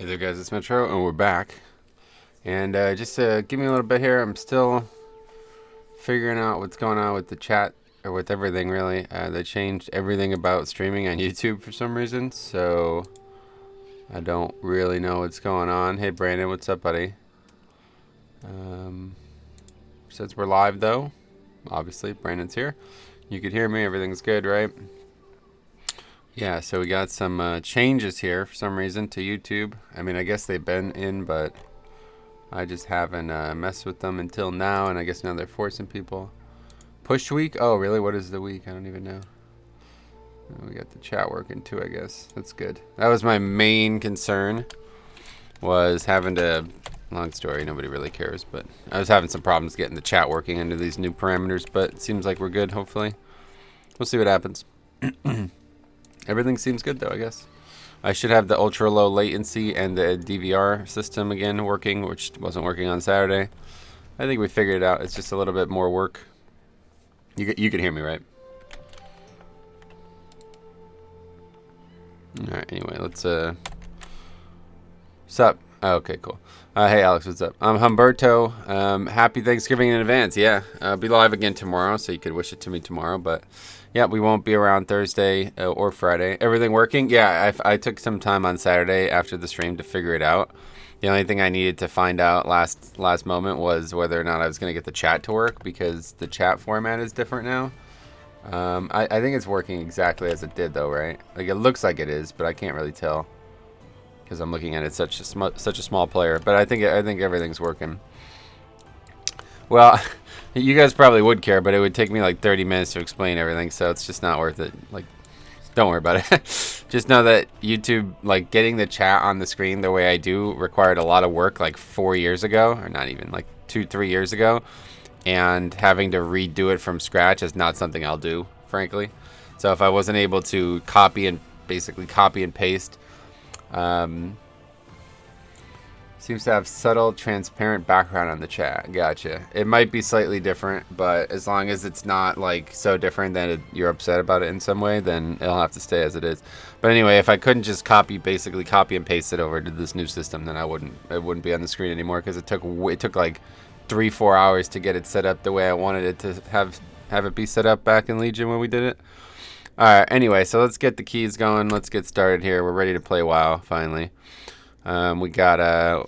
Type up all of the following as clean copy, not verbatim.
Hey there guys, it's Metro and we're back. And just give me a little bit here. I'm still figuring out what's going on with the chat, or with everything really. They changed everything about streaming on YouTube for some reason, so I don't really know what's going on. Hey Brandon, what's up buddy? Says we're live though. Obviously, Brandon's here. You could hear me, everything's good, right? Yeah, so we got some changes here for some reason to YouTube. I mean, I guess they've been in, but I just haven't messed with them until now, and I guess now they're forcing people. Push week? Oh, really? What is the week? I don't even know. We got the chat working too, I guess. That's good. That was my main concern, was having to... Long story, nobody really cares, but I was having some problems getting the chat working under these new parameters, but it seems like we're good, hopefully. We'll see what happens. Everything seems good though, I guess. I should have the ultra low latency and the DVR system again working, which wasn't working on Saturday. I think we figured it out. It's just a little bit more work. You can hear me, right? Alright, anyway, let's what's up? Oh, okay, cool. Hey Alex, what's up? I'm Humberto. Happy Thanksgiving in advance. Yeah, I'll be live again tomorrow, so you could wish it to me tomorrow, but yeah, we won't be around Thursday or Friday. Everything working? Yeah, I took some time on Saturday after the stream to figure it out. The only thing I needed to find out last moment was whether or not I was going to get the chat to work, because the chat format is different now. I think it's working exactly as it did though, right? Like, it looks like it is, but I can't really tell because I'm looking at it such a small player. But I think everything's working. Well, you guys probably would care, but it would take me like 30 minutes to explain everything, so it's just not worth it. Like, don't worry about it. Just know that YouTube, like, getting the chat on the screen the way I do required a lot of work like 4 years ago, or not even, like 2-3 years ago, and having to redo it from scratch is not something I'll do, frankly. So if I wasn't able to basically copy and paste, seems to have subtle, transparent background on the chat. Gotcha. It might be slightly different, but as long as it's not like so different that you're upset about it in some way, then it'll have to stay as it is. But anyway, if I couldn't just basically copy and paste it over to this new system, then it wouldn't be on the screen anymore, because it took like 3-4 hours to get it set up the way I wanted it to have it be set up back in Legion when we did it. All right. Anyway, so let's get the keys going. Let's get started here. We're ready to play WoW finally. We got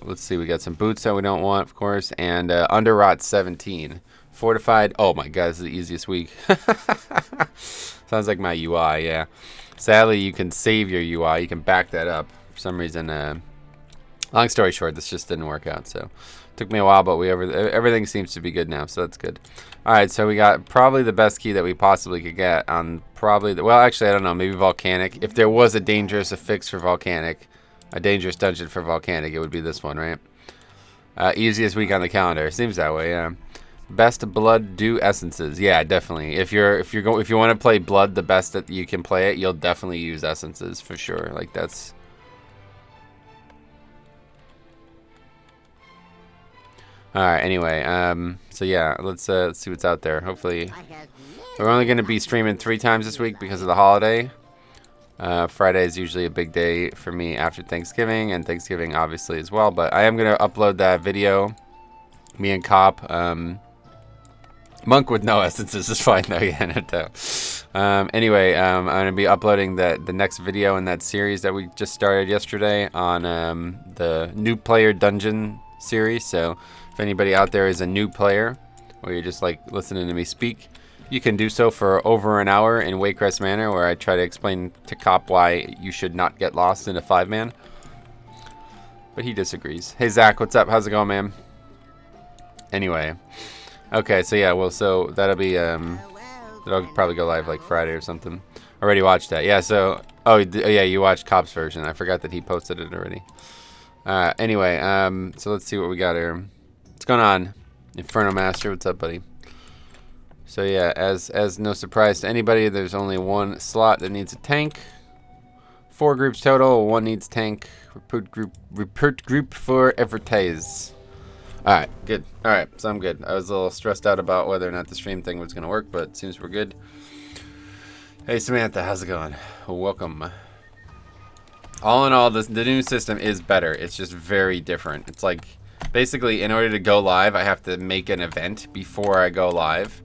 let's see, we got some boots that we don't want, of course, and Underrot 17 fortified. Oh my god, this is the easiest week. Sounds like my UI. Yeah, sadly you can save your UI, you can back that up for some reason. Long story short, this just didn't work out, so took me a while, but everything seems to be good now, so that's good. All right, so we got probably the best key that we possibly could get on well, actually I don't know, maybe Volcanic. If there was a dangerous affix for Volcanic, a dangerous dungeon for Volcanic, it would be this one, right? Easiest week on the calendar. Seems that way, yeah. Best blood dew essences. Yeah, definitely. If you want to play blood the best that you can play it, you'll definitely use essences for sure. Like, that's... Alright, anyway, so yeah, let's see what's out there. Hopefully, we're only going to be streaming 3 times this week because of the holiday. Friday is usually a big day for me after Thanksgiving, and Thanksgiving obviously as well, but I am going to upload that video, me and Cop. Monk with no essences is fine though, yeah, no. Anyway, I'm going to be uploading the next video in that series that we just started yesterday on the new player dungeon series. So if anybody out there is a new player, or you're just like listening to me speak, you can do so for over an hour in Waycrest Manor, where I try to explain to Cop why you should not get lost in a 5-man. But he disagrees. Hey Zach, what's up? How's it going, man? Anyway, okay, so yeah, well, so that'll be that'll probably go live like Friday or something. Already watched that, yeah. So yeah, you watched Cop's version. I forgot that he posted it already. Anyway, so let's see what we got here. What's going on, Inferno Master? What's up, buddy? So yeah, as no surprise to anybody, there's only one slot that needs a tank. 4 groups total. 1 needs tank. Recruit group for advertise. All right, good. All right, so I'm good. I was a little stressed out about whether or not the stream thing was gonna work, but it seems we're good. Hey Samantha, how's it going? Welcome. All in all, the new system is better. It's just very different. It's like, basically, in order to go live, I have to make an event before I go live.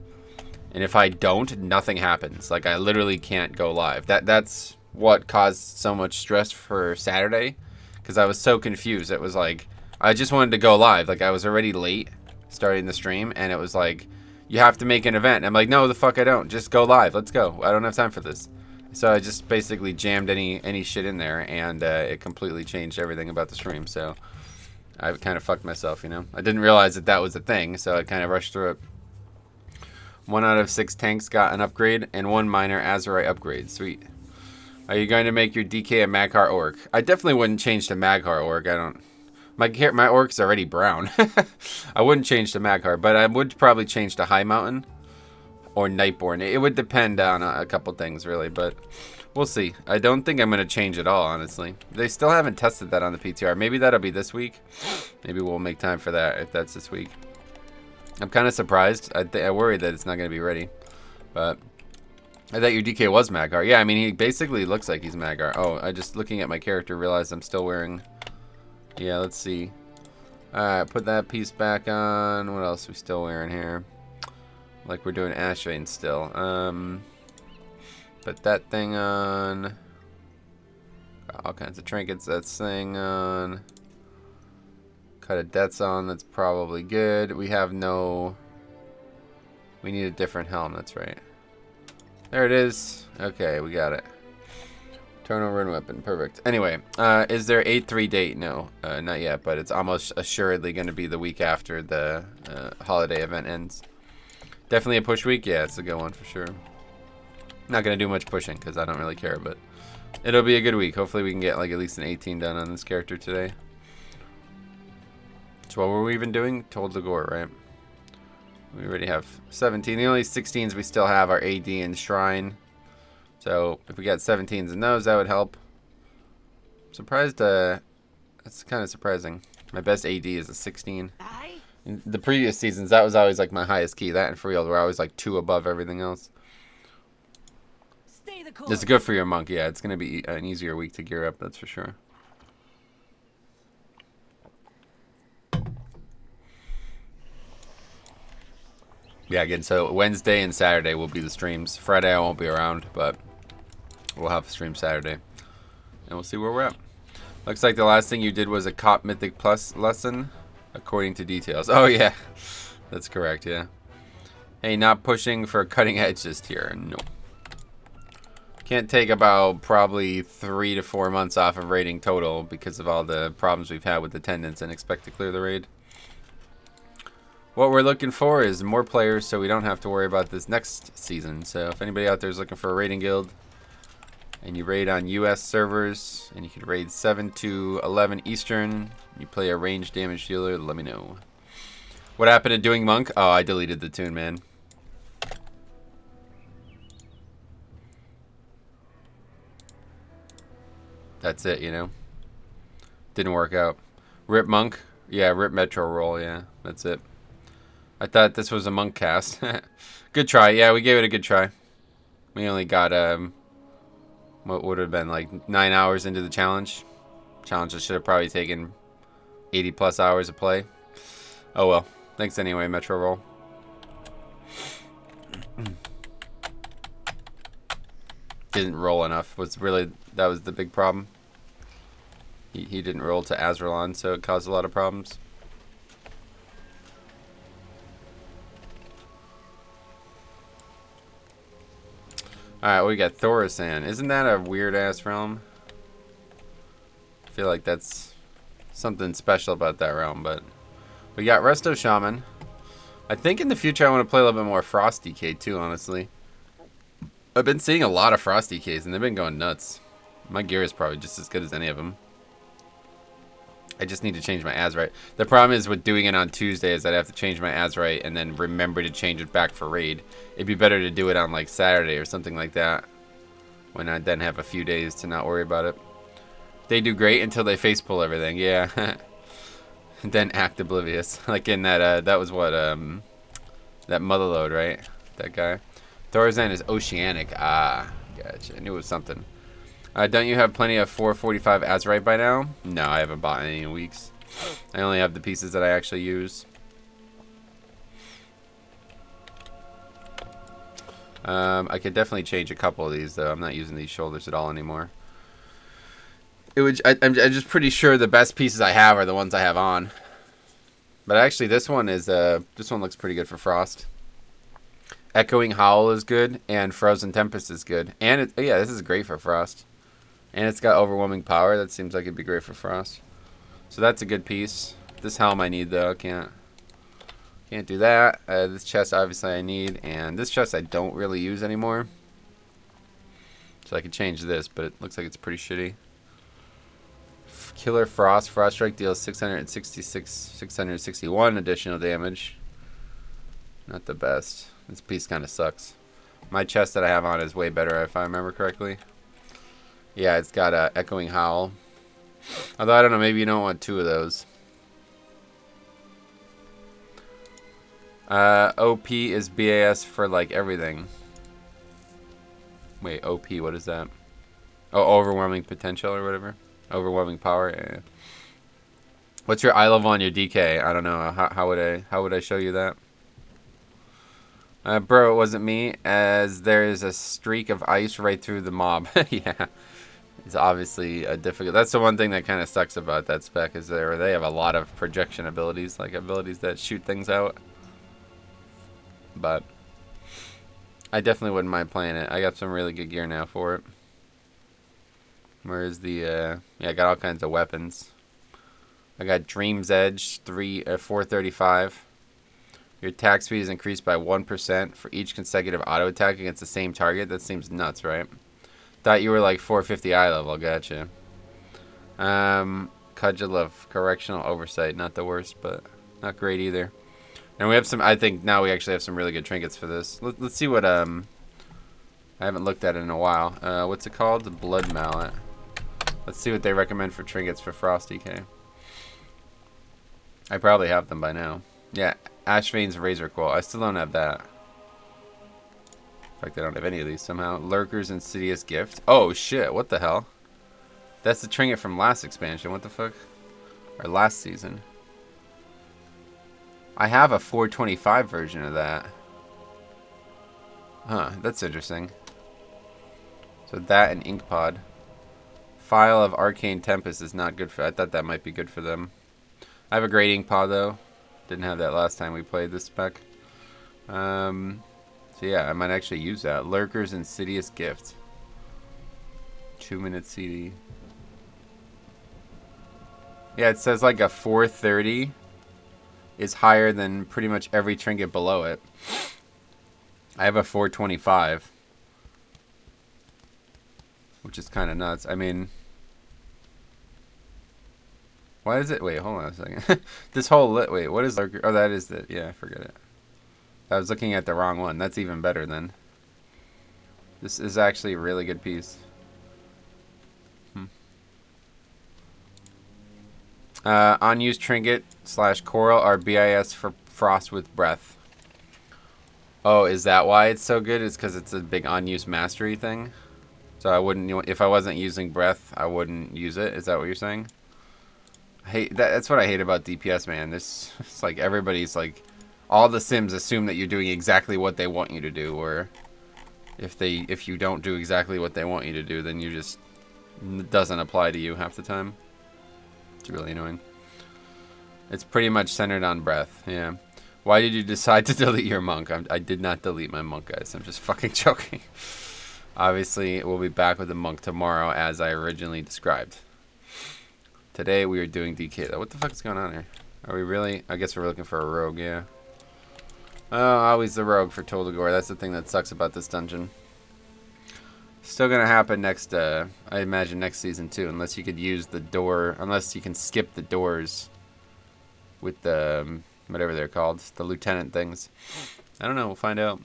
And if I don't, nothing happens. Like, I literally can't go live. That's what caused so much stress for Saturday. Because I was so confused. It was like, I just wanted to go live. Like, I was already late starting the stream. And it was like, you have to make an event. I'm like, no, the fuck I don't. Just go live. Let's go. I don't have time for this. So I just basically jammed any shit in there. And it completely changed everything about the stream. So I kind of fucked myself, you know. I didn't realize that was a thing. So I kind of rushed through it. 1 out of 6 tanks got an upgrade, and 1 minor Azerite upgrade. Sweet. Are you going to make your DK a Maghar orc? I definitely wouldn't change to Maghar orc. I don't. My orc's already brown. I wouldn't change to Maghar, but I would probably change to High Mountain or Nightborn. It would depend on a couple things, really, but we'll see. I don't think I'm going to change at all, honestly. They still haven't tested that on the PTR. Maybe that'll be this week. Maybe we'll make time for that if that's this week. I'm kind of surprised. I worry that it's not going to be ready. But I thought your DK was Maghar. Yeah, I mean, he basically looks like he's Maghar. Oh, I just looking at my character realized I'm still wearing... Yeah, let's see. Alright, put that piece back on. What else are we still wearing here? Like we're doing Ashvane still. Put that thing on. Got all kinds of trinkets. That thing on. Cut a deaths on, that's probably good. We have no... We need a different helm, that's right. There it is. Okay, we got it. Turnover and weapon, perfect. Anyway, is there 8-3 date? No, not yet, but it's almost assuredly going to be the week after the holiday event ends. Definitely a push week? Yeah, it's a good one for sure. Not going to do much pushing because I don't really care, but it'll be a good week. Hopefully we can get like at least an 18 done on this character today. So what were we even doing? Told the gore, right? We already have 17. The only 16s we still have are AD and Shrine. So if we got 17s in those, that would help. Surprised, that's kind of surprising. My best AD is a 16. In the previous seasons, that was always like my highest key. That and Freehold were always like 2 above everything else. This is good for your monk. Yeah, it's going to be an easier week to gear up, that's for sure. Yeah, again, so Wednesday and Saturday will be the streams. Friday I won't be around, but we'll have a stream Saturday. And we'll see where we're at. Looks like the last thing you did was a Cop Mythic Plus lesson, according to details. Oh, yeah. That's correct, yeah. Hey, not pushing for cutting edge this year. No. Can't take about probably 3 to 4 months off of raiding total because of all the problems we've had with attendance and expect to clear the raid. What we're looking for is more players so we don't have to worry about this next season. So if anybody out there is looking for a raiding guild and you raid on US servers and you can raid 7 to 11 Eastern, you play a ranged damage dealer, let me know. What happened to doing monk? Oh, I deleted the tune, man. That's it, you know. Didn't work out. Rip monk. Yeah, rip metro roll, yeah. That's it. I thought this was a monk cast. Good try. Yeah, we gave it a good try. We only got, what would have been like 9 hours into the challenge. Challenge should have probably taken 80 plus hours of play. Oh well. Thanks anyway, Metro Roll. Didn't roll enough. That was the big problem. He didn't roll to Azralon, so it caused a lot of problems. Alright, we got Thorisan. Isn't that a weird-ass realm? I feel like that's something special about that realm, but... We got Resto Shaman. I think in the future I want to play a little bit more Frost DK too, honestly. I've been seeing a lot of Frost DKs, and they've been going nuts. My gear is probably just as good as any of them. I just need to change my Azerite. The problem is with doing it on Tuesday is I'd have to change my Azerite and then remember to change it back for raid. It'd be better to do it on like Saturday or something like that, when I then have a few days to not worry about it. They do great until they face pull everything, yeah. Then act oblivious. Like in that, that was what, that Motherload, right? That guy. Thorazan is oceanic. Ah, gotcha. I knew it was something. Don't you have plenty of 445 Azurite by now? No, I haven't bought any in weeks. I only have the pieces that I actually use. I could definitely change a couple of these, though. I'm not using these shoulders at all anymore. I'm just pretty sure the best pieces I have are the ones I have on. But actually, this one looks pretty good for Frost. Echoing Howl is good, and Frozen Tempest is good. And yeah, this is great for Frost. And it's got Overwhelming Power. That seems like it'd be great for Frost. So that's a good piece. This helm I need, though. Can't do that. This chest, obviously, I need. And this chest I don't really use anymore. So I could change this, but it looks like it's pretty shitty. Killer Frost. Frost Strike deals 661 additional damage. Not the best. This piece kind of sucks. My chest that I have on is way better, if I remember correctly. Yeah, it's got a Echoing Howl. Although, I don't know, maybe you don't want two of those. OP is BAS for, like, everything. Wait, OP, what is that? Oh, Overwhelming Potential or whatever? Overwhelming Power, yeah. What's your eye level on your DK? I don't know. How would I show you that? Bro, it wasn't me, as there is a streak of ice right through the mob. Yeah. It's obviously a difficult... That's the one thing that kind of sucks about that spec, is they have a lot of projection abilities, like abilities that shoot things out. But I definitely wouldn't mind playing it. I got some really good gear now for it. Where's the... yeah, I got all kinds of weapons. I got Dream's Edge, 435. Your attack speed is increased by 1% for each consecutive auto attack against the same target. That seems nuts, right? Thought you were like 450 eye level. Gotcha. Cudgel of Correctional Oversight. Not the worst, but not great either. And we have some... I think now we actually have some really good trinkets for this. Let's see what... I haven't looked at it in a while. What's it called? The Blood Mallet. Let's see what they recommend for trinkets for Frost DK. I probably have them by now. Yeah, Ashvane's Razor Quill. I still don't have that. In fact, I don't have any of these somehow. Lurker's Insidious Gift. Oh, shit. What the hell? That's the trinket from last expansion. What the fuck? Or last season. I have a 425 version of that. Huh, that's interesting. So that and Ink Pod. File of Arcane Tempest is not good for... I thought that might be good for them. I have a great Ink Pod, though. Didn't have that last time we played this spec. So yeah, I might actually use that. Lurker's Insidious Gift. 2-minute CD. Yeah, it says like a 430 is higher than pretty much every trinket below it. I have a 425. Which is kind of nuts. I mean... Why is it... Wait, hold on a second. This whole... Wait, what is... Oh, that is the... Yeah, forget it. I was looking at the wrong one. That's even better then. This is actually a really good piece. Unused Trinket / Coral are BIS for Frost with Breath. Oh, is that why it's so good? It's because it's a big unused mastery thing? So I wouldn't... If I wasn't using Breath, I wouldn't use it? Is that what you're saying? That's what I hate about DPS, man. It's like everybody's like... All the Sims assume that you're doing exactly what they want you to do, or... If you don't do exactly what they want you to do, then you just... It doesn't apply to you half the time. It's really annoying. It's pretty much centered on Breath, yeah. Why did you decide to delete your monk? I did not delete my monk, guys. I'm just fucking joking. Obviously, we'll be back with the monk tomorrow, as I originally described. Today, we are doing DK, though. What the fuck is going on here? Are we really? I guess we're looking for a rogue, yeah. Oh, always the rogue for Total Gore. That's the thing that sucks about this dungeon. Still gonna happen next, I imagine next season too, unless you could use the door, unless you can skip the doors with the, whatever they're called, the lieutenant things. I don't know, we'll find out.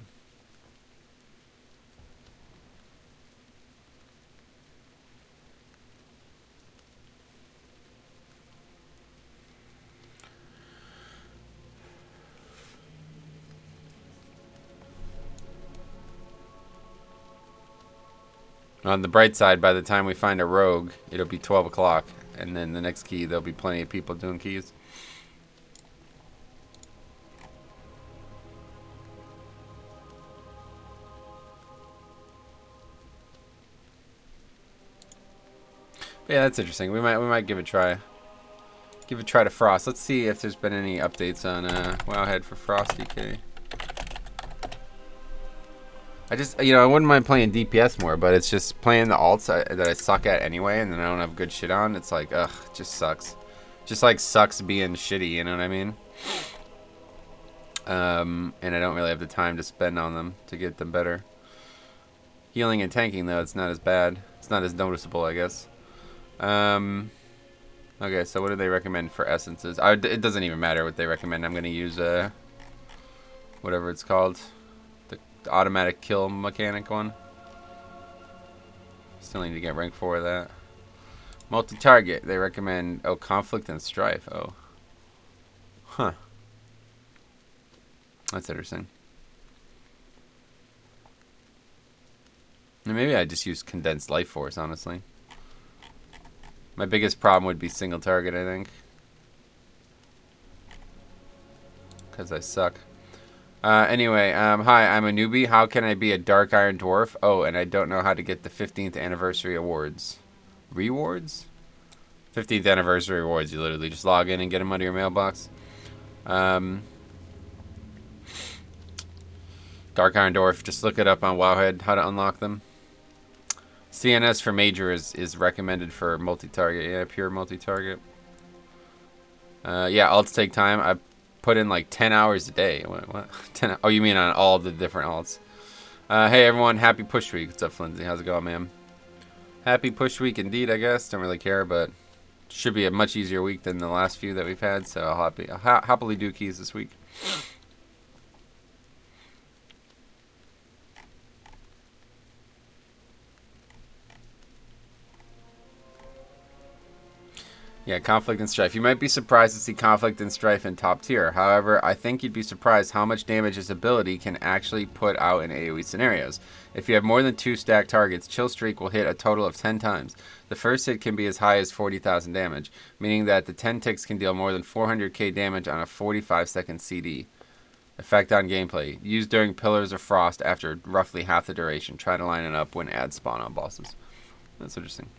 On the bright side, by the time we find a rogue, it'll be 12 o'clock. And then the next key, there'll be plenty of people doing keys. But yeah, that's interesting. We might give it a try. Give it a try to Frost. Let's see if there's been any updates on Wowhead for Frost DK. I just, I wouldn't mind playing DPS more, but it's just playing the alts that I suck at anyway, and then I don't have good shit on. It's like, ugh, it just sucks. Just like sucks being shitty, you know what I mean? And I don't really have the time to spend on them to get them better. Healing and tanking, though, it's not as bad. It's not as noticeable, I guess. Okay, so what do they recommend for essences? It doesn't even matter what they recommend. I'm going to use whatever it's called. The automatic kill mechanic one. Still need to get rank 4 of that. Multi-target. They recommend, conflict and strife. Oh. Huh. That's interesting. And maybe I just use condensed life force, honestly. My biggest problem would be single target, I think. Because I suck. Anyway, hi, I'm a newbie. How can I be a Dark Iron Dwarf? Oh, and I don't know how to get the 15th anniversary awards. Rewards? 15th anniversary awards. You literally just log in and get them out of your mailbox. Dark Iron Dwarf. Just look it up on Wowhead, how to unlock them. CNS for Major is recommended for multi-target. Yeah, pure multi-target. Yeah, alts take time. I put in like 10 hours a day. What? 10? Oh, you mean on all the different alts. Hey, everyone. Happy push week. What's up, Flinzy? How's it going, man? Happy push week indeed, I guess. Don't really care, but should be a much easier week than the last few that we've had, so I'll happily do keys this week. Yeah, conflict and strife. You might be surprised to see conflict and strife in top tier. However, I think you'd be surprised how much damage his ability can actually put out in AoE scenarios. If you have more than 2 stacked targets, Chill Streak will hit a total of 10 times. The first hit can be as high as 40,000 damage, meaning that the 10 ticks can deal more than 400k damage on a 45-second CD. Effect on gameplay. Used during Pillars of Frost after roughly half the duration. Try to line it up when ads spawn on bosses. That's interesting.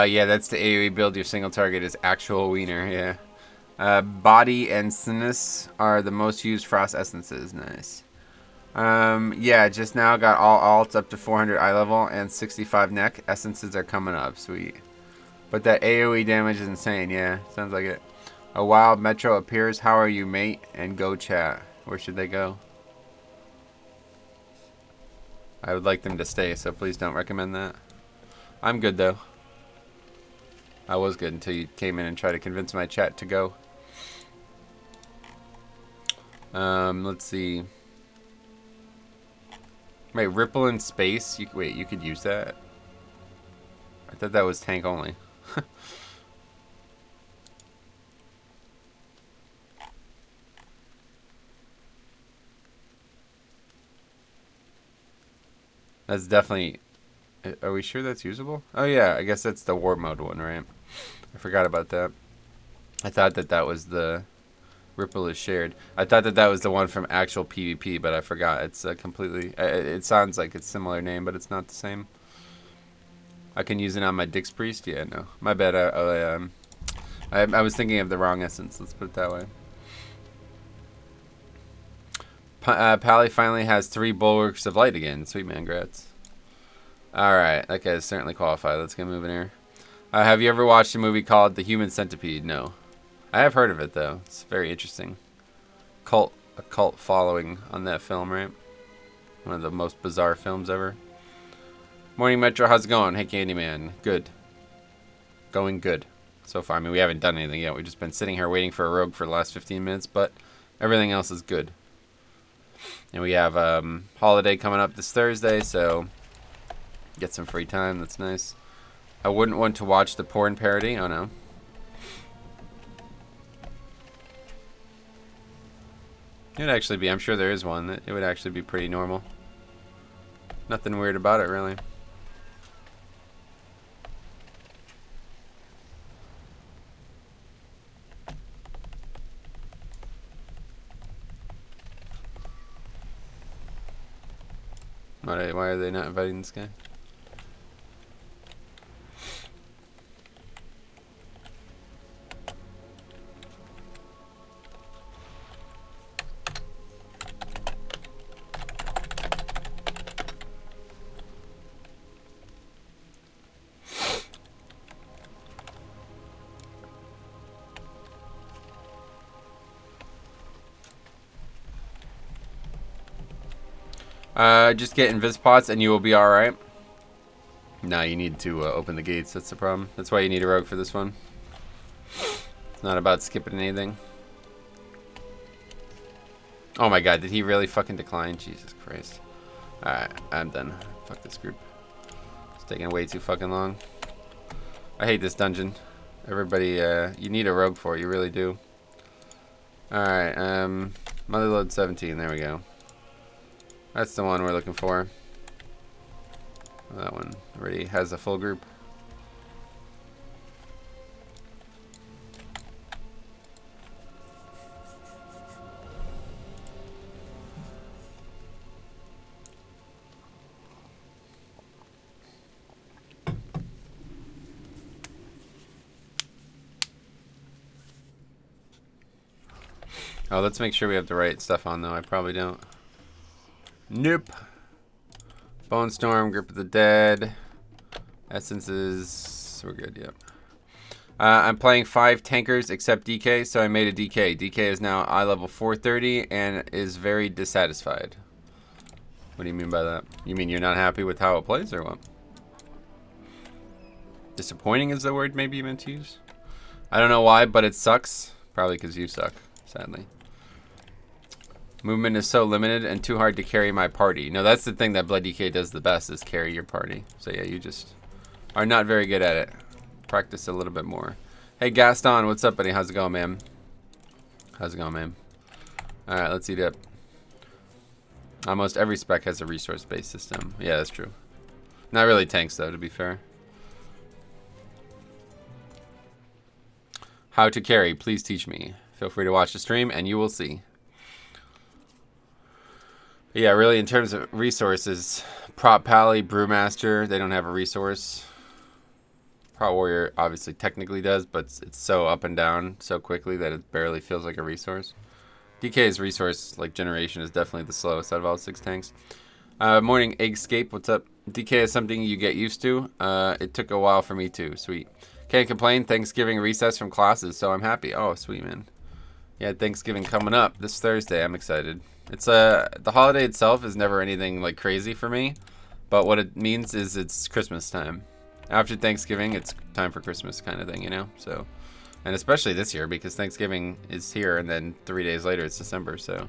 Yeah, that's the AoE build. Your single target is actual wiener, yeah. Body and Sinus are the most used Frost essences. Nice. Yeah, just now got all alts up to 400 eye level and 65 neck. Essences are coming up. Sweet. But that AoE damage is insane, yeah. Sounds like it. A wild Metro appears. How are you, mate? And go chat. Where should they go? I would like them to stay, so please don't recommend that. I'm good, though. I was good until you came in and tried to convince my chat to go. Let's see. Wait, Ripple in space? Wait, you could use that? I thought that was tank only. That's definitely... Are we sure that's usable? Oh yeah, I guess that's the war mode one, right? I forgot about that. I thought that was the Ripple is shared. I thought that was the one from actual PvP, but I forgot. It's completely... It sounds like it's similar name, but it's not the same. I can use it on my Dix Priest? Yeah, no. My bad. I was thinking of the wrong essence. Let's put it that way. Pally finally has 3 Bulwarks of Light again. Sweet man, grats. Alright, that guy's certainly qualified. Let's get moving here. Have you ever watched a movie called The Human Centipede? No. I have heard of it, though. It's very interesting. A cult following on that film, right? One of the most bizarre films ever. Morning, Metro. How's it going? Hey, Candyman. Good. Going good. so far. I mean, we haven't done anything yet. We've just been sitting here waiting for a rogue for the last 15 minutes, but everything else is good. And we have holiday coming up this Thursday, so get some free time. That's nice. I wouldn't want to watch the porn parody. Oh, no. It would actually be, I'm sure there is one. It would actually be pretty normal. Nothing weird about it, really. Why are they not inviting this guy? Just get invis pots and you will be alright. Nah, you need to open the gates. That's the problem. That's why you need a rogue for this one. It's not about skipping anything. Oh my god, did he really fucking decline? Jesus Christ. Alright, I'm done. Fuck this group. It's taking way too fucking long. I hate this dungeon. Everybody, you need a rogue for it. You really do. Alright, Motherload 17. There we go. That's the one we're looking for. That one already has a full group. Oh, let's make sure we have the right stuff on, though. I probably don't. Nope. Bone Storm, Grip of the Dead, Essences. We're good, yep. I'm playing 5 tankers except DK, so I made a DK. DK is now eye level 430 and is very dissatisfied. What do you mean by that? You mean you're not happy with how it plays, or what? Disappointing is the word maybe you meant to use? I don't know why, but it sucks. Probably because you suck, sadly. Movement is so limited and too hard to carry my party. No, that's the thing that Blood DK does the best, is carry your party. So yeah, you just are not very good at it. Practice a little bit more. Hey Gaston, what's up, buddy? How's it going, man? How's it going, man? Alright, let's eat up. Almost every spec has a resource-based system. Yeah, that's true. Not really tanks, though, to be fair. How to carry, please teach me. Feel free to watch the stream and you will see. Yeah, really, in terms of resources, Prop Pally, Brewmaster, they don't have a resource. Prop Warrior obviously technically does, but it's so up and down so quickly that it barely feels like a resource. DK's resource like generation is definitely the slowest out of all 6 tanks. Morning, Eggscape, what's up? DK is something you get used to. It took a while for me too. Sweet. Can't complain. Thanksgiving recess from classes, so I'm happy. Oh, sweet, man. Yeah, Thanksgiving coming up this Thursday. I'm excited. It's the holiday itself is never anything like crazy for me, but what it means is it's Christmas time. After Thanksgiving, it's time for Christmas kind of thing, you know? So, and especially this year because Thanksgiving is here and then 3 days later it's December, so.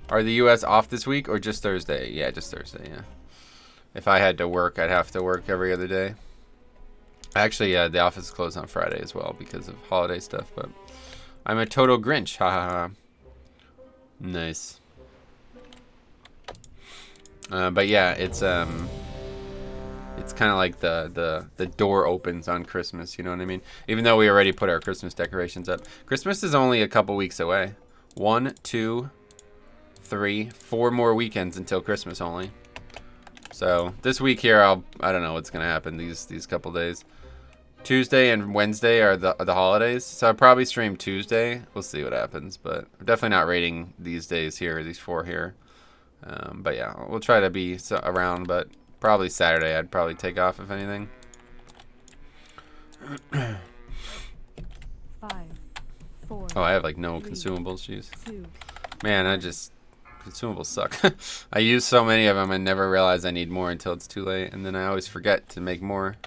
Are the US off this week or just Thursday? Yeah, just Thursday, yeah. If I had to work, I'd have to work every other day. Actually, the office is closed on Friday as well because of holiday stuff, but I'm a total Grinch, ha ha ha. Nice. But yeah, it's kind of like the door opens on Christmas, you know what I mean? Even though we already put our Christmas decorations up. Christmas is only a couple weeks away. 1, 2, 3, 4 more weekends until Christmas only. So this week here, I don't know what's gonna happen these couple days. Tuesday and Wednesday are the holidays, so I'll probably stream Tuesday. We'll see what happens, but I'm definitely not rating these days here, these 4 here. But yeah, we'll try to be around, but probably Saturday I'd probably take off if anything. 5, 4. Oh, I have like no 3, consumables, jeez. 2. Man, consumables suck. I use so many of them and never realize I need more until it's too late, and then I always forget to make more.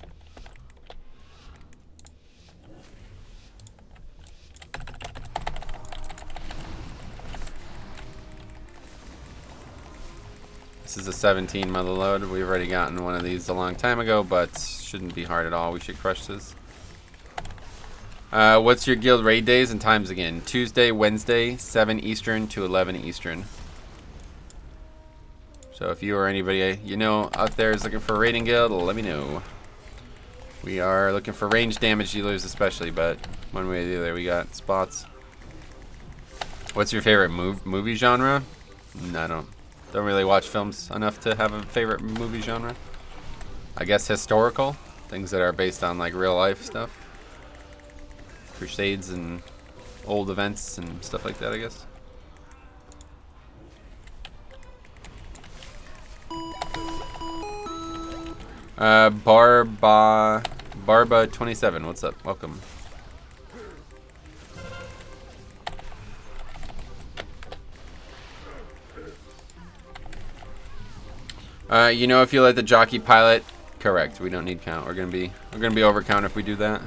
is a 17 mother load. We've already gotten one of these a long time ago, but shouldn't be hard at all. We should crush this. What's your guild raid days and times again? Tuesday, Wednesday, 7 Eastern to 11 Eastern. So if you or anybody you know out there is looking for a raiding guild, let me know. We are looking for range damage dealers especially, but one way or the other we got spots. What's your favorite movie genre? I don't really watch films enough to have a favorite movie genre. I guess historical, things that are based on like real life stuff. Crusades and old events and stuff like that, I guess. Barba 27, what's up? Welcome. You know, if you let the jockey pilot, correct. We don't need count. We're gonna be over count if we do that.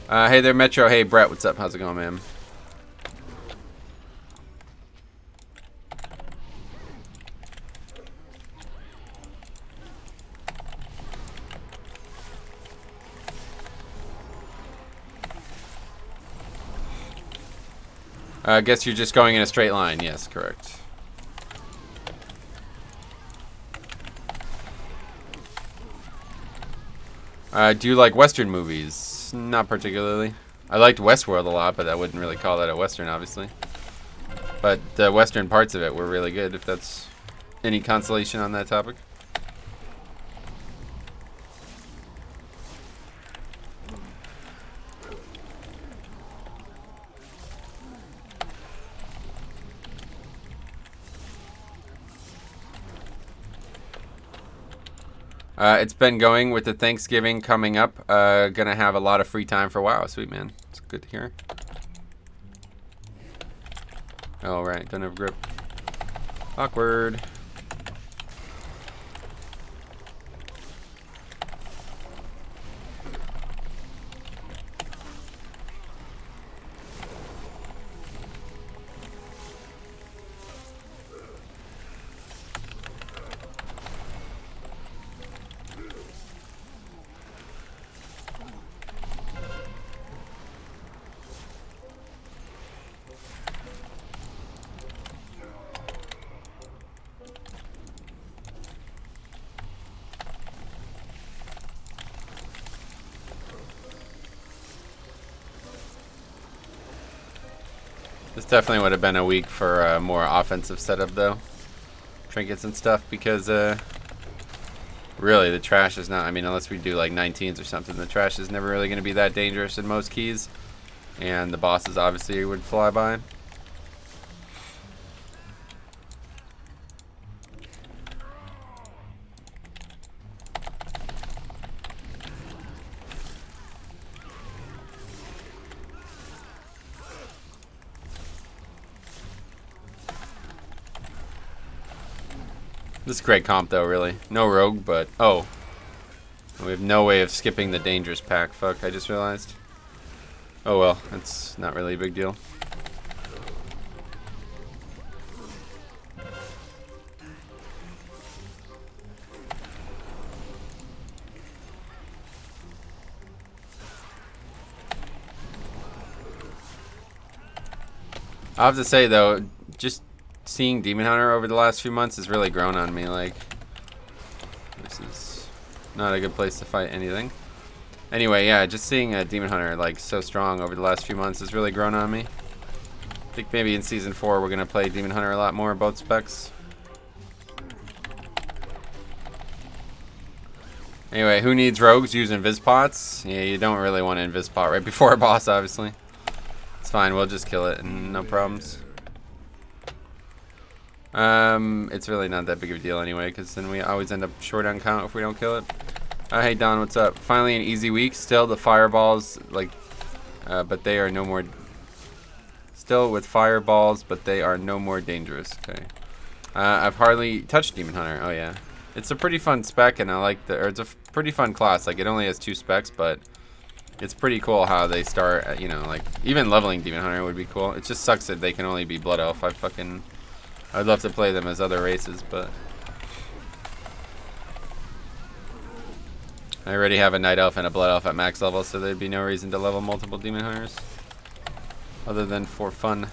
Hey there, Metro. Hey, Brett. What's up? How's it going, man? I guess you're just going in a straight line. Yes, correct. Do you like Western movies? Not particularly. I liked Westworld a lot, but I wouldn't really call that a Western, obviously. But the Western parts of it were really good, if that's any consolation on that topic. It's been going with the Thanksgiving coming up. Gonna have a lot of free time for WoW. Sweet, man. It's good to hear. Oh, right. Don't have grip. Awkward. This definitely would have been a week for a more offensive setup, though. Trinkets and stuff, because really the trash is not, I mean, unless we do like 19s or something, the trash is never really going to be that dangerous in most keys. And the bosses obviously would fly by. This is a great comp, though, really. No rogue, but... Oh. We have no way of skipping the dangerous pack. Fuck, I just realized. Oh, well. It's not really a big deal. I have to say, though, just... seeing Demon Hunter over the last few months has really grown on me. Like, this is not a good place to fight anything. Anyway, yeah, just seeing a Demon Hunter like so strong over the last few months has really grown on me. I think maybe in Season 4 we're gonna play Demon Hunter a lot more, both specs. Anyway, who needs rogues using Vispots? Yeah, you don't really want to Invispot right before a boss, obviously. It's fine, we'll just kill it and no problems. It's really not that big of a deal anyway, because then we always end up short on count if we don't kill it. Hey Don, what's up? Finally an easy week. Still the fireballs, like, but they are no more. Still with fireballs, but they are no more dangerous. Okay. I've hardly touched Demon Hunter. Oh yeah, it's a pretty fun spec, and I like or it's a pretty fun class. Like, it only has 2 specs, but it's pretty cool how they start. You know, like even leveling Demon Hunter would be cool. It just sucks that they can only be Blood Elf. I'd love to play them as other races, but I already have a Night Elf and a Blood Elf at max level, so there'd be no reason to level multiple Demon Hunters other than for fun.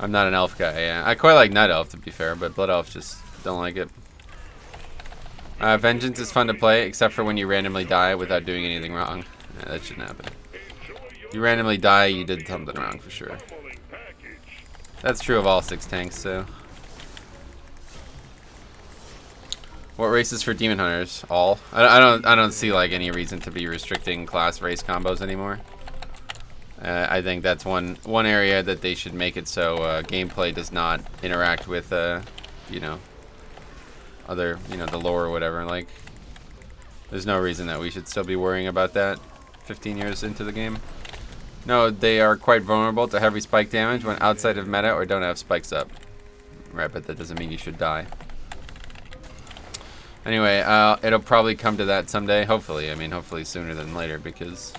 I'm not an Elf guy, yeah. I quite like Night Elf, to be fair, but Blood Elf just don't like it. Vengeance is fun to play, except for when you randomly die without doing anything wrong. Yeah, that shouldn't happen. You randomly die, you did something wrong for sure. That's true of all 6 tanks, so. What races for Demon Hunters? All. I don't see like any reason to be restricting class race combos anymore. I think that's one area that they should make it so gameplay does not interact with you know, other, you know, the lore or whatever. Like, there's no reason that we should still be worrying about that 15 years into the game. No, they are quite vulnerable to heavy spike damage when outside of meta or don't have spikes up. Right, but that doesn't mean you should die. Anyway, it'll probably come to that someday, hopefully. I mean, hopefully sooner than later, because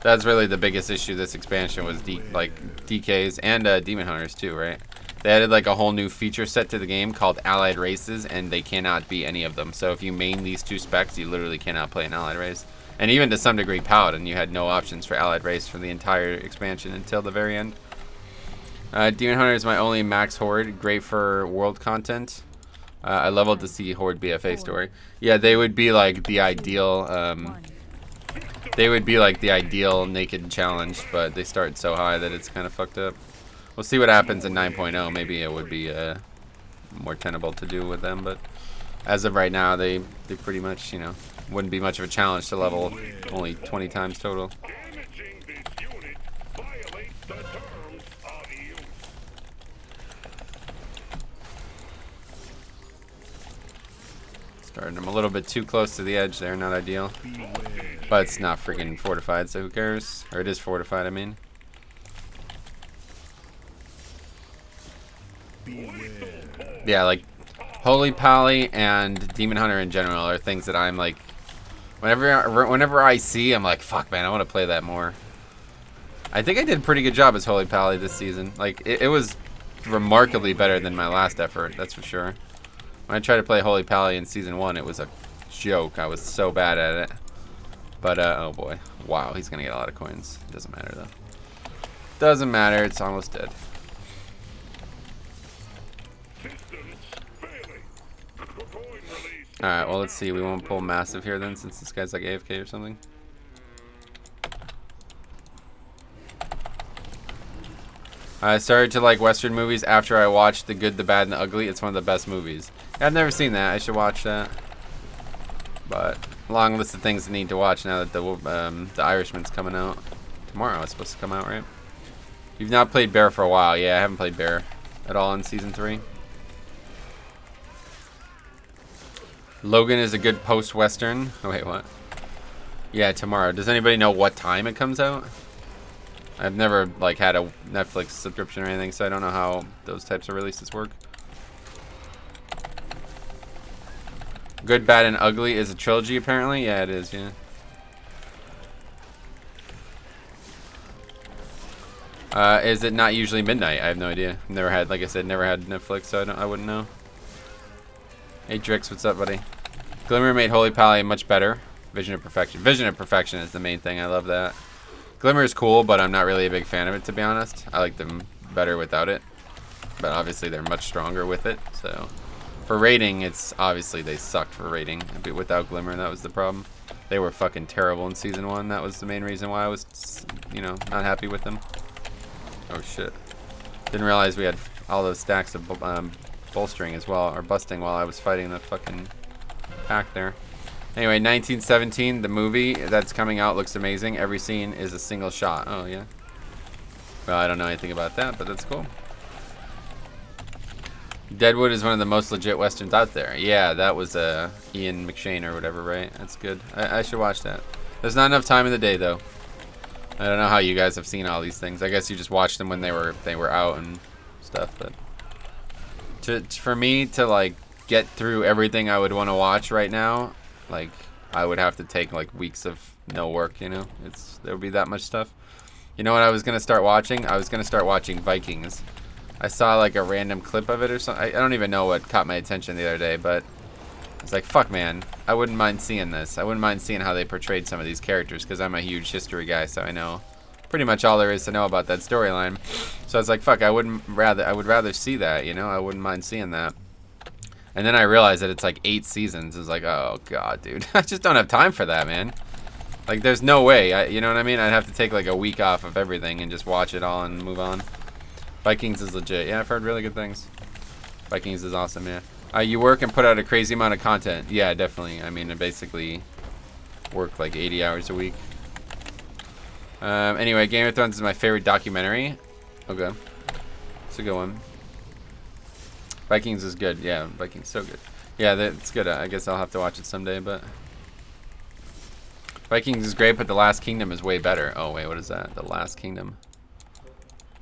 that's really the biggest issue this expansion was DKs and Demon Hunters too, right? They added like a whole new feature set to the game called Allied Races, and they cannot be any of them. So if you main these 2 specs, you literally cannot play an Allied Race. And even to some degree Paladin, you had no options for Allied Race for the entire expansion until the very end. Demon Hunter is my only max horde, great for world content. I leveled to see Horde BFA story. Yeah, they would be like the ideal. They would be like the ideal naked challenge, but they start so high that it's kind of fucked up. We'll see what happens in 9.0. Maybe it would be more tenable to do with them, but as of right now, they pretty much, you know, wouldn't be much of a challenge to level only 20 times total. Starting them a little bit too close to the edge there, not ideal. But it's not freaking fortified, so who cares? Or it is fortified, I mean. Yeah, like Holy Pally and Demon Hunter in general are things that I'm like, whenever I see, I'm like, fuck man, I want to play that more. I think I did a pretty good job as Holy Pally this season. Like, it was remarkably better than my last effort, that's for sure. When I tried to play Holy Pally in Season 1, it was a joke. I was so bad at it. But, oh boy. Wow, he's gonna get a lot of coins. Doesn't matter, though. Doesn't matter, it's almost dead. Alright, well, let's see. We won't pull Massive here, then, since this guy's like AFK or something. I started to like Western movies after I watched The Good, the Bad, and the Ugly. It's one of the best movies. I've never seen that. I should watch that. But long list of things to need to watch now that the Irishman's coming out tomorrow. It's supposed to come out, right? You've not played Bear for a while. Yeah, I haven't played Bear at all in Season 3. Logan is a good post-Western. Oh, wait, what? Yeah, tomorrow. Does anybody know what time it comes out? I've never like had a Netflix subscription or anything, so I don't know how those types of releases work. Good, Bad, and Ugly is a trilogy, apparently. Yeah, it is. Yeah. Is it not usually midnight? I have no idea. Never had, like I said, never had Netflix, so I wouldn't know. Hey Drix, what's up, buddy? Glimmer made Holy Pally much better. Vision of Perfection. Vision of Perfection is the main thing. I love that. Glimmer is cool, but I'm not really a big fan of it, to be honest. I like them better without it. But obviously they're much stronger with it, so. For rating, it's obviously they sucked for rating. Without Glimmer, that was the problem. They were fucking terrible in Season 1. That was the main reason why I was, you know, not happy with them. Oh shit. Didn't realize we had all those stacks of bolstering as well, or busting while I was fighting the fucking pack there. Anyway, 1917, the movie that's coming out looks amazing. Every scene is a single shot. Oh, yeah. Well, I don't know anything about that, but that's cool. Deadwood is one of the most legit westerns out there. Yeah, that was Ian McShane or whatever, right? That's good. I should watch that. There's not enough time in the day, though. I don't know how you guys have seen all these things. I guess you just watched them when they were out and stuff, but for me to like get through everything I would want to watch right now, like I would have to take like weeks of no work, you know. There would be that much stuff. You know what I was gonna start watching? I was gonna start watching Vikings. I saw like a random clip of it or something. I don't even know what caught my attention the other day, but it's like, fuck, man. I wouldn't mind seeing this. I wouldn't mind seeing how they portrayed some of these characters, because I'm a huge history guy, so I know pretty much all there is to know about that storyline. So I was like, fuck, I would rather see that, you know? I wouldn't mind seeing that. And then I realized that it's like 8 seasons. It's like, oh god, dude. I just don't have time for that, man. Like, there's no way. You know what I mean? I'd have to take like a week off of everything and just watch it all and move on. Vikings is legit. Yeah, I've heard really good things. Vikings is awesome, yeah. You work and put out a crazy amount of content. Yeah, definitely. I mean, I basically work like 80 hours a week. Anyway, Game of Thrones is my favorite documentary. Okay. It's a good one. Vikings is good. Yeah, Vikings so good. Yeah, it's good. I guess I'll have to watch it someday, but... Vikings is great, but The Last Kingdom is way better. Oh, wait, what is that? The Last Kingdom.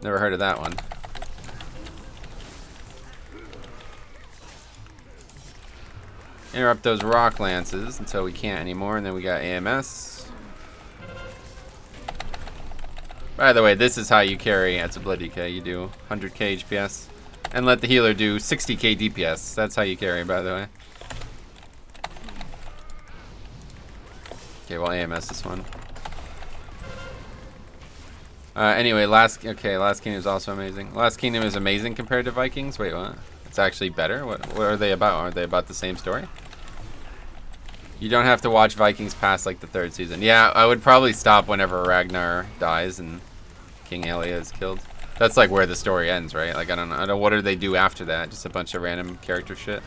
Never heard of that one. Interrupt those rock lances until we can't anymore, and then we got AMS. By the way, this is how you carry as a Blood DK. You do 100k HPS, and let the healer do 60k DPS. That's how you carry, by the way. Okay, well, AMS this one. Anyway, Last Kingdom is also amazing. Last Kingdom is amazing compared to Vikings. Wait, what? It's actually better? What are they about? Are they about the same story? You don't have to watch Vikings past like the 3rd season. Yeah, I would probably stop whenever Ragnar dies and King Elia is killed. That's like where the story ends, right? Like, I don't know. What do they do after that? Just a bunch of random character shit?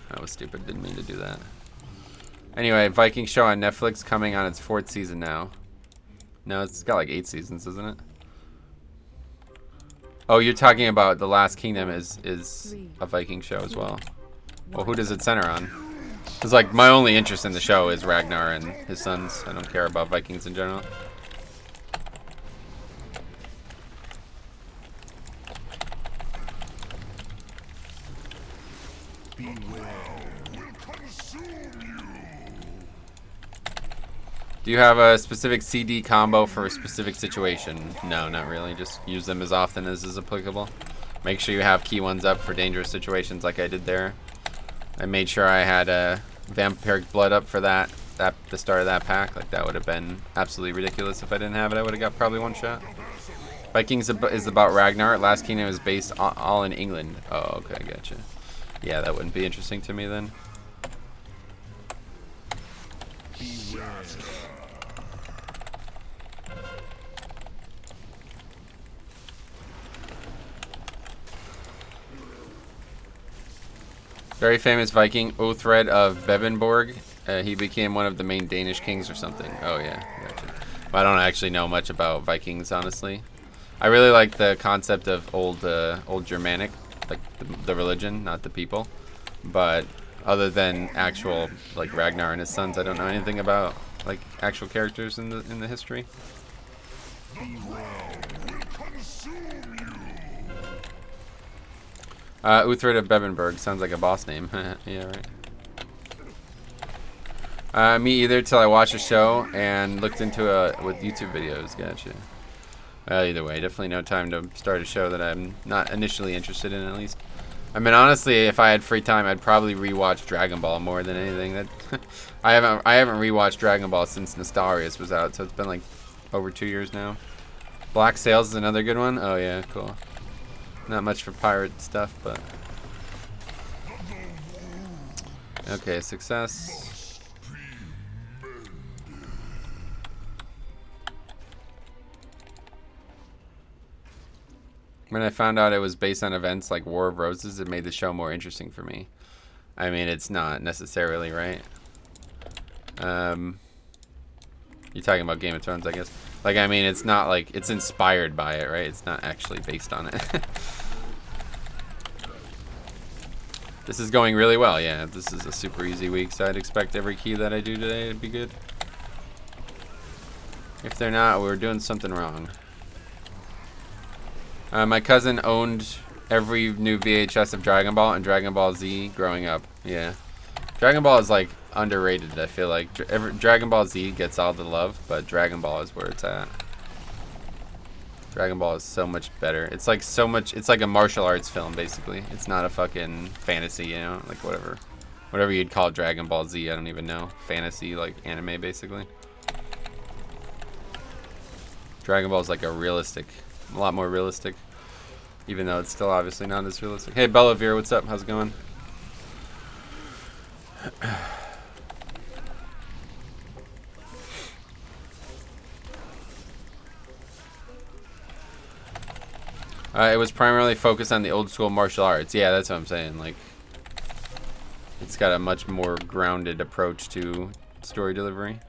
That was stupid. Didn't mean to do that. Anyway, Viking show on Netflix coming on its 4th season now. No, it's got like 8 seasons, isn't it? Oh, you're talking about The Last Kingdom is a Viking show as well. Well, who does it center on? Because like my only interest in the show is Ragnar and his sons. I don't care about Vikings in general. Do you have a specific CD combo for a specific situation? No, not really. Just use them as often as is applicable. Make sure you have key ones up for dangerous situations like I did there. I made sure I had a vampiric blood up for the start of that pack. Like, that would have been absolutely ridiculous if I didn't have it. I would have got probably 1 shot. Vikings is about Ragnar. Last Kingdom is based all in England. Oh, okay, gotcha. Yeah, that wouldn't be interesting to me then. Very famous Viking, Othred of Bevenborg. He became one of the main Danish kings or something. Oh yeah, gotcha. Well, I don't actually know much about Vikings, honestly. I really like the concept of old Germanic, like the religion, not the people. But other than actual like Ragnar and his sons, I don't know anything about like actual characters in the history. Uthred of Bevenborg sounds like a boss name. Yeah, right. Me either, till I watched a show and looked into with YouTube videos. Gotcha. Well, either way, definitely no time to start a show that I'm not initially interested in, at least. I mean, honestly, if I had free time, I'd probably rewatch Dragon Ball more than anything. That I haven't rewatched Dragon Ball since Nostarius was out, so it's been like over 2 years now. Black Sails is another good one. Oh yeah, cool. Not much for pirate stuff, but okay, success. When I found out it was based on events like War of Roses, it made the show more interesting for me. I mean, it's not necessarily, right? You're talking about Game of Thrones, I guess. Like, I mean, it's not like it's inspired by it, right? It's not actually based on it. This is going really well, yeah. This is a super easy week, so I'd expect every key that I do today to be good. If they're not, we're doing something wrong. My cousin owned every new VHS of Dragon Ball and Dragon Ball Z growing up. Yeah. Dragon Ball is like underrated, I feel like. Dragon Ball Z gets all the love, but Dragon Ball is where it's at. Dragon Ball is so much better. It's like so much. It's like a martial arts film, basically. It's not a fucking fantasy, you know, like whatever you'd call Dragon Ball Z. I don't even know. Fantasy, like anime, basically. Dragon Ball is like a lot more realistic, even though it's still obviously not as realistic. Hey, Bellavere, what's up? How's it going? It was primarily focused on the old school martial arts. Yeah, that's what I'm saying. Like, it's got a much more grounded approach to story delivery.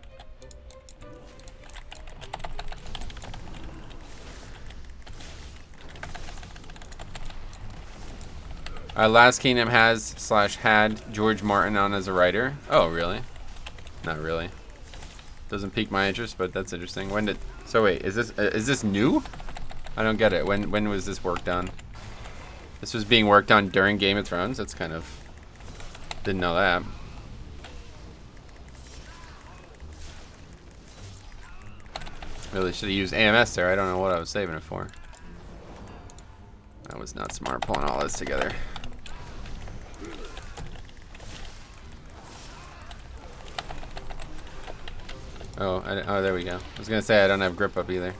Last Kingdom had George Martin on as a writer. Oh, really? Not really. Doesn't pique my interest, but that's interesting. So wait, is this new? I don't get it. When was this work done? This was being worked on during Game of Thrones? That's kind of... Didn't know that. Really should have used AMS there. I don't know what I was saving it for. That was not smart pulling all this together. Oh, oh, there we go. I was gonna say I don't have grip up either.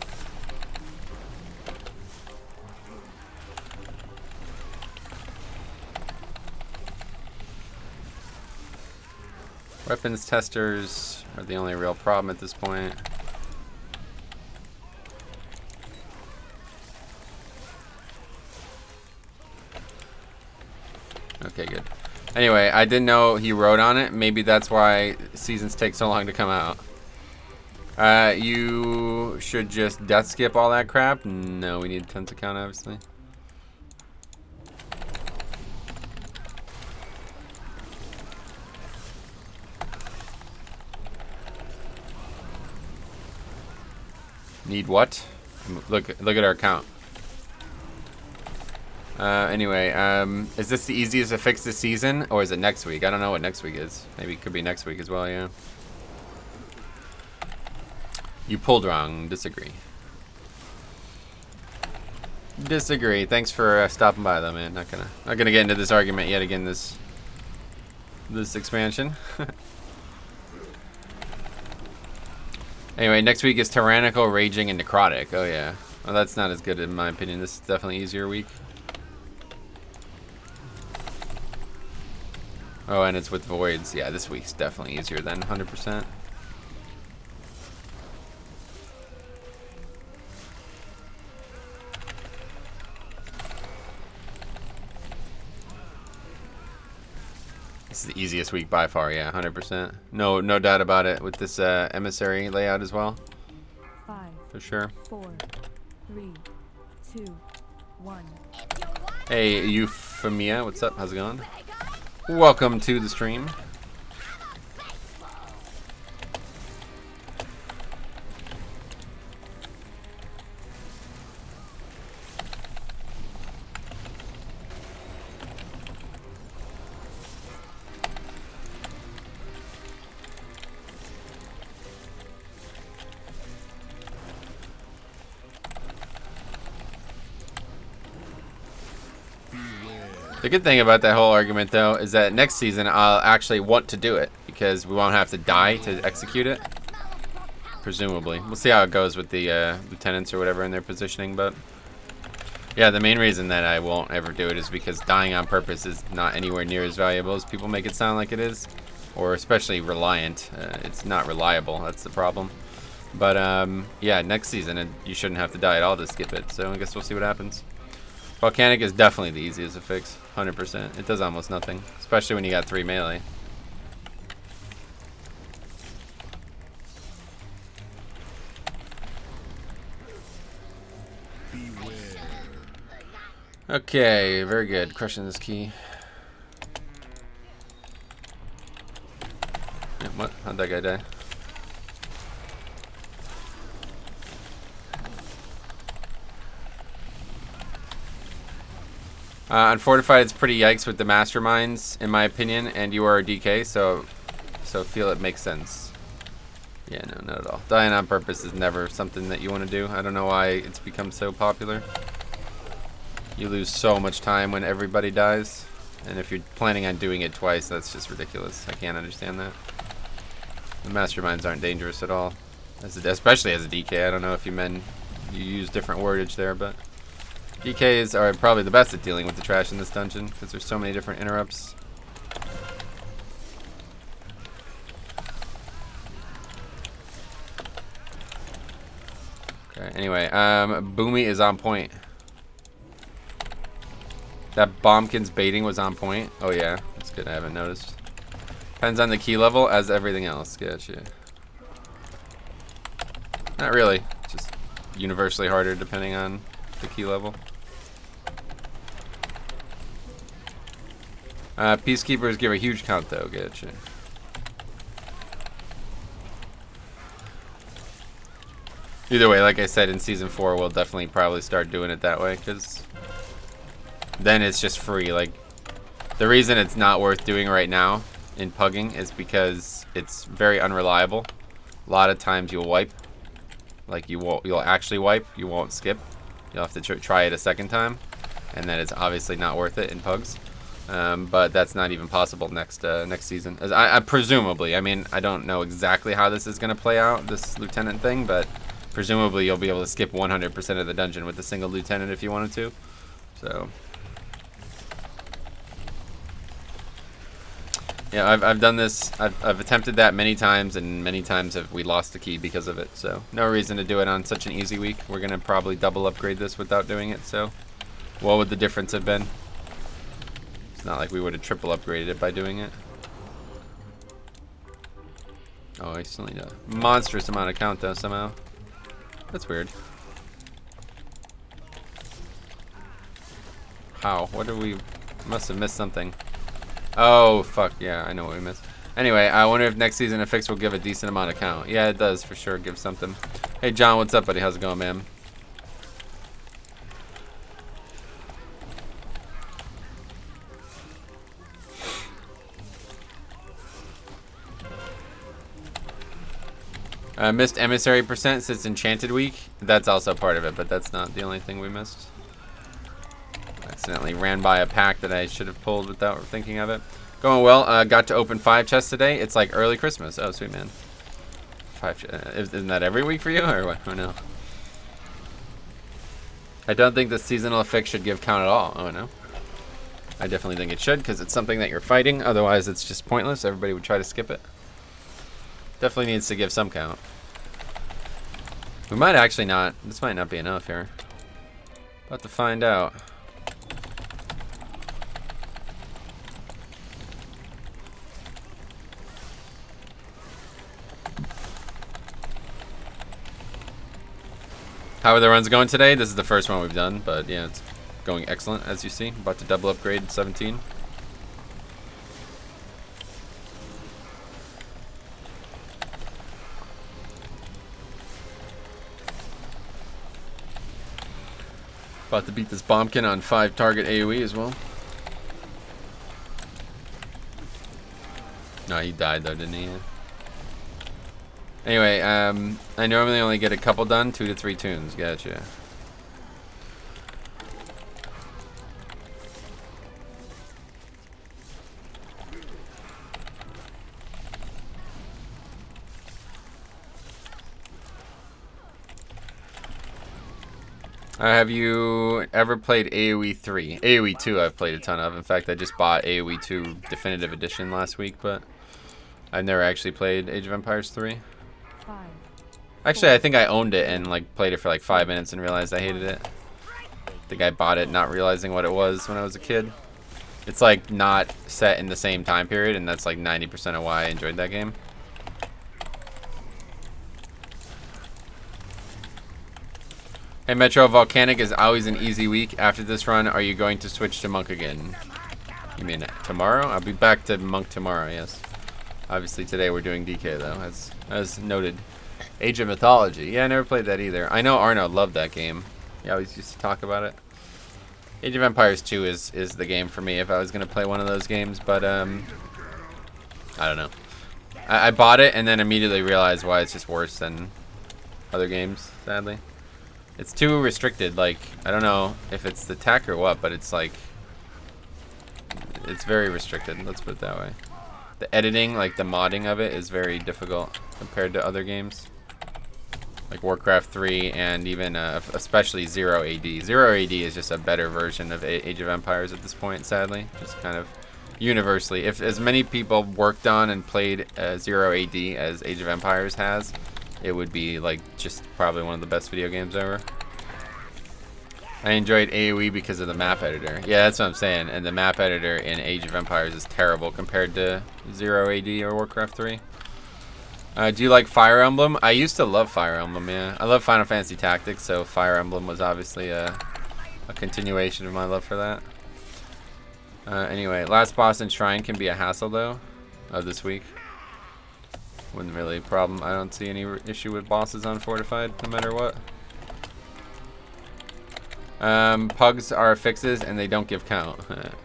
Weapons testers are the only real problem at this point. Okay, good. Anyway, I didn't know he wrote on it. Maybe that's why seasons take so long to come out. You should just death skip all that crap. No, we need tons of count, obviously. Need what? Look at our count. Anyway, is this the easiest to fix this season, or is it next week? I don't know what next week is. Maybe it could be next week as well, yeah. You pulled wrong. Disagree. Disagree. Thanks for stopping by, though, man. Not gonna get into this argument yet again. This expansion. Anyway, next week is Tyrannical, Raging, and Necrotic. Oh yeah. Well, that's not as good in my opinion. This is definitely an easier week. Oh, and it's with Voids. Yeah, this week's definitely easier than 100%. This is the easiest week by far, yeah, 100%. No doubt about it with this emissary layout as well. 5, for sure. 4, 3, 2, 1. Hey, Euphemia, what's up? How's it going? Welcome to the stream. The good thing about that whole argument, though, is that next season I'll actually want to do it because we won't have to die to execute it. Presumably. We'll see how it goes with the lieutenants or whatever in their positioning, but yeah, the main reason that I won't ever do it is because dying on purpose is not anywhere near as valuable as people make it sound like it is, or especially reliant. It's not reliable, that's the problem. But yeah, next season you shouldn't have to die at all to skip it, so I guess we'll see what happens. Volcanic is definitely the easiest to fix, 100%. It does almost nothing, especially when you got 3 melee. Okay, very good. Crushing this key. Yeah, what? How'd that guy die? Unfortified, it's pretty yikes with the masterminds, in my opinion, and you are a DK, so feel it makes sense. Yeah, no, not at all. Dying on purpose is never something that you want to do. I don't know why it's become so popular. You lose so much time when everybody dies. And if you're planning on doing it twice, that's just ridiculous. I can't understand that. The masterminds aren't dangerous at all. Especially as a DK. I don't know if you use different wordage there, but DKs are probably the best at dealing with the trash in this dungeon because there's so many different interrupts. Okay, anyway, Boomy is on point. That Bombkin's baiting was on point. Oh yeah, that's good. I haven't noticed. Depends on the key level as everything else. Gotcha. Not really. Just universally harder depending on the key level. Peacekeepers give a huge count though. Gotcha. Either way, like I said, in Season 4, we'll definitely probably start doing it that way because then it's just free. Like, the reason it's not worth doing right now in Pugging is because it's very unreliable. A lot of times you'll wipe. Like, you'll actually wipe. You won't skip. You'll have to try it a second time. And then it's obviously not worth it in Pugs. But that's not even possible next season. I presumably, I mean, I don't know exactly how this is going to play out, this lieutenant thing, but presumably you'll be able to skip 100% of the dungeon with a single lieutenant if you wanted to. So yeah, I've done this. I've attempted that many times, and many times we lost the key because of it. So no reason to do it on such an easy week. We're gonna probably double upgrade this without doing it. So what would the difference have been? It's not like we would have triple upgraded it by doing it. Oh, I still need a monstrous amount of count though somehow. That's weird. How? What did we? Must have missed something. Oh, fuck, yeah, I know what we missed. Anyway, I wonder if next season a fix will give a decent amount of count. Yeah, it does, for sure, give something. Hey, John, what's up, buddy? How's it going, man? Missed emissary percent since Enchanted Week. That's also part of it, but that's not the only thing we missed. Accidentally ran by a pack that I should have pulled without thinking of it. Going well. Got to open 5 chests today. It's like early Christmas. Oh, sweet, man. 5 isn't that every week for you, or what? Oh, no. I don't think the seasonal fix should give count at all. Oh, no. I definitely think it should, because it's something that you're fighting. Otherwise, it's just pointless. Everybody would try to skip it. Definitely needs to give some count. We might actually not. This might not be enough here. About to find out. How are the runs going today? This is the first one we've done, but yeah, it's going excellent, as you see. About to double upgrade 17. About to beat this Bombkin on 5 target AoE as well. No, he died though, didn't he? Yeah. Anyway, I normally only get a couple done, 2 to 3 tunes. Gotcha. Have you ever played AoE 3? AoE 2 I've played a ton of. In fact, I just bought AoE 2 Definitive Edition last week, but I've never actually played Age of Empires 3. 5. Actually, I think I owned it and like played it for like 5 minutes and realized I hated it. I think I bought it not realizing what it was when I was a kid. It's like not set in the same time period, and that's like 90% of why I enjoyed that game. Hey Metro, Volcanic is always an easy week. After this run, are you going to switch to Monk again? You mean tomorrow? I'll be back to Monk tomorrow, yes. Obviously today we're doing DK though, as noted. Age of Mythology. Yeah, I never played that either. I know Arno loved that game. He always used to talk about it. Age of Empires 2 is the game for me if I was going to play one of those games, but I don't know. I bought it and then immediately realized why it's just worse than other games, sadly. It's too restricted. Like, I don't know if it's the tech or what, but it's like, it's very restricted. Let's put it that way. The editing, like the modding of it, is very difficult compared to other games. Like Warcraft 3 and even especially 0 AD. 0 AD is just a better version of Age of Empires at this point, sadly. Just kind of universally. If as many people worked on and played 0 AD as Age of Empires has, it would be like just probably one of the best video games ever. I enjoyed AoE because of the map editor. Yeah, that's what I'm saying. And the map editor in Age of Empires is terrible compared to 0 AD or Warcraft 3. Do you like Fire Emblem? I used to love Fire Emblem, yeah. I love Final Fantasy Tactics, so Fire Emblem was obviously a continuation of my love for that. Anyway, last boss in Shrine can be a hassle, though, this week. Wouldn't really be a problem. I don't see any issue with bosses on Fortified, no matter what. Pugs are fixes, and they don't give count.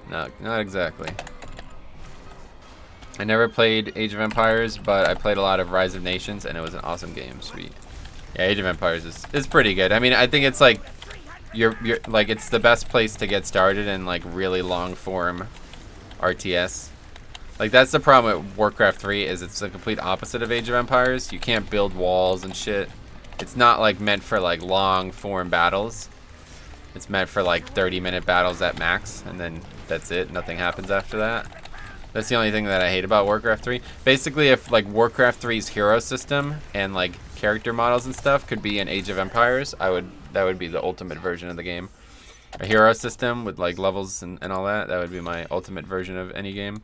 Not exactly. I never played Age of Empires, but I played a lot of Rise of Nations, and it was an awesome game. Sweet. Yeah, Age of Empires is pretty good. I mean, I think it's like you're like it's the best place to get started in like really long form RTS. Like that's the problem with Warcraft 3 is it's the complete opposite of Age of Empires. You can't build walls and shit. It's not like meant for like long form battles. It's meant for like 30-minute battles at max, and then that's it. Nothing happens after that. That's the only thing that I hate about Warcraft 3. Basically, if like Warcraft 3's hero system and like character models and stuff could be in Age of Empires, that would be the ultimate version of the game. A hero system with like levels and all that would be my ultimate version of any game.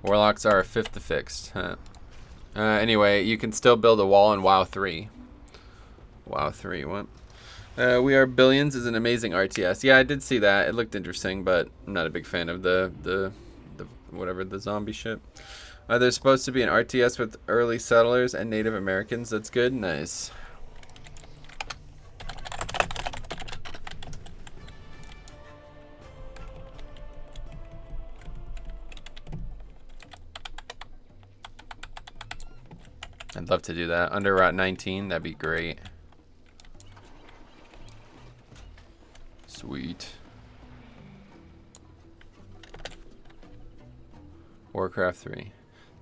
Warlocks are a fifth to fixed. Huh. Anyway, you can still build a wall in WoW 3. WoW 3, what? We Are Billions is an amazing RTS. Yeah, I did see that. It looked interesting, but I'm not a big fan of the whatever, the zombie shit. There's supposed to be an RTS with early settlers and Native Americans. That's good. Nice. I'd love to do that. Under Route 19, that'd be great. Sweet. Warcraft 3.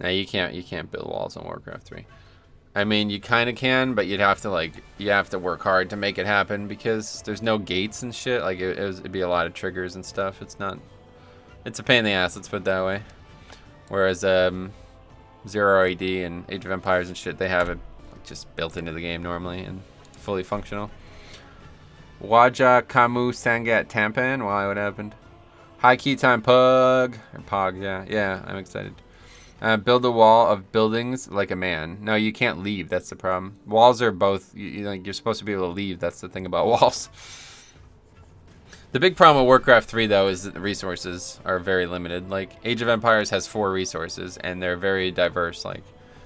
Now you can't build walls on Warcraft 3. I mean, you kind of can, but you'd have to work hard to make it happen because there's no gates and shit. Like it'd be a lot of triggers and stuff. It's a pain in the ass. Let's put it that way. Whereas 0 AD and Age of Empires and shit, they have it just built into the game normally and fully functional. Waja Kamu Sangat Tampan. Why? What happened? High key time Pug. Or Pog, yeah, I'm excited. Build a wall of buildings like a man. No, you can't leave. That's the problem. Walls are both, you're supposed to be able to leave. That's the thing about walls. The big problem with Warcraft 3, though, is that the resources are very limited. Like, Age of Empires has 4 resources, and they're very diverse. Like,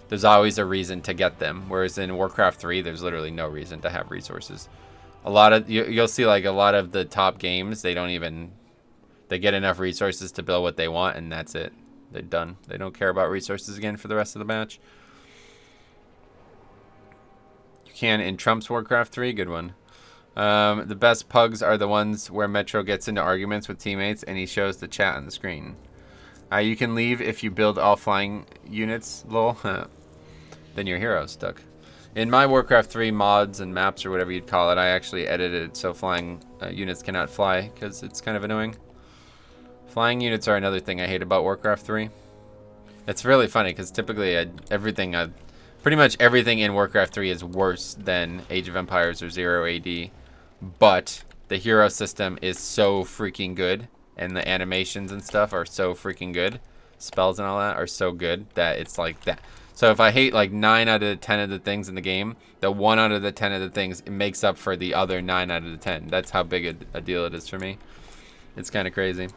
there's always a reason to get them. Whereas in Warcraft 3, there's literally no reason to have resources. You'll see, like, a lot of the top games, they get enough resources to build what they want, and that's it. They're done. They don't care about resources again for the rest of the match. You can in Trump's Warcraft 3. Good one. The best pugs are the ones where Metro gets into arguments with teammates, and he shows the chat on the screen. You can leave if you build all flying units, lol. Then your hero's stuck. In my Warcraft 3 mods and maps, or whatever you'd call it, I actually edited it so flying units cannot fly, because it's kind of annoying. Flying units are another thing I hate about Warcraft 3. It's really funny because typically pretty much everything in Warcraft 3 is worse than Age of Empires or 0 AD. But the hero system is so freaking good, and the animations and stuff are so freaking good. Spells and all that are so good that it's like that. So if I hate like 9 out of the 10 of the things in the game, the 1 out of the 10 of the things it makes up for the other 9 out of the 10. That's how big a deal it is for me. It's kind of crazy.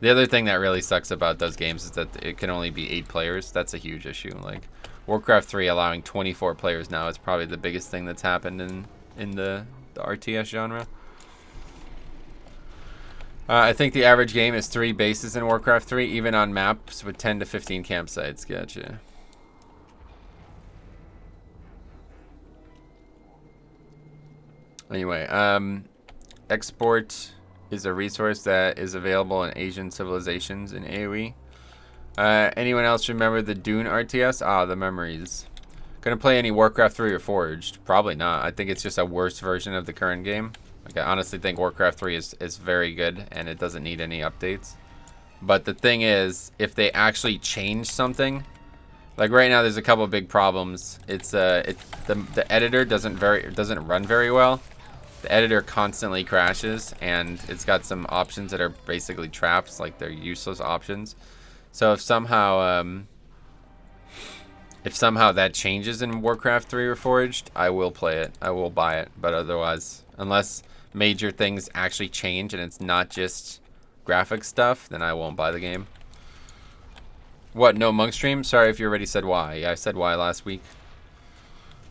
The other thing that really sucks about those games is that it can only be 8 players. That's a huge issue. Like Warcraft 3 allowing 24 players now is probably the biggest thing that's happened in the RTS genre. I think the average game is 3 bases in Warcraft 3, even on maps with 10 to 15 campsites. Gotcha. Anyway, export is a resource that is available in Asian civilizations in AoE. Anyone else remember the Dune RTS? Ah, the memories. Gonna play any Warcraft 3 or Forged? Probably not. I think it's just a worse version of the current game. Like, I honestly think Warcraft 3 is very good, and it doesn't need any updates. But the thing is, if they actually change something, like right now, there's a couple of big problems. It's the editor doesn't run very well. The editor constantly crashes, and it's got some options that are basically traps, like they're useless options. So if somehow that changes in Warcraft 3 or Forged, I will play it. I will buy it. But otherwise, unless major things actually change and it's not just graphic stuff, then I won't buy the game. What, no monk stream? Sorry if you already said why. Yeah, I said why last week.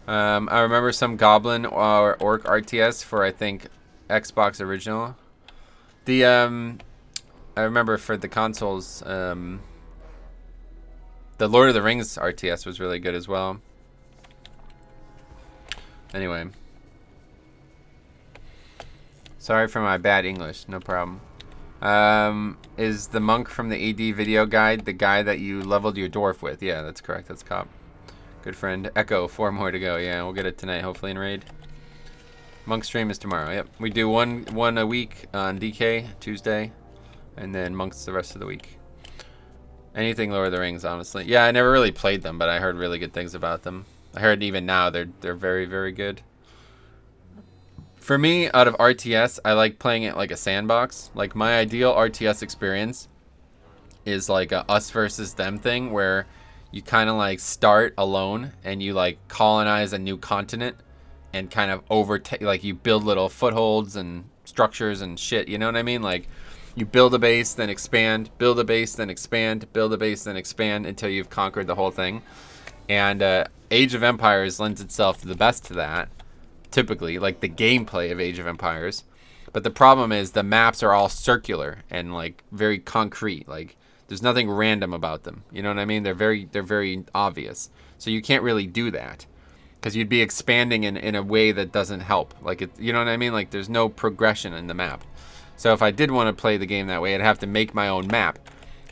I remember some Goblin or Orc RTS for, I think, Xbox original. I remember for the consoles, the Lord of the Rings RTS was really good as well. Anyway. Sorry for my bad English, no problem. Is the monk from the AD video guide the guy that you leveled your dwarf with? Yeah, that's correct, that's Cop. Good friend. Echo, 4 more to go. Yeah, we'll get it tonight, hopefully in Raid. Monk stream is tomorrow, yep. We do one a week on DK, Tuesday, and then Monks the rest of the week. Anything Lord of the Rings, honestly. Yeah, I never really played them, but I heard really good things about them. I heard even now they're very, very good. For me, out of RTS, I like playing it like a sandbox. Like, my ideal RTS experience is like a us versus them thing, where you kind of like start alone and you like colonize a new continent and kind of overtake, like you build little footholds and structures and shit, you know what I mean? Like, you build a base, then expand, build a base, then expand, build a base, then expand until you've conquered the whole thing. And Age of Empires lends itself the best to that, typically, like the gameplay of Age of Empires. But the problem is the maps are all circular and like very concrete. Like, there's nothing random about them. You know what I mean? They're very obvious. So you can't really do that, because you'd be expanding in a way that doesn't help. Like, it, you know what I mean? Like, there's no progression in the map. So if I did want to play the game that way, I'd have to make my own map.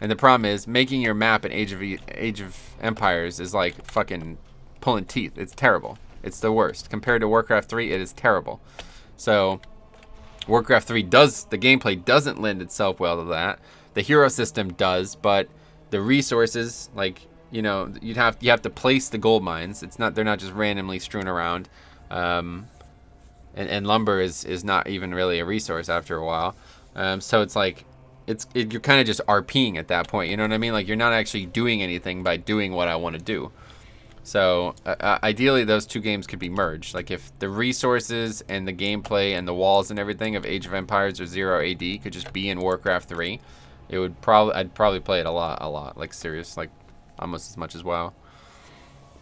And the problem is, making your map in Age of Empires is like fucking pulling teeth. It's terrible. It's the worst. Compared to Warcraft 3, it is terrible. So Warcraft 3 the gameplay doesn't lend itself well to that. The hero system does, but the resources, like, you know, you have to place the gold mines. They're not just randomly strewn around. And lumber is not even really a resource after a while. So it's like, you're kind of just RPing at that point. You know what I mean? Like, you're not actually doing anything by doing what I want to do. So ideally, those two games could be merged. Like, if the resources and the gameplay and the walls and everything of Age of Empires or 0 AD could just be in Warcraft 3, I'd probably play it a lot. Like, serious, like almost as much as WoW.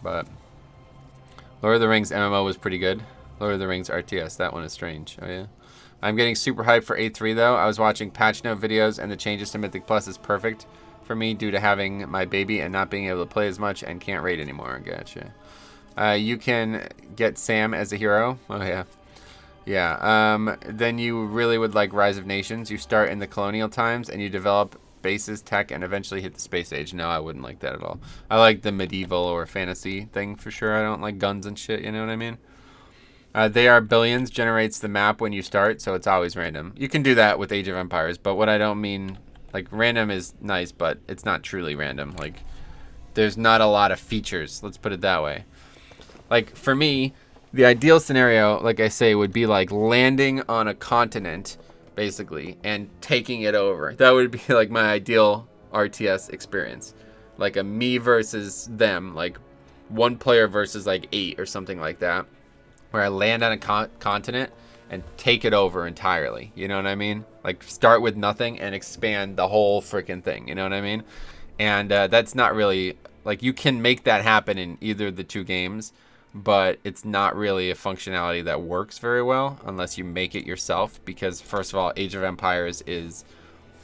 But Lord of the Rings MMO was pretty good. Lord of the Rings RTS, that one is strange. Oh yeah. I'm getting super hyped for A3 though. I was watching patch note videos, and the changes to Mythic Plus is perfect for me due to having my baby and not being able to play as much and can't raid anymore. Gotcha. You can get Sam as a hero. Oh yeah. Yeah. Then you really would like Rise of Nations. You start in the colonial times and you develop bases, tech, and eventually hit the space age. No, I wouldn't like that at all. I like the medieval or fantasy thing for sure. I don't like guns and shit, you know what I mean? They Are Billions generates the map when you start, so it's always random. You can do that with Age of Empires, but what I don't mean, like, random is nice, but it's not truly random. Like, there's not a lot of features, let's put it that way. Like, for me, the ideal scenario, like I say, would be like landing on a continent, basically, and taking it over. That would be like my ideal RTS experience. Like a me versus them, like one player versus like 8 or something like that, where I land on a continent and take it over entirely. You know what I mean? Like, start with nothing and expand the whole freaking thing. You know what I mean? And that's not really, like, you can make that happen in either of the two games. but it's not really a functionality that works very well unless you make it yourself, because first of all, Age of Empires is,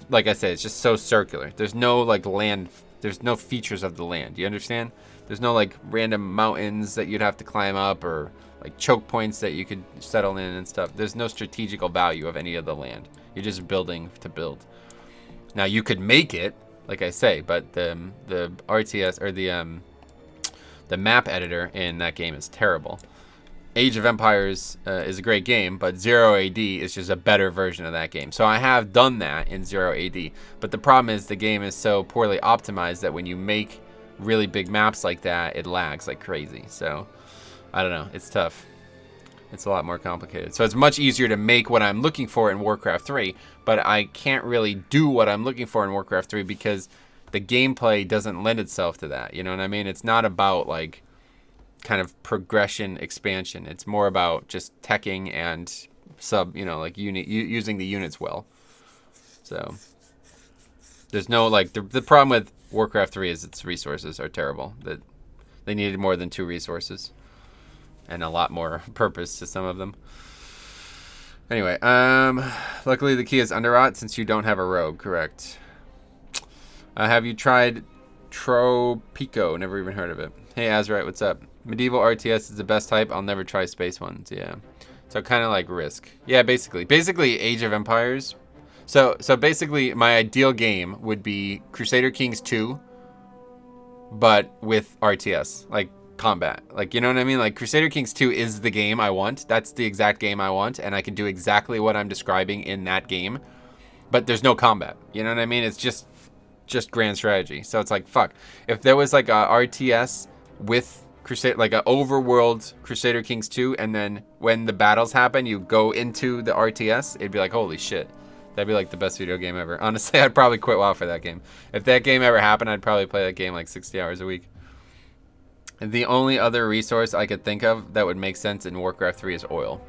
like I said, it's just so circular. There's no like land, there's no features of the land. You understand? There's no like random mountains that you'd have to climb up or like choke points that you could settle in and stuff. There's no strategical value of any of the land. You're just building to build. Now you could make it, like I say, but the RTS or the map editor in that game is terrible. Age of Empires is a great game, but 0 AD is just a better version of that game. So I have done that in 0 AD, but the problem is the game is so poorly optimized that when you make really big maps like that, it lags like crazy. So I don't know, it's tough. It's a lot more complicated. So it's much easier to make what I'm looking for in Warcraft 3, but I can't really do what I'm looking for in Warcraft 3 because the gameplay doesn't lend itself to that. You know what I mean? It's not about like kind of progression expansion. It's more about just teching and like using the units well. So there's no like the problem with Warcraft 3 is its resources are terrible. That they needed more than 2 resources and a lot more purpose to some of them. Anyway, luckily the key is Underrot since you don't have a rogue, correct? Have you tried Tropico? Never even heard of it. Hey Azrite, what's up? Medieval RTS is the best type. I'll never try space ones. Yeah. So kind of like Risk. Yeah, basically Age of Empires. So basically my ideal game would be Crusader Kings 2, but with RTS, like combat. Like, you know what I mean? Like Crusader Kings 2 is the game I want. That's the exact game I want, and I can do exactly what I'm describing in that game, but there's no combat. You know what I mean? It's just grand strategy. So it's like, fuck. If there was like a RTS with Crusader, like an overworld Crusader Kings 2, and then when the battles happen, you go into the RTS, it'd be like, holy shit. That'd be like the best video game ever. Honestly, I'd probably quit WoW for that game. If that game ever happened, I'd probably play that game like 60 hours a week. And the only other resource I could think of that would make sense in Warcraft 3 is oil.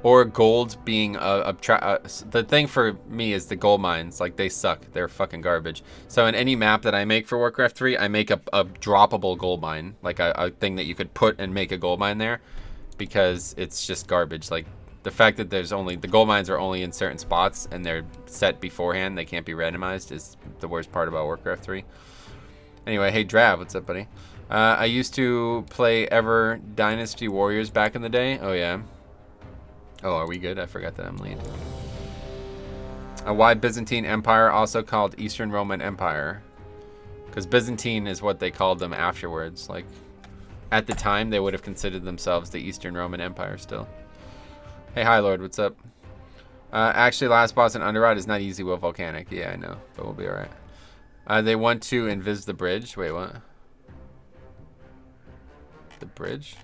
Or gold being the thing for me is the gold mines. Like, they suck. They're fucking garbage. So in any map that I make for Warcraft 3, I make a droppable gold mine. Like a thing that you could put and make a gold mine there. Because it's just garbage. Like, the fact that the gold mines are only in certain spots and they're set beforehand, they can't be randomized, is the worst part about Warcraft 3. Anyway, hey Drav, what's up, buddy? I used to play Ever Dynasty Warriors back in the day. Oh yeah. Oh, are we good? I forgot that I'm lead. Why Byzantine Empire, also called Eastern Roman Empire? Because Byzantine is what they called them afterwards. Like, at the time, they would have considered themselves the Eastern Roman Empire still. Hey, High Lord, what's up? Actually, last boss in Underrot is not easy with Volcanic. Yeah, I know, but we'll be alright. They want to invis the bridge. Wait, what? The bridge?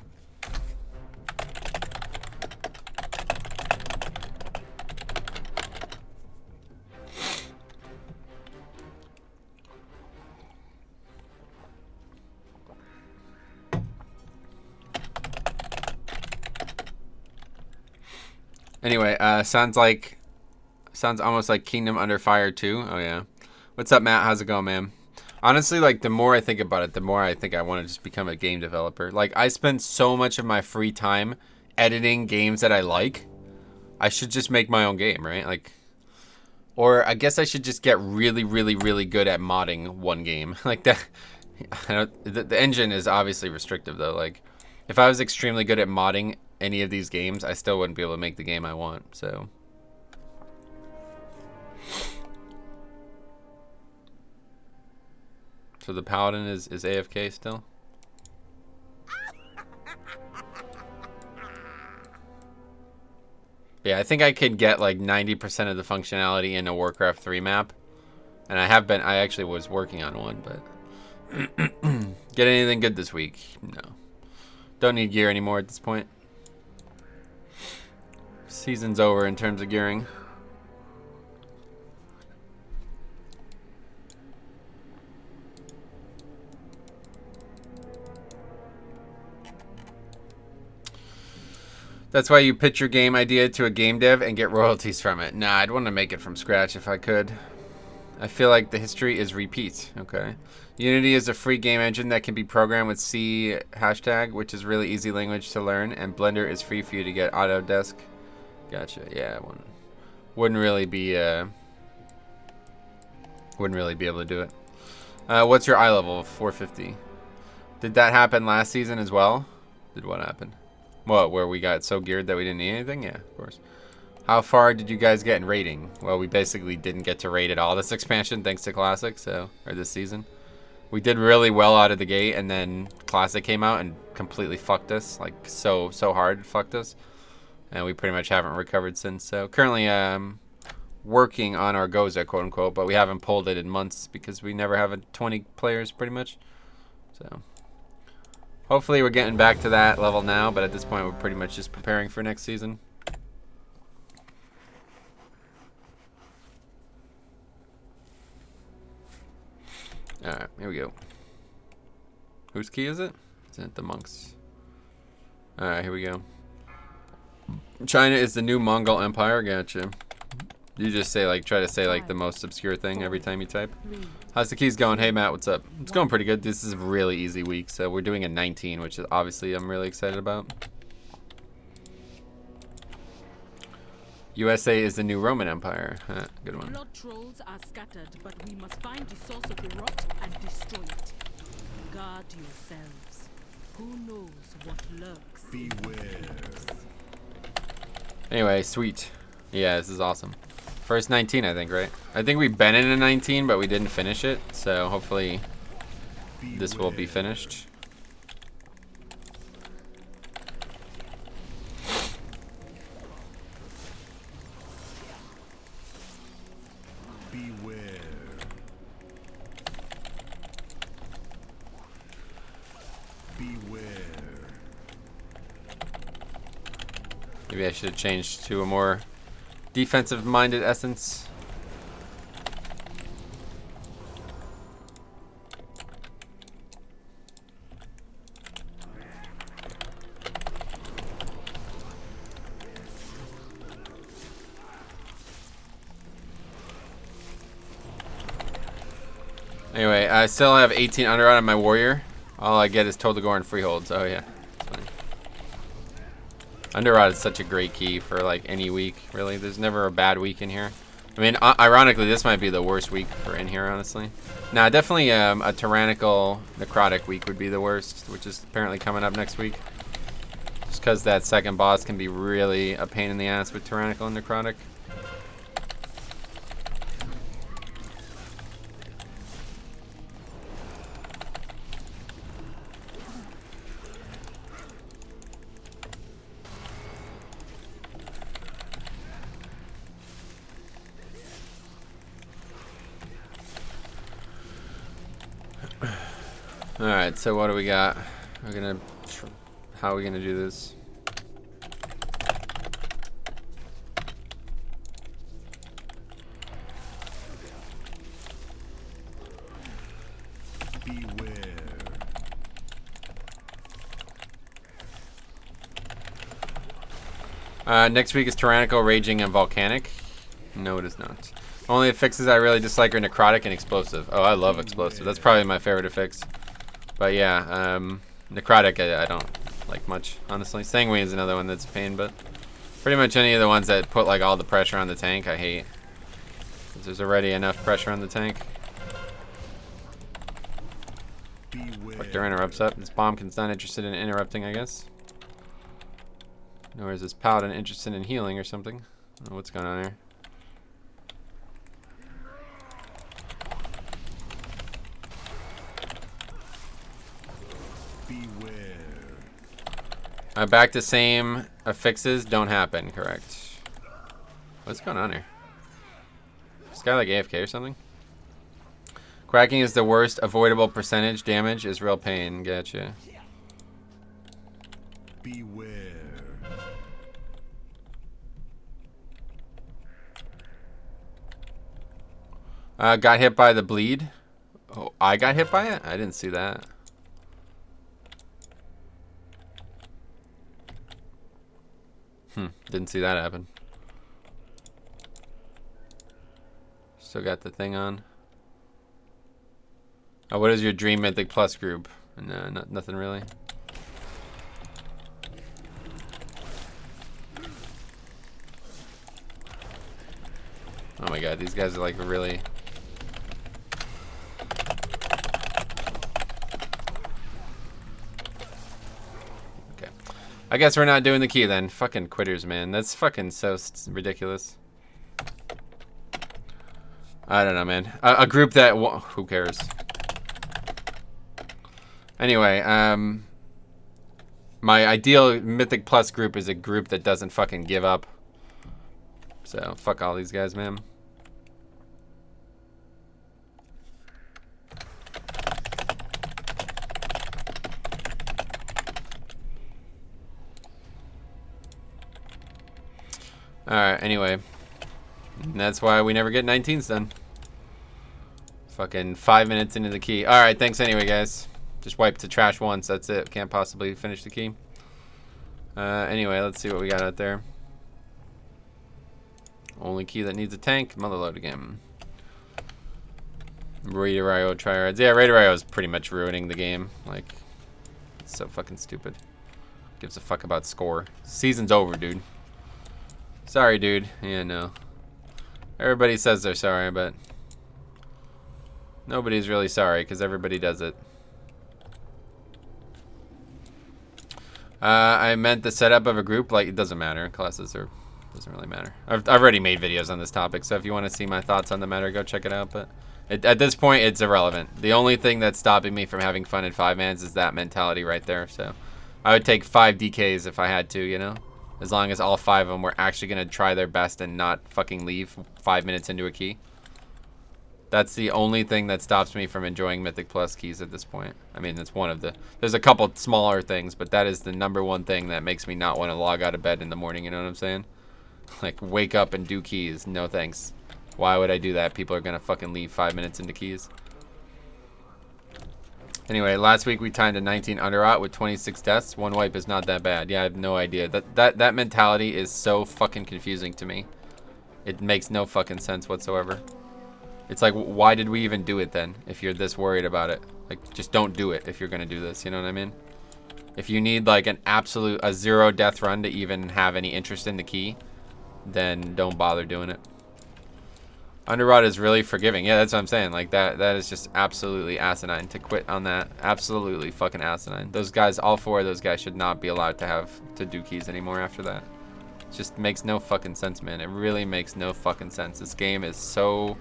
Anyway, sounds almost like Kingdom Under Fire 2. Oh yeah. What's up, Matt? How's it going, man? Honestly, like, the more I think about it, the more I think I want to just become a game developer. Like, I spend so much of my free time editing games that I like. I should just make my own game, right? Like, or I guess I should just get really, really, really good at modding one game. Like that. The engine is obviously restrictive though. Like, if I was extremely good at modding any of these games, I still wouldn't be able to make the game I want. So. So the Paladin is AFK still? Yeah, I think I could get like 90% of the functionality in a Warcraft 3 map. And I actually was working on one, but... Get anything good this week? No. Don't need gear anymore at this point. Season's over in terms of gearing. That's why you pitch your game idea to a game dev and get royalties from it. Nah, I'd want to make it from scratch if I could. I feel like the history is repeat. Okay. Unity is a free game engine that can be programmed with C hashtag, which is really easy language to learn, and Blender is free for you to get Autodesk. Gotcha. Yeah, wouldn't really be able to do it. What's your eye level? 450. Did that happen last season as well? Did what happen? What, where we got so geared that we didn't need anything? Yeah, of course. How far did you guys get in rating? Well, we basically didn't get to rate at all this expansion thanks to Classic, or this season. We did really well out of the gate, and then Classic came out and completely fucked us, like so hard fucked us. And we pretty much haven't recovered since. So currently working on our Goza, quote unquote, but we haven't pulled it in months because we never have 20 players pretty much. So hopefully we're getting back to that level now, but at this point we're pretty much just preparing for next season. Alright, here we go. Whose key is it? Is it the monks? Alright, here we go. China is the new Mongol Empire. Gotcha. You just say like, try to say like the most obscure thing every time you type. How's the keys going? Hey Matt, what's up? It's going pretty good. This is a really easy week, so we're doing a 19, which is obviously I'm really excited about. USA is the new Roman Empire. Good one. Blood trolls are scattered, but we must find the source of the rot and destroy it. Guard yourselves. Who knows what lurks? Beware. Anyway, sweet. Yeah, this is awesome. First 19, I think, right? I think we've been in a 19, but we didn't finish it. So hopefully this will be finished. Maybe I should have changed to a more defensive-minded essence. Anyway, I still have 18 underrod on my warrior. All I get is Told to Gore and freeholds. Oh yeah. Underrod is such a great key for like any week, really. There's never a bad week in here. I mean, ironically, this might be the worst week for in here, honestly. Nah, definitely a tyrannical necrotic week would be the worst, which is apparently coming up next week. Just because that second boss can be really a pain in the ass with tyrannical and necrotic. Alright, so what do we got? How are we gonna do this? Beware. Next week is Tyrannical, Raging, and Volcanic. No, it is not. Only affixes I really dislike are Necrotic and Explosive. Oh, I love Explosive. That's probably my favorite affix. But yeah, Necrotic I don't like much, honestly. Sanguine is another one that's a pain, but pretty much any of the ones that put like all the pressure on the tank I hate. 'Cause there's already enough pressure on the tank. Fuck their interrupts up. This Bombkin's not interested in interrupting, I guess. Nor is this Paladin interested in healing or something. I don't know what's going on here. Back to same affixes don't happen, correct. What's going on here? Is this guy like AFK or something? Cracking is the worst avoidable percentage. Damage is real pain. Gotcha. Beware. Got hit by the bleed. Oh, I got hit by it? I didn't see that. Didn't see that happen. Still got the thing on. Oh, what is your dream Mythic Plus group? No, nothing really. Oh my god, these guys are like really... Okay. I guess we're not doing the key then. Fucking quitters, man. That's fucking so ridiculous. I don't know, man. A group that... who cares? Anyway, my ideal Mythic Plus group is a group that doesn't fucking give up. So, fuck all these guys, man. Alright, anyway. And that's why we never get 19s done. Fucking 5 minutes into the key. Alright, thanks anyway, guys. Just wipe to trash once, that's it. Can't possibly finish the key. Anyway, let's see what we got out there. Only key that needs a tank. Motherload again. Raider IO tryhards. Yeah, Raider IO is pretty much ruining the game. Like, it's so fucking stupid. Gives a fuck about score. Season's over, dude. Sorry, dude. Yeah, no. Everybody says they're sorry, but nobody's really sorry because everybody does it. I meant the setup of a group. Like, it doesn't matter. Classes are... doesn't really matter. I've already made videos on this topic, so if you want to see my thoughts on the matter, go check it out. But at this point, it's irrelevant. The only thing that's stopping me from having fun in 5-mans is that mentality right there. So I would take 5 DKs if I had to, you know? As long as all 5 of them were actually going to try their best and not fucking leave 5 minutes into a key. That's the only thing that stops me from enjoying Mythic Plus keys at this point. I mean, that's one of the... there's a couple smaller things, but that is the #1 thing that makes me not want to log out of bed in the morning, you know what I'm saying? Like, wake up and do keys. No thanks. Why would I do that? People are going to fucking leave 5 minutes into keys. Anyway, last week we timed a 19 underot with 26 deaths. 1 wipe is not that bad. Yeah, I have no idea. That mentality is so fucking confusing to me. It makes no fucking sense whatsoever. It's like, why did we even do it then, if you're this worried about it? Like, just don't do it if you're going to do this, you know what I mean? If you need, like, a 0 death run to even have any interest in the key, then don't bother doing it. Underrot is really forgiving. Yeah, that's what I'm saying. Like, that is just absolutely asinine to quit on that. Absolutely fucking asinine. Those guys, all 4 of those guys should not be allowed to do keys anymore after that. It just makes no fucking sense, man. It really makes no fucking sense. This game is so...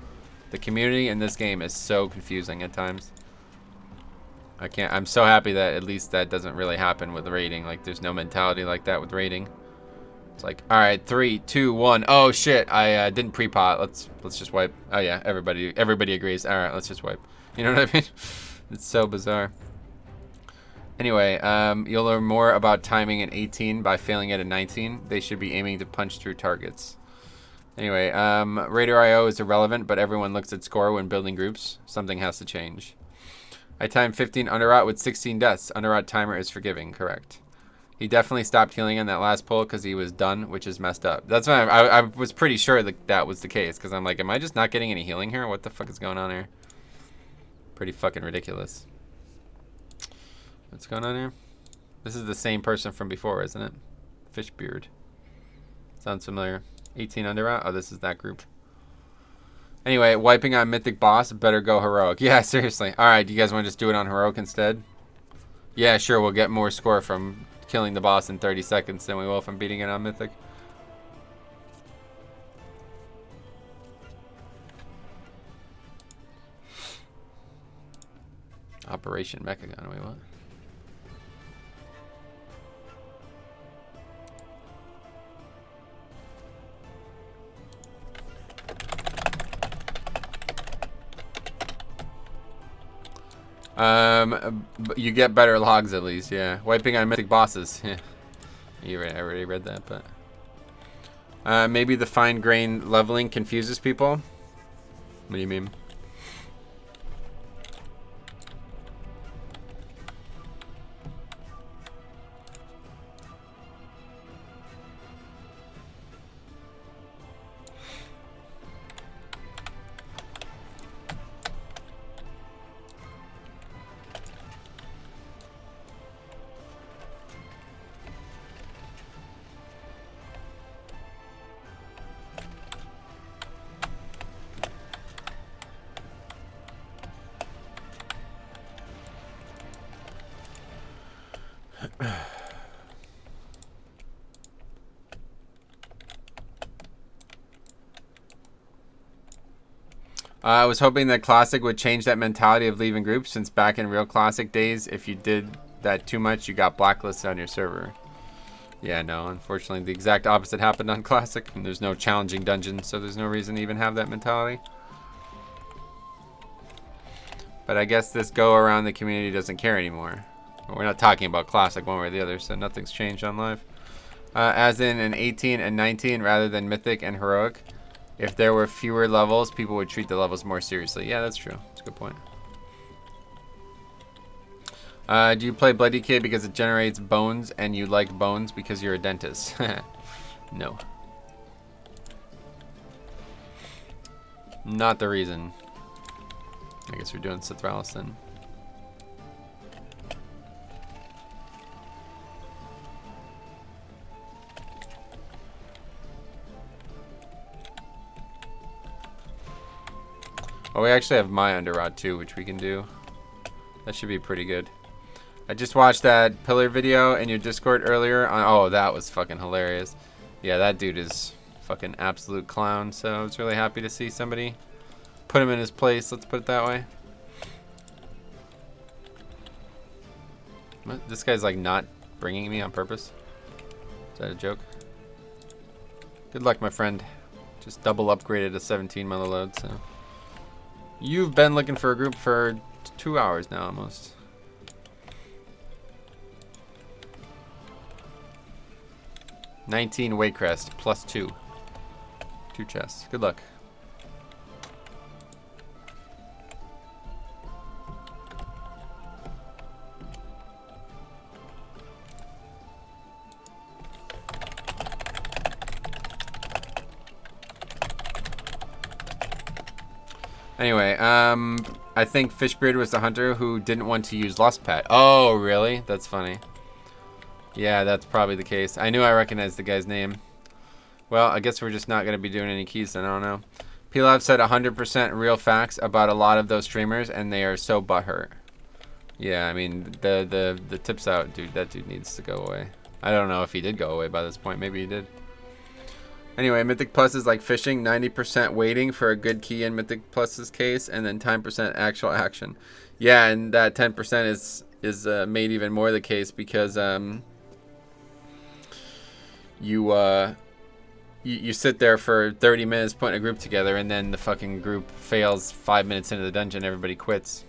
the community in this game is so confusing at times. I'm so happy that at least that doesn't really happen with raiding. Like, there's no mentality like that with raiding. It's like, all right, 3, 2, 1. Oh shit, I didn't pre-pot. Let's just wipe. Oh yeah, everybody agrees. All right, let's just wipe. You know what I mean? It's so bizarre. Anyway, you'll learn more about timing an 18 by failing at a 19. They should be aiming to punch through targets. Anyway, Raider IO is irrelevant, but everyone looks at score when building groups. Something has to change. I timed 15 underrot with 16 deaths. Underrot timer is forgiving, correct. He definitely stopped healing on that last pull because he was done, which is messed up. That's why I was pretty sure that was the case, because I'm like, am I just not getting any healing here? What the fuck is going on here? Pretty fucking ridiculous. What's going on here? This is the same person from before, isn't it? Fishbeard. Sounds familiar. 18 underrot? Oh, this is that group. Anyway, wiping on Mythic Boss, better go Heroic. Yeah, seriously. Alright, do you guys want to just do it on Heroic instead? Yeah, sure, we'll get more score from killing the boss in 30 seconds than we will from beating it on Mythic. Operation Mechagon, wait, what? You get better logs at least, yeah. Wiping on mythic bosses, yeah. I already read that, but maybe the fine grain leveling confuses people. What do you mean? I was hoping that Classic would change that mentality of leaving groups, since back in real Classic days, if you did that too much, you got blacklisted on your server. Yeah, no, unfortunately the exact opposite happened on Classic, and there's no challenging dungeons, so there's no reason to even have that mentality. But I guess this go around the community doesn't care anymore. We're not talking about Classic one way or the other, so nothing's changed on live. As in an 18 and 19 rather than Mythic and Heroic. If there were fewer levels, people would treat the levels more seriously. Yeah, that's true. That's a good point. Do you play Bloody Kid because it generates bones and you like bones because you're a dentist? No. Not the reason. I guess we're doing Citralis then. Oh, we actually have my Underrot too, which we can do. That should be pretty good. I just watched that Pillar video in your Discord earlier. Oh, that was fucking hilarious. Yeah, that dude is fucking absolute clown. So I was really happy to see somebody put him in his place. Let's put it that way. What? This guy's like not bringing me on purpose. Is that a joke? Good luck, my friend. Just double upgraded to 17 load, so. You've been looking for a group for 2 hours now, almost. $19 Waycrest plus 2. 2 chests. Good luck. Anyway, I think Fishbeard was the hunter who didn't want to use Lust Pet. Oh, really? That's funny. Yeah, that's probably the case. I knew I recognized the guy's name. Well, I guess we're just not going to be doing any keys then. I don't know. Pilaf said 100% real facts about a lot of those streamers, and they are so butthurt. Yeah, I mean, the tips out, dude. That dude needs to go away. I don't know if he did go away by this point. Maybe he did. Anyway, Mythic Plus is like fishing, 90% waiting for a good key in Mythic Plus's case, and then 10% actual action. Yeah, and that 10% is made even more the case because you sit there for 30 minutes putting a group together, and then the fucking group fails 5 minutes into the dungeon, everybody quits.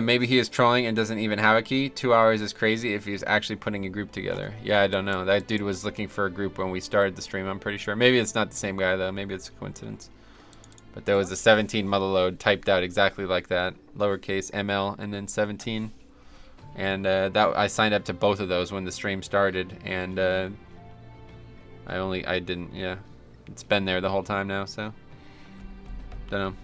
Maybe he is trolling and doesn't even have a key. 2 hours is crazy if he's actually putting a group together. Yeah, I don't know. That dude was looking for a group when we started the stream, I'm pretty sure. Maybe it's not the same guy, though. Maybe it's a coincidence. But there was a 17 motherload typed out exactly like that. Lowercase ML and then 17. And that I signed up to both of those when the stream started. And I didn't, yeah. It's been there the whole time now, so. Don't know.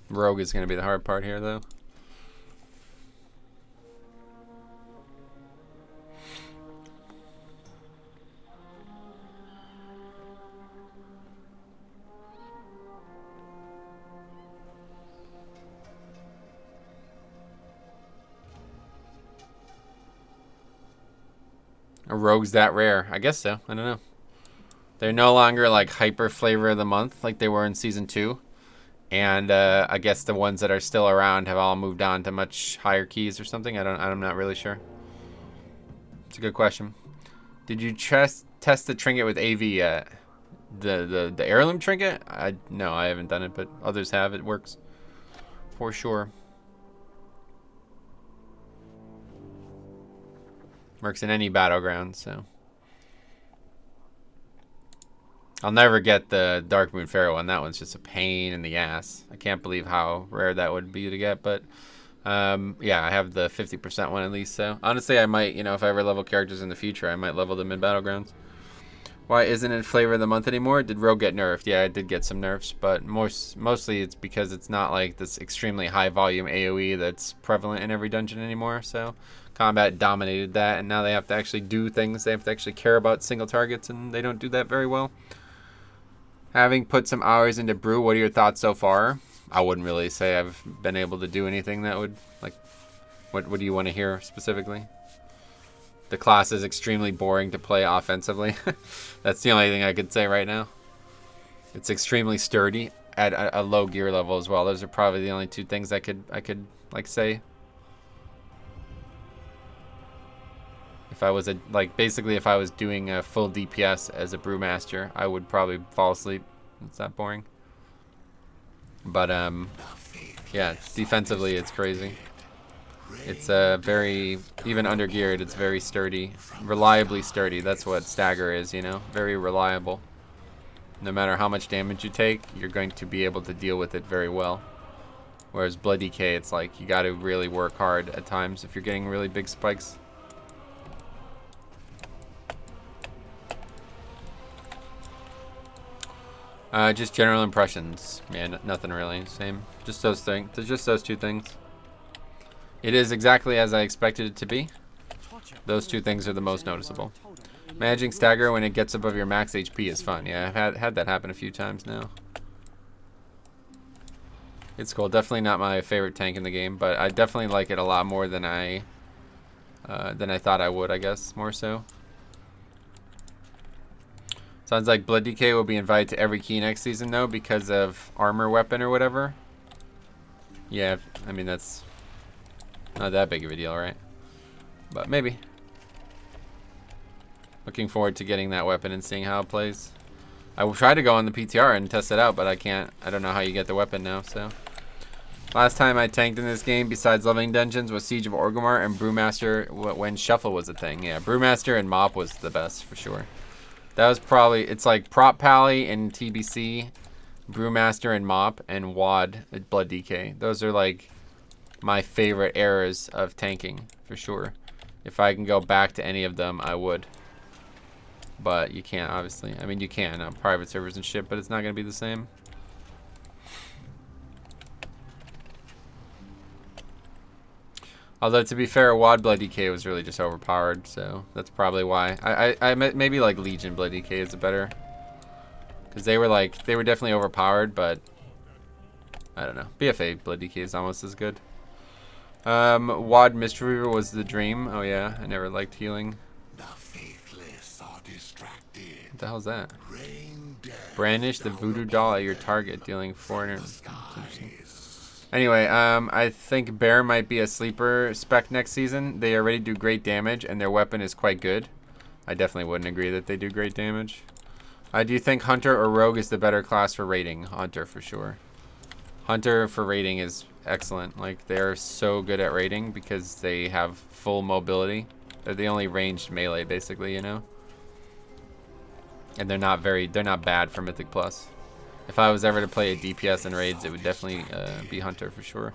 Rogue is going to be the hard part here, though. A rogue's that rare? I guess so. I don't know. They're no longer like hyper flavor of the month like they were in season 2. And I guess the ones that are still around have all moved on to much higher keys or something. I'm not really sure. It's a good question. Did you test the trinket with AV yet? The heirloom trinket? No, I haven't done it, but others have. It works for sure. Works in any battleground, so. I'll never get the Dark Moon Pharaoh one. That one's just a pain in the ass. I can't believe how rare that would be to get, but yeah, I have the 50% one at least, so honestly I might, if I ever level characters in the future, I might level them in Battlegrounds. Why isn't it flavor of the month anymore? Did Rogue get nerfed? Yeah, it did get some nerfs, but mostly it's because it's not like this extremely high volume AoE that's prevalent in every dungeon anymore. So combat dominated that, and now they have to actually do things. They have to actually care about single targets, and they don't do that very well. Having put some hours into Brew, what are your thoughts so far? I wouldn't really say I've been able to do anything that would, like, what do you want to hear specifically? The class is extremely boring to play offensively. That's the only thing I could say right now. It's extremely sturdy at a low gear level as well. Those are probably the only two things I could like say. If I was basically if I was doing a full DPS as a brewmaster, I would probably fall asleep. It's that boring. But yeah, defensively it's crazy. It's very, even under geared, it's very sturdy, reliably sturdy. That's what Stagger is, you know, very reliable. No matter how much damage you take, you're going to be able to deal with it very well. Whereas Blood Decay, it's like you got to really work hard at times if you're getting really big spikes. Just general impressions. Man, nothing really. Same. Just those things. Just those two things. It is exactly as I expected it to be. Those two things are the most noticeable. Managing Stagger when it gets above your max HP is fun. Yeah, I've had that happen a few times now. It's cool. Definitely not my favorite tank in the game, but I definitely like it a lot more than I thought I would, I guess, more so. Sounds like Blood Decay will be invited to every key next season, though, because of armor weapon or whatever. Yeah, I mean, that's not that big of a deal, right? But maybe. Looking forward to getting that weapon and seeing how it plays. I will try to go on the PTR and test it out, but I can't. I don't know how you get the weapon now, so. Last time I tanked in this game, besides Loving Dungeons, was Siege of Orgrimmar and Brewmaster when Shuffle was a thing. Yeah, Brewmaster and Mop was the best, for sure. That was probably, it's like Prop Pally and TBC, Brewmaster and Mop, and WAD, Blood Decay. Those are like my favorite eras of tanking, for sure. If I can go back to any of them, I would. But you can't, obviously. I mean, you can on private servers and shit, but it's not going to be the same. Although, to be fair, WAD Blood Decay was really just overpowered, so that's probably why. I maybe like Legion Blood Decay is a better. Because they were definitely overpowered, but I don't know. BFA Blood Decay is almost as good. WAD Mistweaver was the dream. Oh yeah, I never liked healing. The faithless are distracted. What the hell's that? Brandish the voodoo doll at your target, dealing 400. Anyway, I think Bear might be a sleeper spec next season. They already do great damage, and their weapon is quite good. I definitely wouldn't agree that they do great damage. Do you think Hunter or Rogue is the better class for raiding? Hunter, for sure. Hunter for raiding is excellent. Like, they're so good at raiding because they have full mobility. They're the only ranged melee, basically, you know? And they're not bad for Mythic Plus. If I was ever to play a DPS in raids, it would definitely be Hunter for sure.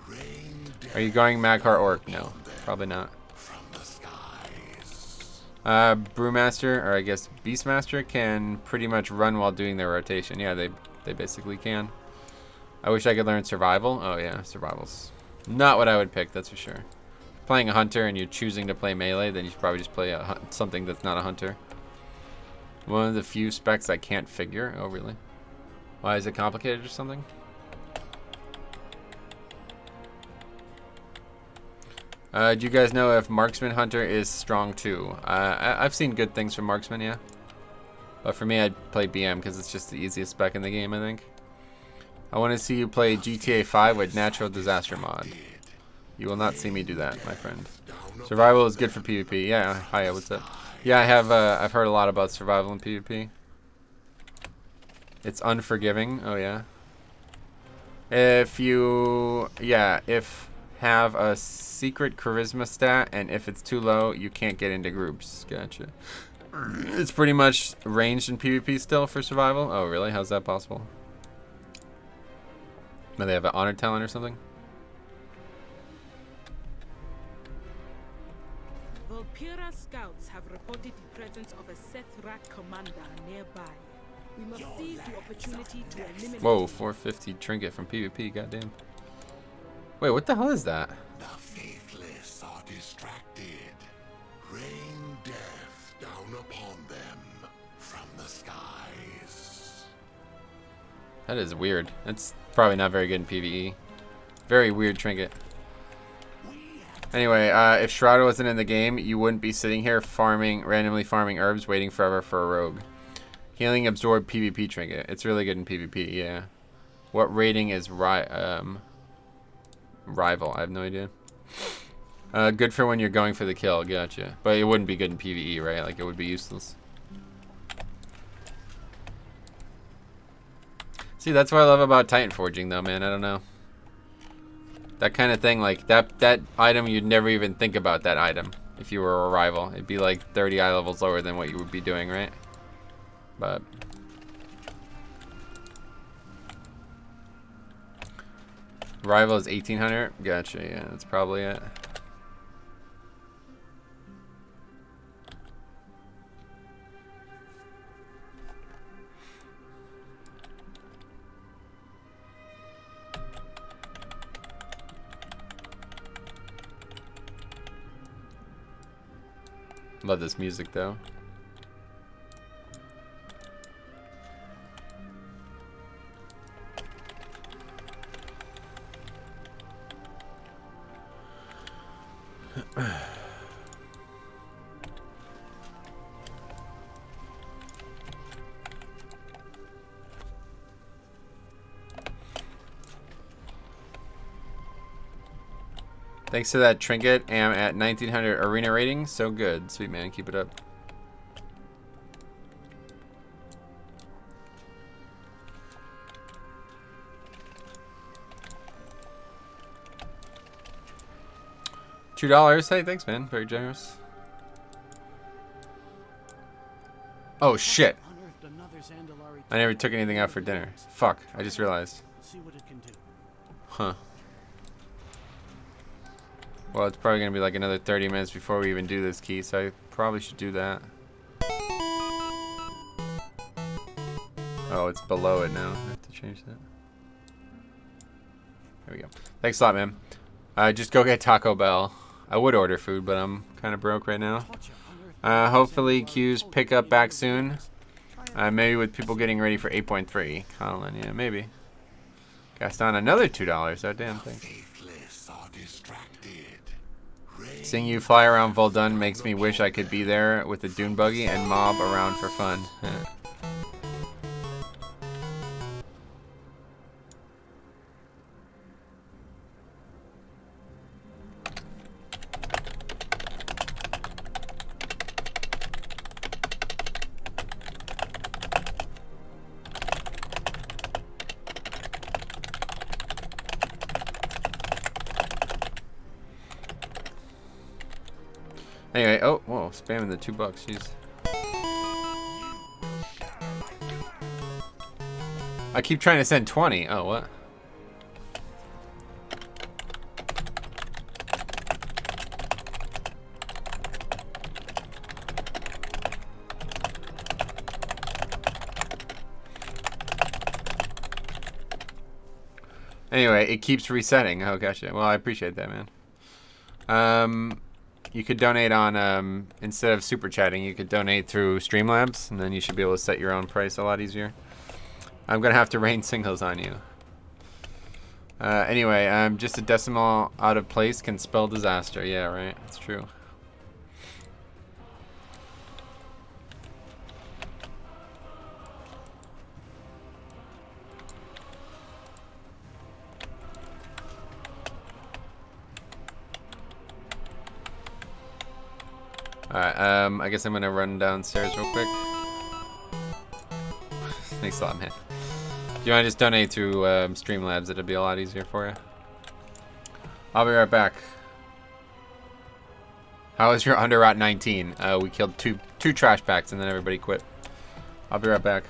Are you going Magcar Orc? No, probably not. Brewmaster, or I guess Beastmaster, can pretty much run while doing their rotation. Yeah, they basically can. I wish I could learn Survival. Oh yeah, Survival's not what I would pick, that's for sure. Playing a Hunter and you're choosing to play melee, then you should probably just play something that's not a Hunter. One of the few specs I can't figure. Oh really? Why, is it complicated or something? Do you guys know if Marksman Hunter is strong too? I've seen good things from Marksman, yeah. But for me, I'd play BM because it's just the easiest spec in the game, I think. I want to see you play GTA 5 with Natural Disaster mod. You will not see me do that, my friend. Survival is good for PvP. Yeah, hi, what's up? Yeah, I've heard a lot about survival in PvP. It's unforgiving. Oh yeah. If have a secret charisma stat, and if it's too low, you can't get into groups. Gotcha. It's pretty much ranged in PvP still for survival. Oh really? How's that possible? Do they have an honor talent or something? The Imperial scouts have reported the presence of a Sethrak commander nearby. We must seize the opportunity to eliminate. Whoa, 450 trinket from PvP, goddamn. Wait, what the hell is that? The faithless are distracted. Rain death down upon them from the skies. That is weird. That's probably not very good in PvE. Very weird trinket. Anyway, if Shroud wasn't in the game, you wouldn't be sitting here randomly farming herbs, waiting forever for a rogue. Healing absorb PvP trinket. It's really good in PvP, yeah. What rating is rival? I have no idea. Good for when you're going for the kill, gotcha. But it wouldn't be good in PvE, right? Like, it would be useless. See, that's what I love about Titan Forging, though, man. I don't know. That kind of thing, like, that item, you'd never even think about that item if you were a rival. It'd be like 30 eye levels lower than what you would be doing, right? But rival is 1800. Gotcha, yeah, that's probably it. Love this music though. Thanks to that trinket, am at 1900 arena rating. So good. Sweet man, keep it up. $2. Hey, thanks, man. Very generous. Oh, shit. I never took anything out for dinner. Fuck, I just realized. Huh. Well, it's probably going to be like another 30 minutes before we even do this key, so I probably should do that. Oh, it's below it now. I have to change that. There we go. Thanks a lot, man. Just go get Taco Bell. I would order food, but I'm kind of broke right now. Hopefully queues pick up back soon. Maybe with people getting ready for 8.3. Colin, yeah, maybe. Gaston, another $2. Oh, damn, thanks. Seeing you fly around Voldun makes me wish I could be there with a dune buggy and mob around for fun. Anyway, oh, whoa, spamming the $2, jeez. I keep trying to send 20. Oh, what? Anyway, it keeps resetting. Oh, gotcha. Well, I appreciate that, man. You could donate on, instead of super chatting, you could donate through Streamlabs, and then you should be able to set your own price a lot easier. I'm going to have to rain singles on you. Anyway, just a decimal out of place can spell disaster. Yeah, right. That's true. Alright, I guess I'm gonna run downstairs real quick. Thanks a lot, man. If you wanna just donate through Streamlabs, it'll be a lot easier for you. I'll be right back. How was your under Route 19? We killed two trash packs and then everybody quit. I'll be right back.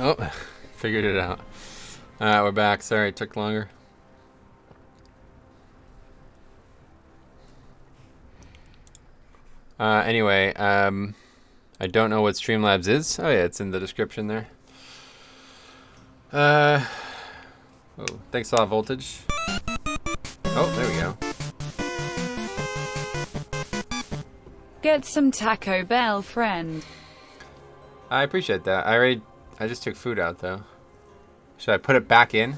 Oh, figured it out. Alright, we're back. Sorry it took longer. Anyway, I don't know what Streamlabs is. Oh yeah, it's in the description there. Oh, thanks a lot, Voltage. Oh, there we go. Get some Taco Bell, friend. I appreciate that. I just took food out though. Should I put it back in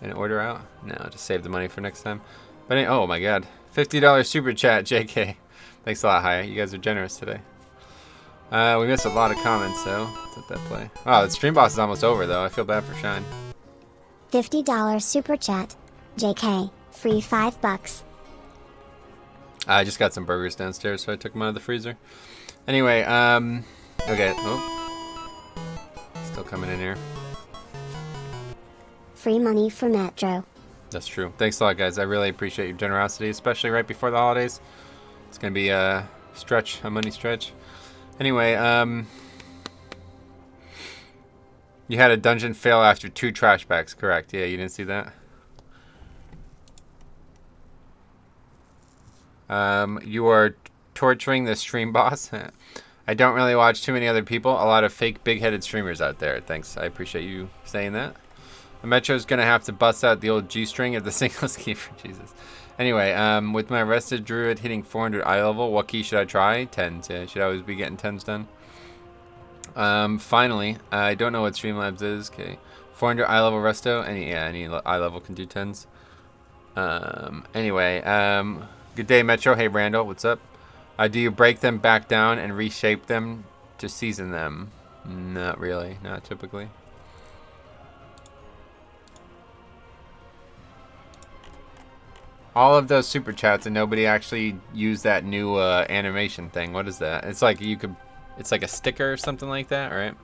and order out? No, just save the money for next time. But oh my god, $50 super chat, JK. Thanks a lot, Haya. You guys are generous today. We missed a lot of comments, so let's let that play. Oh, the stream boss is almost over though. I feel bad for Shine. $50 super chat, JK. Free $5. I just got some burgers downstairs, so I took them out of the freezer. Anyway, okay. Oh, still coming in here. Free money for Metro. That's true. Thanks a lot, guys. I really appreciate your generosity, especially right before the holidays. It's gonna be a stretch, a money stretch. Anyway, you had a dungeon fail after 2 trash bags, correct? Yeah, you didn't see that? You are torturing the stream boss. I don't really watch too many other people. A lot of fake big-headed streamers out there. Thanks. I appreciate you saying that. Metro's gonna have to bust out the old G-string of the singles key for Jesus. Anyway, with my rested druid hitting 400 eye level, what key should I try? 10s. Yeah, should always be getting 10s done. Finally, I don't know what Streamlabs is. Okay, 400 eye level resto. Any eye level can do 10s. Anyway, good day, Metro. Hey, Randall, what's up? Do you break them back down and reshape them to season them? Not really. Not typically. All of those super chats and nobody actually used that new animation thing. What is that? It's like you could. It's like a sticker or something like that, right?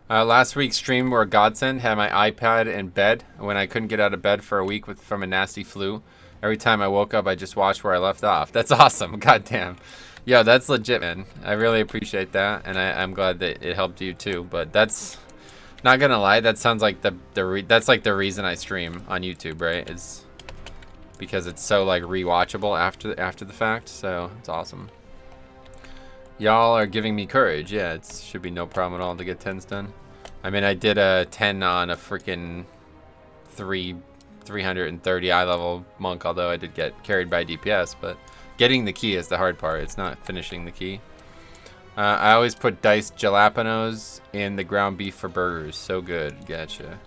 Last week's stream were a godsend. Had my iPad in bed when I couldn't get out of bed for a week from a nasty flu. Every time I woke up, I just watched where I left off. That's awesome. Goddamn. Yo, that's legit, man. I really appreciate that, and I'm glad that it helped you too. But that's not gonna lie. That sounds like that's like the reason I stream on YouTube, right? It's because it's so like rewatchable after the fact. So it's awesome. Y'all are giving me courage. Yeah, it should be no problem at all to get 10s done. I mean, I did a 10 on a freaking 330 eye level monk, although I did get carried by DPS, but getting the key is the hard part. It's not finishing the key. I always put diced jalapenos in the ground beef for burgers. So good. Gotcha.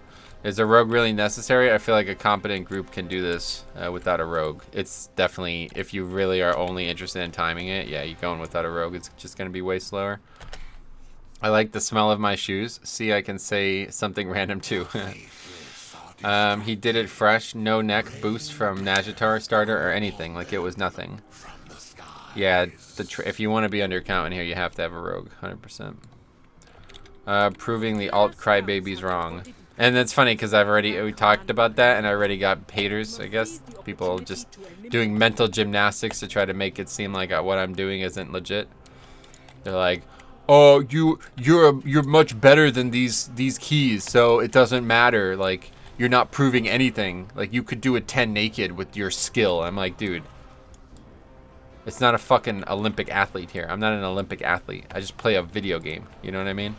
Is a rogue really necessary? I feel like a competent group can do this without a rogue. It's definitely, if you really are only interested in timing it, yeah, you're going without a rogue. It's just going to be way slower. I like the smell of my shoes. See, I can say something random too. He did it fresh, no neck boost from Najatar starter or anything. Like it was nothing. Yeah, if you want to be under count in here, you have to have a rogue, 100%. Proving the alt crybabies wrong. And that's funny because we talked about that and I already got haters, I guess. People just doing mental gymnastics to try to make it seem like what I'm doing isn't legit. They're like, oh, you're much better than these keys, so it doesn't matter. Like, you're not proving anything. Like, you could do a 10 naked with your skill. I'm like, dude, it's not a fucking Olympic athlete here. I'm not an Olympic athlete. I just play a video game. You know what I mean?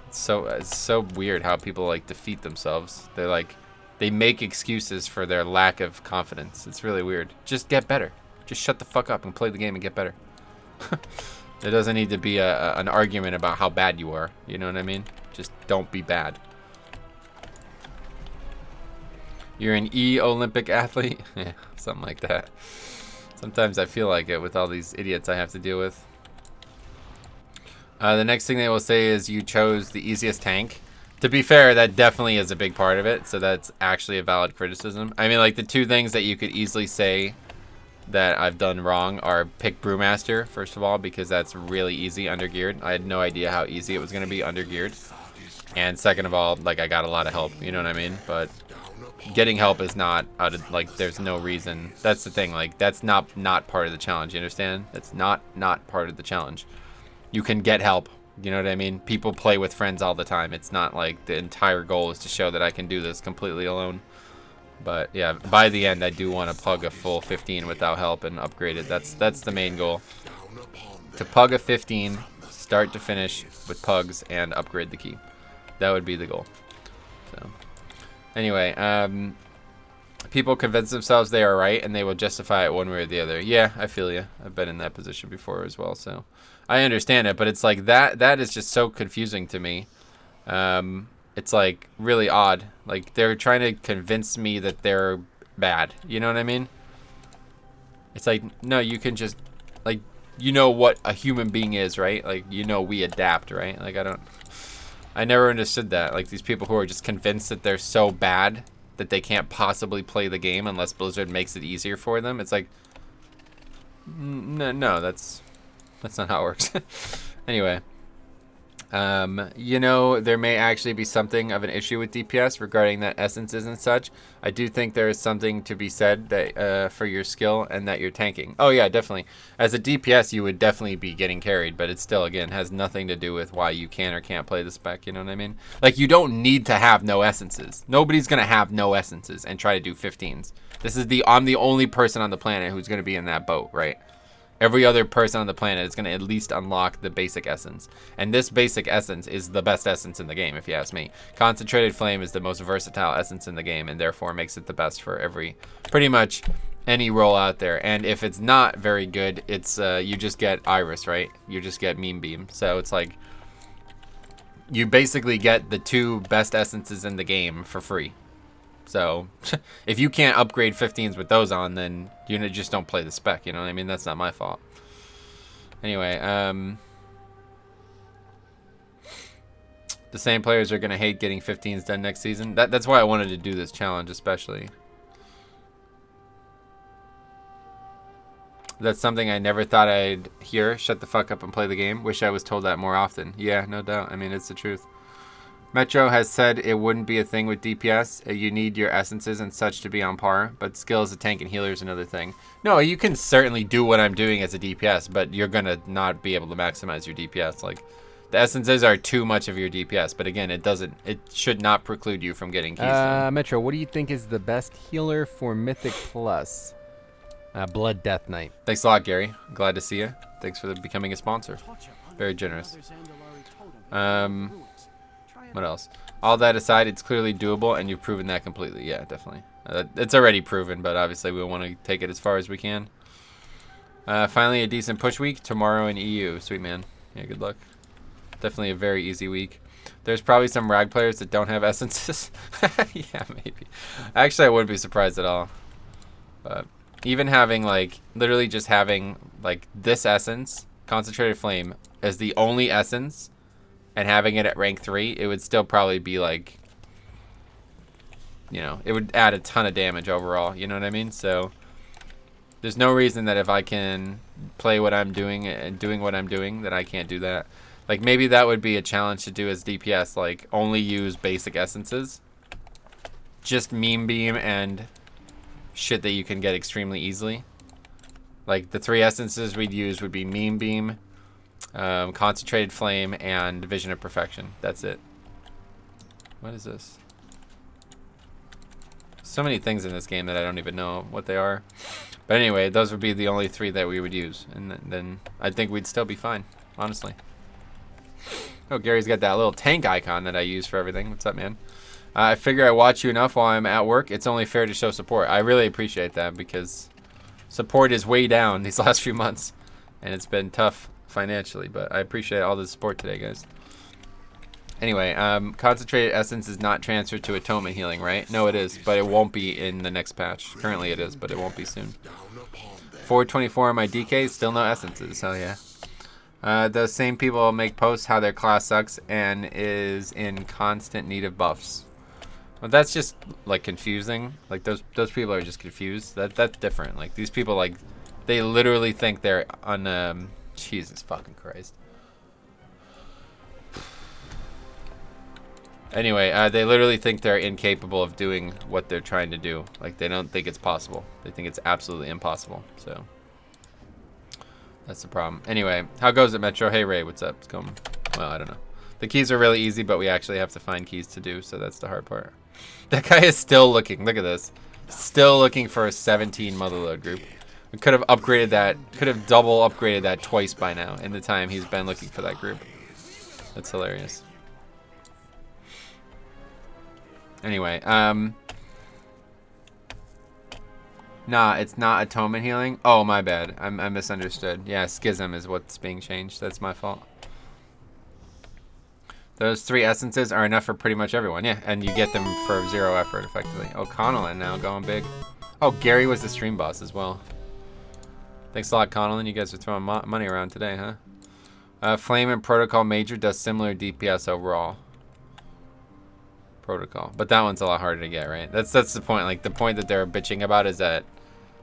It's so weird how people like defeat themselves. They're like, they make excuses for their lack of confidence. It's really weird. Just get better. Just shut the fuck up and play the game and get better. There doesn't need to be an argument about how bad you are. You know what I mean? Just don't be bad. You're an Olympic athlete? Yeah, something like that. Sometimes I feel like it with all these idiots I have to deal with. The next thing they will say is you chose the easiest tank. To be fair, that definitely is a big part of it, so that's actually a valid criticism. I mean, like, the two things that you could easily say that I've done wrong are pick Brewmaster, first of all, because that's really easy undergeared. I had no idea how easy it was going to be undergeared. And second of all, like, I got a lot of help, you know what I mean? But getting help is not out of, like, there's no reason. That's the thing, like, that's not part of the challenge, you understand? That's not part of the challenge. You can get help, you know what I mean? People play with friends all the time. It's not like the entire goal is to show that I can do this completely alone. But yeah, by the end I do want to pug a full 15 without help and upgrade it. That's the main goal. To pug a 15, start to finish with pugs and upgrade the key. That would be the goal. So anyway, people convince themselves they are right and they will justify it one way or the other. Yeah, I feel you. I've been in that position before as well, so I understand it. But it's like that is just so confusing to me. It's like really odd. Like they're trying to convince me that they're bad. You know what I mean? It's like, no, you can just, like, you know what a human being is, right? Like, you know, we adapt, right? Like, I never understood that. Like, these people who are just convinced that they're so bad that they can't possibly play the game unless Blizzard makes it easier for them. It's like, no, that's not how it works. Anyway, you know, there may actually be something of an issue with DPS regarding that essences and such. I do think there is something to be said that for your skill and that you're tanking. Oh yeah, definitely. As a DPS, you would definitely be getting carried, but it still, again, has nothing to do with why you can or can't play the spec, you know what I mean? Like, you don't need to have no essences. Nobody's gonna have no essences and try to do 15s. I'm the only person on the planet who's gonna be in that boat, right? Every other person on the planet is going to at least unlock the basic essence. And this basic essence is the best essence in the game, if you ask me. Concentrated Flame is the most versatile essence in the game, and therefore makes it the best for pretty much any role out there. And if it's not very good, it's you just get Iris, right? You just get Meme Beam. So it's like, you basically get the 2 best essences in the game for free. So if you can't upgrade 15s with those on, then you just don't play the spec, you know what I mean? That's not my fault. Anyway, the same players are going to hate getting 15s done next season. That's why I wanted to do this challenge especially. That's something I never thought I'd hear. Shut the fuck up and play the game. Wish I was told that more often. Yeah, no doubt. I mean, it's the truth. Metro has said it wouldn't be a thing with DPS. You need your essences and such to be on par, but skill as a tank and healer is another thing. No, you can certainly do what I'm doing as a DPS, but you're gonna not be able to maximize your DPS. Like, the essences are too much of your DPS, but again, it should not preclude you from getting keys. Metro, what do you think is the best healer for Mythic Plus? Blood Death Knight. Thanks a lot, Gary. Glad to see you. Thanks for becoming a sponsor. Very generous. What else? All that aside, it's clearly doable, and you've proven that completely. Yeah, definitely. It's already proven, but obviously we want to take it as far as we can. Finally, a decent push week tomorrow in EU. Sweet man. Yeah, good luck. Definitely a very easy week. There's probably some rag players that don't have essences. Yeah, maybe. Actually, I wouldn't be surprised at all. But even having, like, literally just having, like, this essence, Concentrated Flame, as the only essence, and having it at rank 3, it would still probably be like, you know, it would add a ton of damage overall, you know what I mean? So there's no reason that if I can play what I'm doing and doing what I'm doing, that I can't do that. Like, maybe that would be a challenge to do as DPS, like, only use basic essences. Just Meme Beam and shit that you can get extremely easily. Like, the 3 essences we'd use would be Meme Beam, Concentrated Flame, and Vision of Perfection. That's it. What is this? So many things in this game that I don't even know what they are. But anyway, those would be the only 3 that we would use. And then I think we'd still be fine, honestly. Oh, Gary's got that little tank icon that I use for everything. What's up, man? I figure I watch you enough while I'm at work. It's only fair to show support. I really appreciate that, because support is way down these last few months. And it's been tough financially, but I appreciate all the support today, guys. Anyway, Concentrated Essence is not transferred to Atonement Healing, right? No, it is, but it won't be in the next patch. Currently it is, but it won't be soon. 424 on my DK, still no essences. Hell yeah. Those same people make posts how their class sucks and is in constant need of buffs. Well, that's just, like, confusing. Like, those people are just confused. That's different. Like, these people, like, they literally think they're on, Jesus fucking Christ. Anyway, they literally think they're incapable of doing what they're trying to do. Like, they don't think it's possible. They think it's absolutely impossible. So, that's the problem. Anyway, how goes it, Metro? Hey, Ray, what's up? It's going... Well, I don't know. The keys are really easy, but we actually have to find keys to do, so that's the hard part. That guy is still looking. Look at this. Still looking for a 17 motherload group. We could have upgraded that, could have double upgraded that twice by now in the time he's been looking for that group. That's hilarious. Anyway, nah, it's not atonement healing. Oh, my bad. I misunderstood. Yeah, schism is what's being changed. That's my fault. Those 3 essences are enough for pretty much everyone. Yeah, and you get them for 0 effort, effectively. Oh, Connellan now going big. Oh, Gary was the stream boss as well. Thanks a lot, Connellan. You guys are throwing money around today, huh? Flame and Protocol Major does similar DPS overall. Protocol. But that one's a lot harder to get, right? That's the point. Like, the point that they're bitching about is that,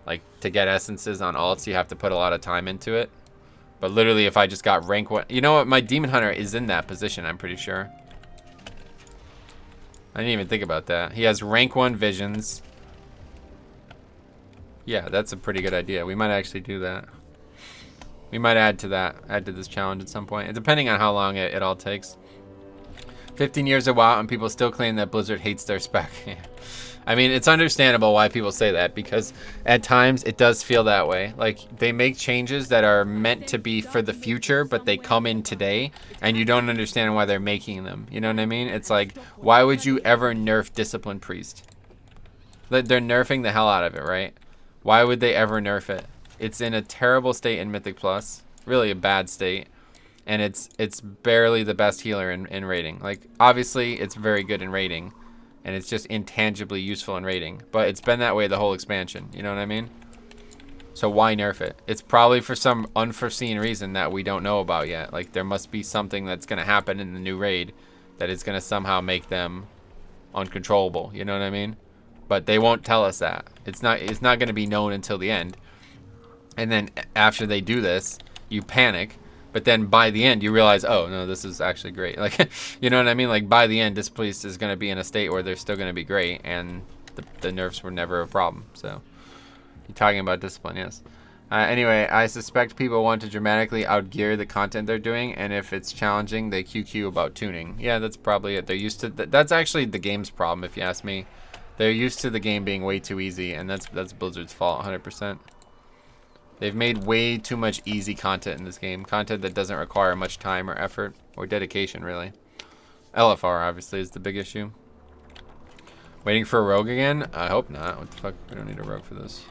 like, to get essences on alts, you have to put a lot of time into it. But literally, if I just got rank 1... You know what? My Demon Hunter is in that position, I'm pretty sure. I didn't even think about that. He has rank 1 visions. Yeah, that's a pretty good idea. We might actually do that. We might add to that. Add to this challenge at some point. Depending on how long it all takes. 15 years a while, and people still claim that Blizzard hates their spec. I mean, it's understandable why people say that, because at times it does feel that way. Like, they make changes that are meant to be for the future, but they come in today, and you don't understand why they're making them. You know what I mean? It's like, why would you ever nerf Discipline Priest? They're nerfing the hell out of it, right? Why would they ever nerf it? It's in a terrible state in Mythic Plus. Really a bad state. And it's barely the best healer in rating. Like, obviously, it's very good in rating. And it's just intangibly useful in rating. But it's been that way the whole expansion. You know what I mean? So why nerf it? It's probably for some unforeseen reason that we don't know about yet. Like, there must be something that's going to happen in the new raid that is going to somehow make them uncontrollable. You know what I mean? But they won't tell us that. It's not going to be known until the end. And then after they do this, you panic. But then by the end, you realize, oh, no, this is actually great. Like, you know what I mean? Like, by the end, this police is going to be in a state where they're still going to be great. And the nerfs were never a problem. So, you're talking about discipline, yes. Anyway, I suspect people want to dramatically outgear the content they're doing. And if it's challenging, they QQ about tuning. Yeah, that's probably it. They're used to... That's actually the game's problem, if you ask me. They're used to the game being way too easy. And that's Blizzard's fault, 100%. They've made way too much easy content in this game. Content that doesn't require much time or effort or dedication, really. LFR, obviously, is the big issue. Waiting for a rogue again? I hope not. What the fuck? We don't need a rogue for this.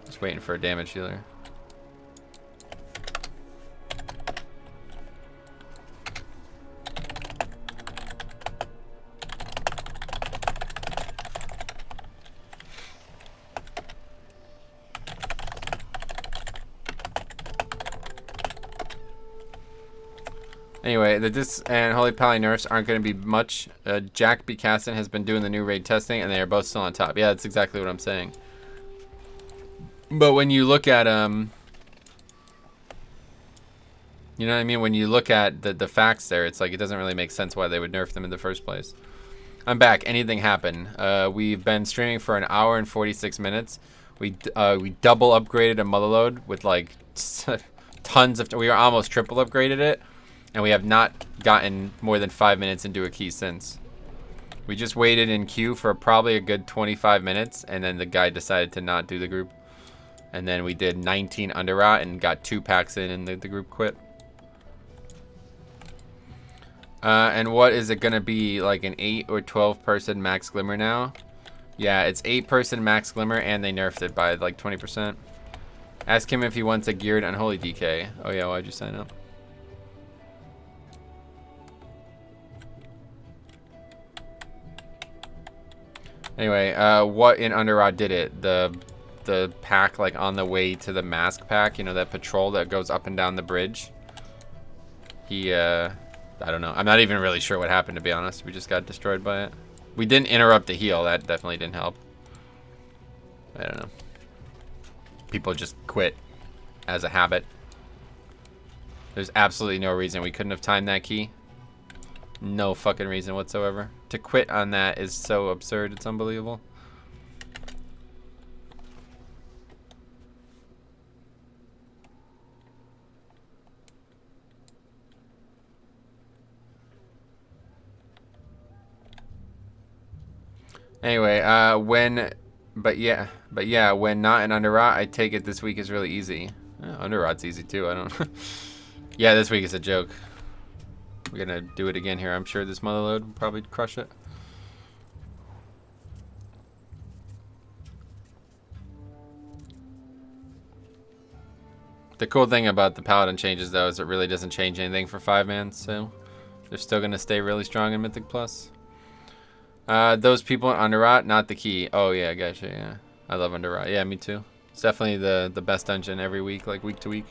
Just waiting for a damage healer. Anyway, the Dis and Holy Pally nerfs aren't going to be much. Jack B. Caston has been doing the new raid testing, and they are both still on top. Yeah, that's exactly what I'm saying. But when you look at, you know what I mean? When you look at the facts there, it's like it doesn't really make sense why they would nerf them in the first place. I'm back. Anything happen? We've been streaming for an hour and 46 minutes. We double upgraded a motherload with like tons of... We almost triple upgraded it. And we have not gotten more than 5 minutes into a key since. We just waited in queue for probably a good 25 minutes, and then the guy decided to not do the group. And then we did 19 underrot and got 2 packs in, and the group quit. And what is it gonna be, like an 8 or 12 person max glimmer now? Yeah, it's 8 person max glimmer, and they nerfed it by like 20%. Ask him if he wants a geared unholy DK. Oh yeah, why'd you sign up? Anyway, what in Underrod did it? The pack, like, on the way to the mask pack, you know, that patrol that goes up and down the bridge? He, I don't know. I'm not even really sure what happened, to be honest. We just got destroyed by it. We didn't interrupt the heal. That definitely didn't help. I don't know. People just quit as a habit. There's absolutely no reason we couldn't have timed that key. No fucking reason whatsoever. To quit on that is so absurd, it's unbelievable. Anyway, but yeah, when not in Underrot, I take it this week is really easy. Underrot's easy too, I don't Yeah, this week is a joke. We're gonna do it again here. I'm sure this motherload will probably crush it. The cool thing about the Paladin changes though is it really doesn't change anything for 5-man, so they're still gonna stay really strong in Mythic Plus. Those people in Underrot, not the key. Oh yeah, gotcha, yeah. I love Underrot. Yeah, me too. It's definitely the best dungeon every week, like week to week.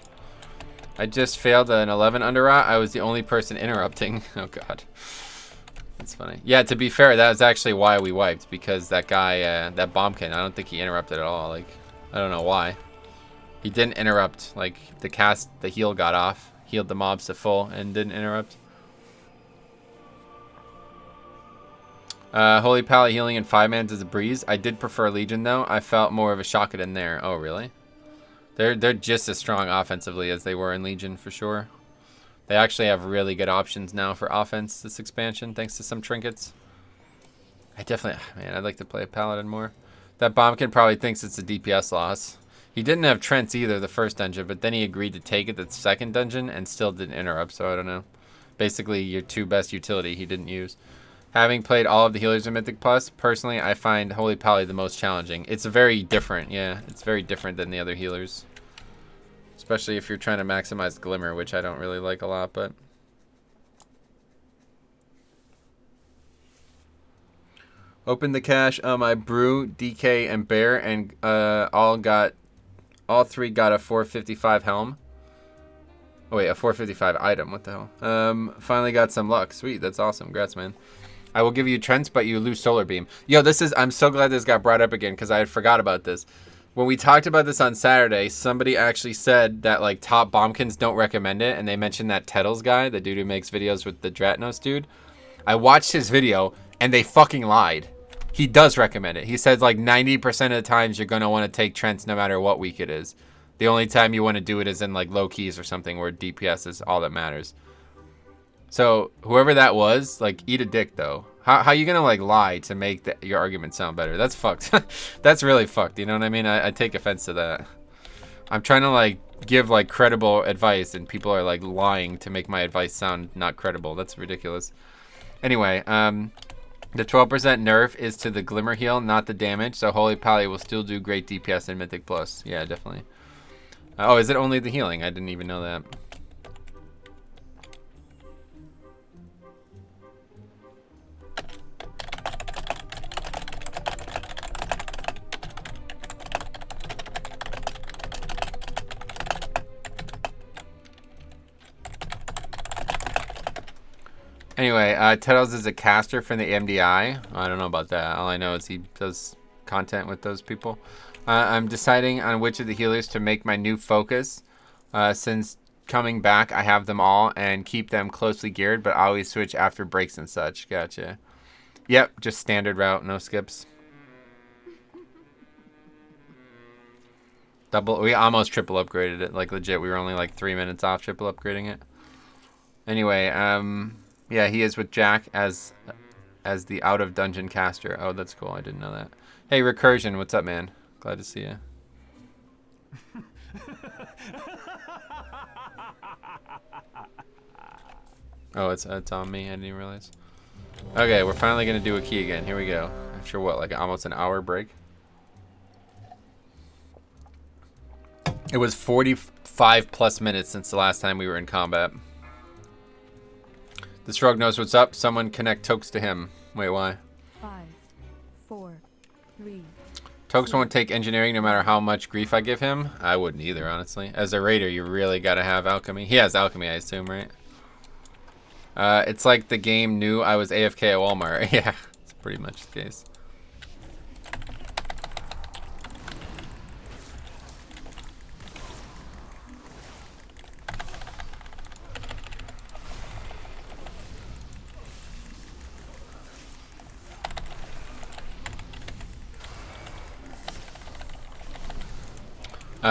I just failed an 11 Underrot. I was the only person interrupting. Oh god. That's funny. Yeah, to be fair, that was actually why we wiped, because that guy, that bombkin, I don't think he interrupted at all. Like, I don't know why. He didn't interrupt. Like, the heal got off, healed the mobs to full, and didn't interrupt. Holy Pallet healing in 5-man is a breeze. I did prefer Legion though. I felt more of a shock in there. Oh really? They're just as strong offensively as they were in Legion for sure. They actually have really good options now for offense this expansion thanks to some trinkets. Man, I'd like to play a Paladin more. That bombkin probably thinks it's a DPS loss. He didn't have Trents either the first dungeon, but then he agreed to take it the second dungeon and still didn't interrupt, so I don't know. Basically your two best utility he didn't use. Having played all of the healers in Mythic Plus, personally, I find Holy Pally the most challenging. It's very different, yeah. It's very different than the other healers. Especially if you're trying to maximize Glimmer, which I don't really like a lot, but... Open the cache on my Brew, DK, and Bear, and all three got a 455 helm. Oh wait, a 455 item, what the hell? Finally got some luck. Sweet, that's awesome. Congrats, man. I will give you Trents, but you lose Solar Beam. Yo, I'm so glad this got brought up again because I had forgot about this. When we talked about this on Saturday, somebody actually said that like top bombkins don't recommend it, and they mentioned that Tettles guy, the dude who makes videos with the Dratnos dude. I watched his video, and they fucking lied. He does recommend it. He says like 90% of the times you're going to want to take Trents no matter what week it is. The only time you want to do it is in like low keys or something where DPS is all that matters. So whoever that was, like, eat a dick though. How you gonna like lie to make your argument sound better? That's fucked. That's really fucked. You know what I mean? I take offense to that. I'm trying to like give like credible advice, and people are like lying to make my advice sound not credible. That's ridiculous. Anyway, the 12% nerf is to the Glimmer heal, not the damage. So Holy Pally will still do great DPS in Mythic Plus. Yeah, definitely. Oh, is it only the healing? I didn't even know that. Anyway, Tettles is a caster from the MDI. I don't know about that. All I know is he does content with those people. I'm deciding on which of the healers to make my new focus. Since coming back, I have them all and keep them closely geared, but I always switch after breaks and such. Gotcha. Yep, just standard route, no skips. We almost triple upgraded it, like legit. We were only like 3 minutes off triple upgrading it. Anyway, yeah, he is with Jack as the out of dungeon caster. Oh, that's cool. I didn't know that. Hey, Recursion, what's up, man? Glad to see you. Oh, it's on me. I didn't even realize. Okay, we're finally gonna do a key again. Here we go. After what, like almost an hour break? It was 45 plus minutes since the last time we were in combat. This rogue knows what's up. Someone connect Tokes to him. Wait, why? 5, 4, 3. Tokes won't take engineering no matter how much grief I give him. I wouldn't either, honestly. As a raider, you really gotta have alchemy. He has alchemy, I assume, right? It's like the game knew I was AFK at Walmart. Yeah, it's pretty much the case.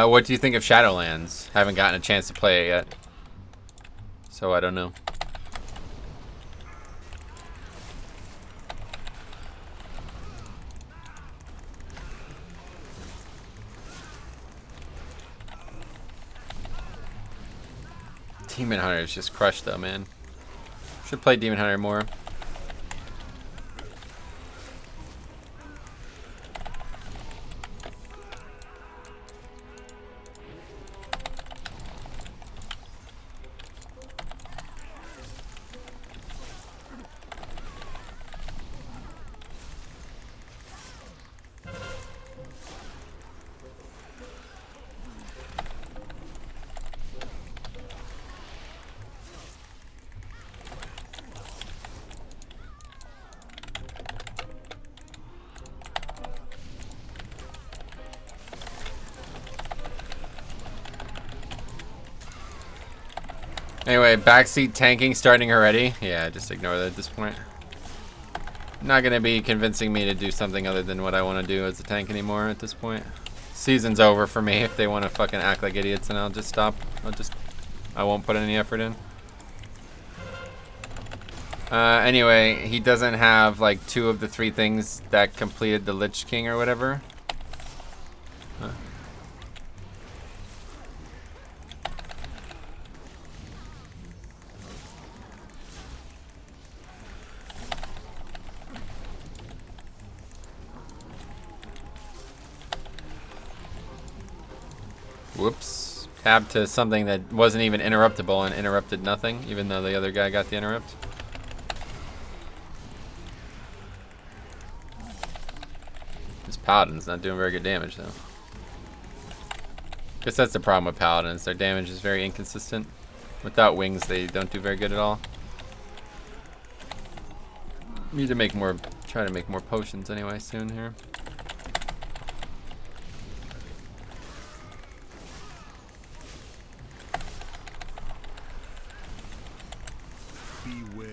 What do you think of Shadowlands? Haven't gotten a chance to play it yet, so I don't know. Demon Hunter is just crushed though, man. Should play Demon Hunter more. Anyway, backseat tanking starting already. Yeah, just ignore that at this point. Not gonna be convincing me to do something other than what I want to do as a tank anymore at this point. Season's over for me. If they want to fucking act like idiots, and I'll just stop. I won't put any effort in. Anyway, he doesn't have like 2 of the 3 things that completed the Lich King or whatever. Whoops. Tab to something that wasn't even interruptible and interrupted nothing, even though the other guy got the interrupt. This Paladin's not doing very good damage, though. Guess that's the problem with Paladins. Their damage is very inconsistent. Without wings, they don't do very good at all. Need to make more, try to make more potions anyway soon here. Beware.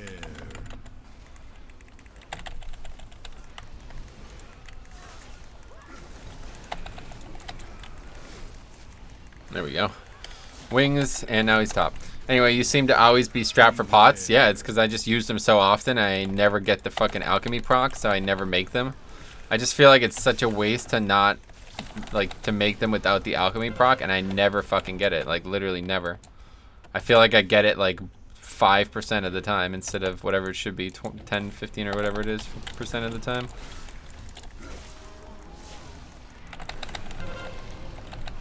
There we go. Wings, and now he's top. Anyway, you seem to always be strapped for pots. Yeah, it's because I just use them so often. I never get the fucking alchemy proc, so I never make them. I just feel like it's such a waste to not, like, to make them without the alchemy proc, and I never fucking get it. Like, literally never. I feel like I get it, like, 5% of the time instead of whatever it should be, 10, 15, or whatever it is, percent of the time.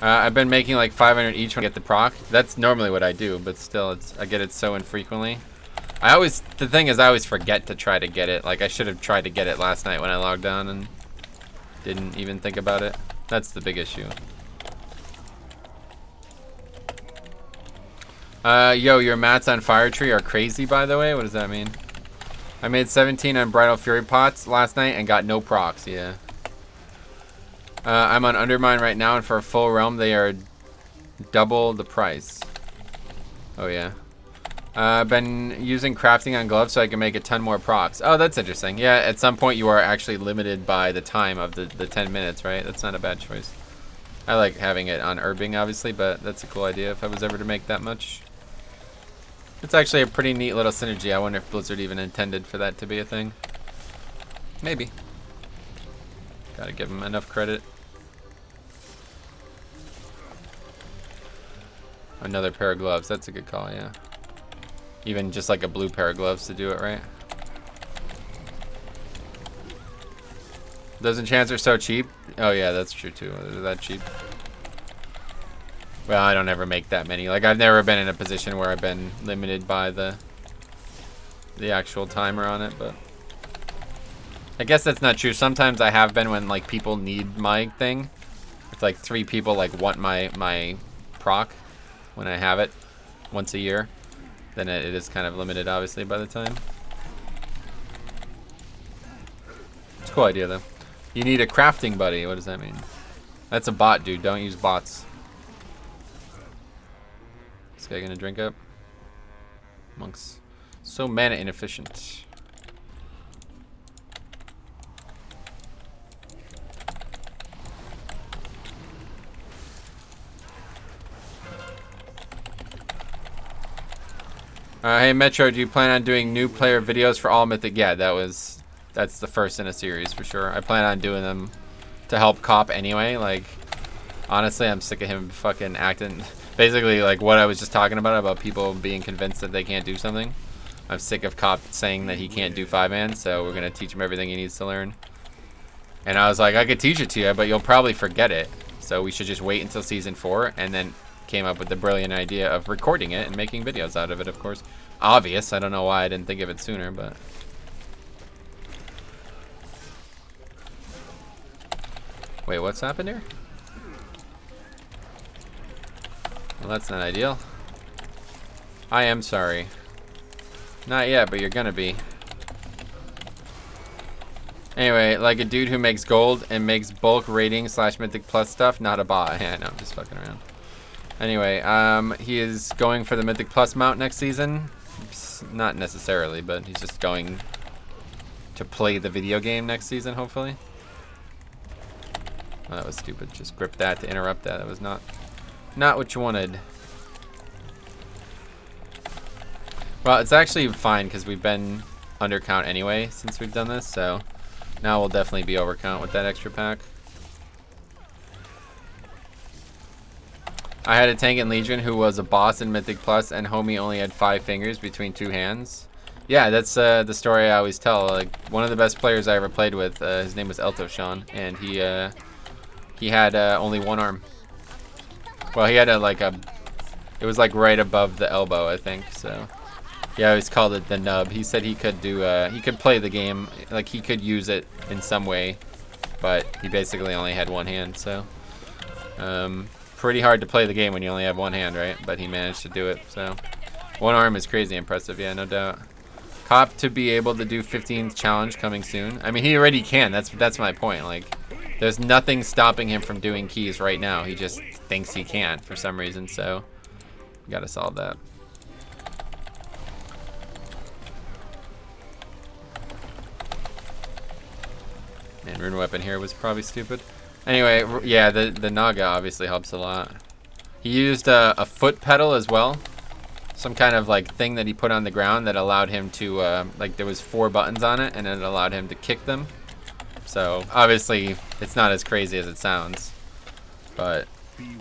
I've been making like 500 each when I get the proc. That's normally what I do, but still, I get it so infrequently. The thing is, I always forget to try to get it. Like, I should have tried to get it last night when I logged on and didn't even think about it. That's the big issue. Yo, your mats on Fire Tree are crazy, by the way. What does that mean? I made 17 Unbridled Fury pots last night and got no procs, yeah. I'm on Undermine right now, and for a full realm, they are double the price. Oh, yeah. I've been using crafting on gloves so I can make a ton more procs. Oh, that's interesting. Yeah, at some point, you are actually limited by the time of the 10 minutes, right? That's not a bad choice. I like having it on herbing, obviously, but that's a cool idea if I was ever to make that much. It's actually a pretty neat little synergy. I wonder if Blizzard even intended for that to be a thing. Maybe. Gotta give him enough credit. Another pair of gloves. That's a good call, yeah. Even just like a blue pair of gloves to do it, right? Those enchants are so cheap. Oh yeah, that's true too. They're that cheap. Well, I don't ever make that many. Like, I've never been in a position where I've been limited by the actual timer on it, but I guess that's not true. Sometimes I have been when like people need my thing. If like 3 people like want my proc when I have it once a year, then it is kind of limited, obviously, by the time. It's a cool idea though. You need a crafting buddy. What does that mean? That's a bot, dude. Don't use bots. This guy gonna drink up? Monks. So mana inefficient. Hey Metro, do you plan on doing new player videos for all Mythic? Yeah, that's the first in a series for sure. I plan on doing them to help Cop anyway. Like, honestly, I'm sick of him fucking acting. Basically, like what I was just talking about people being convinced that they can't do something. I'm sick of Cop saying that he can't do 5-man, so we're gonna teach him everything he needs to learn. And I was like, I could teach it to you, but you'll probably forget it. So we should just wait until season 4, and then came up with the brilliant idea of recording it and making videos out of it, of course. Obvious, I don't know why I didn't think of it sooner, but... Wait, what's happened here? Well, that's not ideal. I am sorry. Not yet, but you're gonna be. Anyway, like a dude who makes gold and makes bulk rating / Mythic Plus stuff, not a bot. Yeah, I know, I'm just fucking around. Anyway, he is going for the Mythic Plus mount next season. Not necessarily, but he's just going to play the video game next season, hopefully. Oh, that was stupid. Just grip that to interrupt that. That was not what you wanted. Well, it's actually fine because we've been undercount anyway since we've done this, so now we'll definitely be overcount with that extra pack. I had a tank in Legion who was a boss in Mythic Plus, and homie only had 5 fingers between 2 hands. Yeah, that's the story I always tell. Like, one of the best players I ever played with, his name was Elto Sean, and he had only 1 arm. Well, he had it was like right above the elbow, I think. So, yeah, I always called it the nub. He said he could do, he could play the game, like he could use it in some way, but he basically only had 1 hand. So, pretty hard to play the game when you only have 1 hand, right? But he managed to do it. So, 1 arm is crazy impressive. Yeah, no doubt. Cop to be able to do 15th challenge coming soon. I mean, he already can. That's my point. Like, there's nothing stopping him from doing keys right now. He just thinks he can't for some reason. So, we gotta solve that. Man, rune weapon here was probably stupid. Anyway, yeah, the Naga obviously helps a lot. He used a foot pedal as well. Some kind of like thing that he put on the ground that allowed him to, like there was 4 buttons on it and it allowed him to kick them. So obviously it's not as crazy as it sounds, but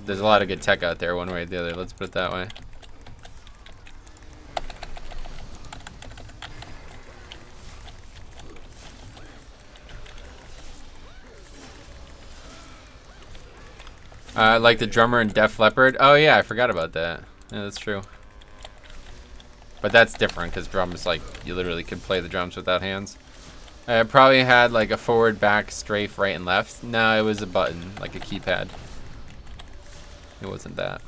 there's a lot of good tech out there one way or the other, let's put it that way. Like the drummer in Def Leppard. Oh yeah, I forgot about that. Yeah, that's true. But that's different because drums, like, you literally could play the drums without hands. I probably had like a forward, back, strafe, right, and left. No, it was a button, like a keypad. It wasn't that.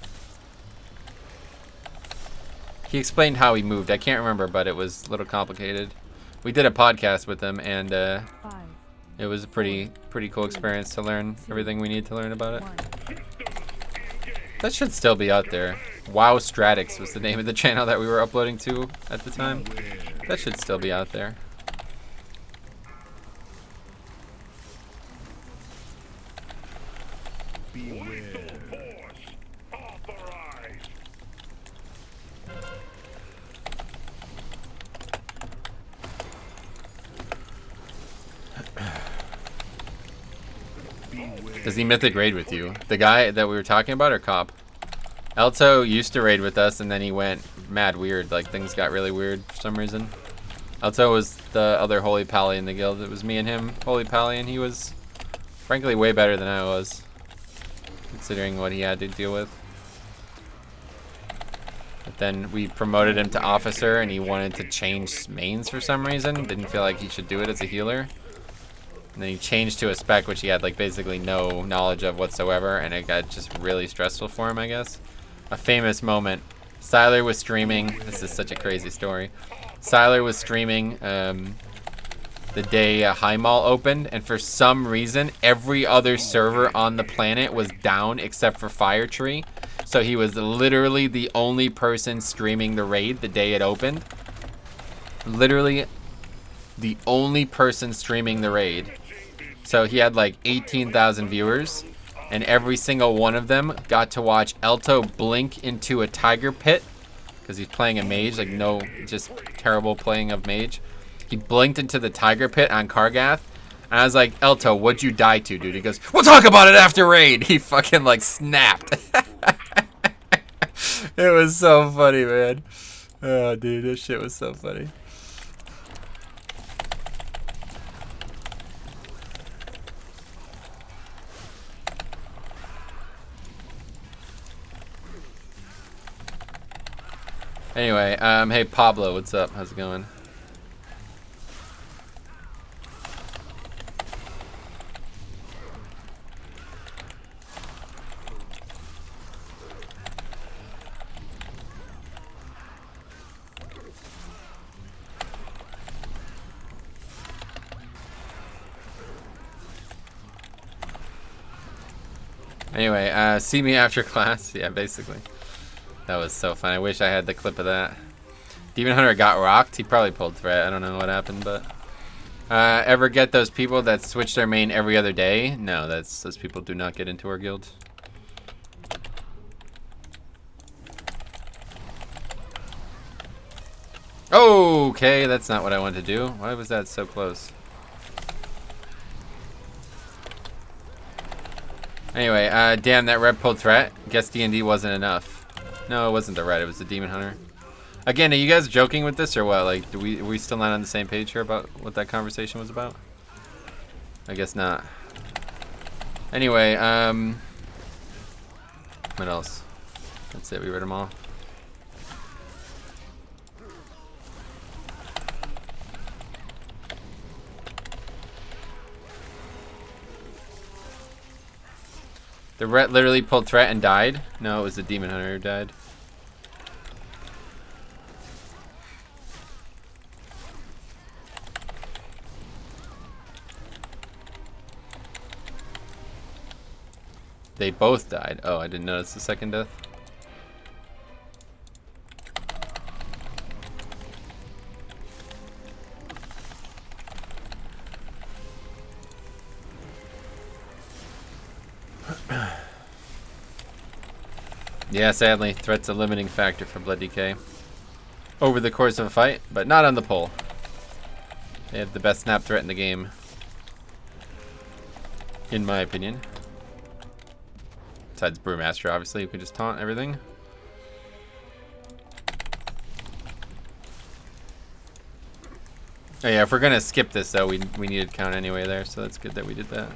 He explained how he moved. I can't remember, but it was a little complicated. We did a podcast with him, and it was a pretty cool experience to learn everything we need to learn about it. That should still be out there. Wow Stratix was the name of the channel that we were uploading to at the time. That should still be out there. Does he mythic raid with you? The guy that we were talking about, or Cop? Elto used to raid with us, and then he went mad weird. Like, things got really weird for some reason. Elto was the other holy pally in the guild. It was me and him, holy pally, and he was, frankly, way better than I was, considering what he had to deal with. But then we promoted him to officer, and he wanted to change mains for some reason. Didn't feel like he should do it as a healer. And then he changed to a spec, which he had like basically no knowledge of whatsoever, and it got just really stressful for him, I guess. A famous moment. Siler was streaming. This is such a crazy story. Siler was streaming the day High Mall opened, and for some reason, every other server on the planet was down except for Fire Tree. So he was literally the only person streaming the raid the day it opened. Literally the only person streaming the raid. So he had like 18,000 viewers, and every single one of them got to watch Elto blink into a tiger pit, because he's playing a mage, like no, just terrible playing of mage. He blinked into the tiger pit on Kargath, and I was like, Elto, what'd you die to, dude? He goes, we'll talk about it after raid. He fucking like snapped. It was so funny, man. Oh, dude, this shit was so funny. Anyway, hey Pablo, what's up? How's it going? Anyway, see me after class. Yeah, basically. That was so fun. I wish I had the clip of that. Demon Hunter got rocked. He probably pulled threat. I don't know what happened, but ever get those people that switch their main every other day? No, those people do not get into our guild. Okay, that's not what I wanted to do. Why was that so close? Anyway, damn, that red pulled threat. Guess D&D wasn't enough. No, it wasn't the red. It was the Demon Hunter. Again, are you guys joking with this or what? Like, are we still not on the same page here about what that conversation was about? I guess not. Anyway, what else? That's it. We read them all. The ret literally pulled threat and died? No, it was the Demon Hunter who died. They both died. Oh, I didn't notice the second death. Yeah, sadly, threat's a limiting factor for Blood DK. Over the course of a fight, but not on the pole. They have the best snap threat in the game. In my opinion. Besides Brewmaster, obviously, who can just taunt everything. Oh yeah, if we're gonna skip this though, we needed count anyway there, so that's good that we did that.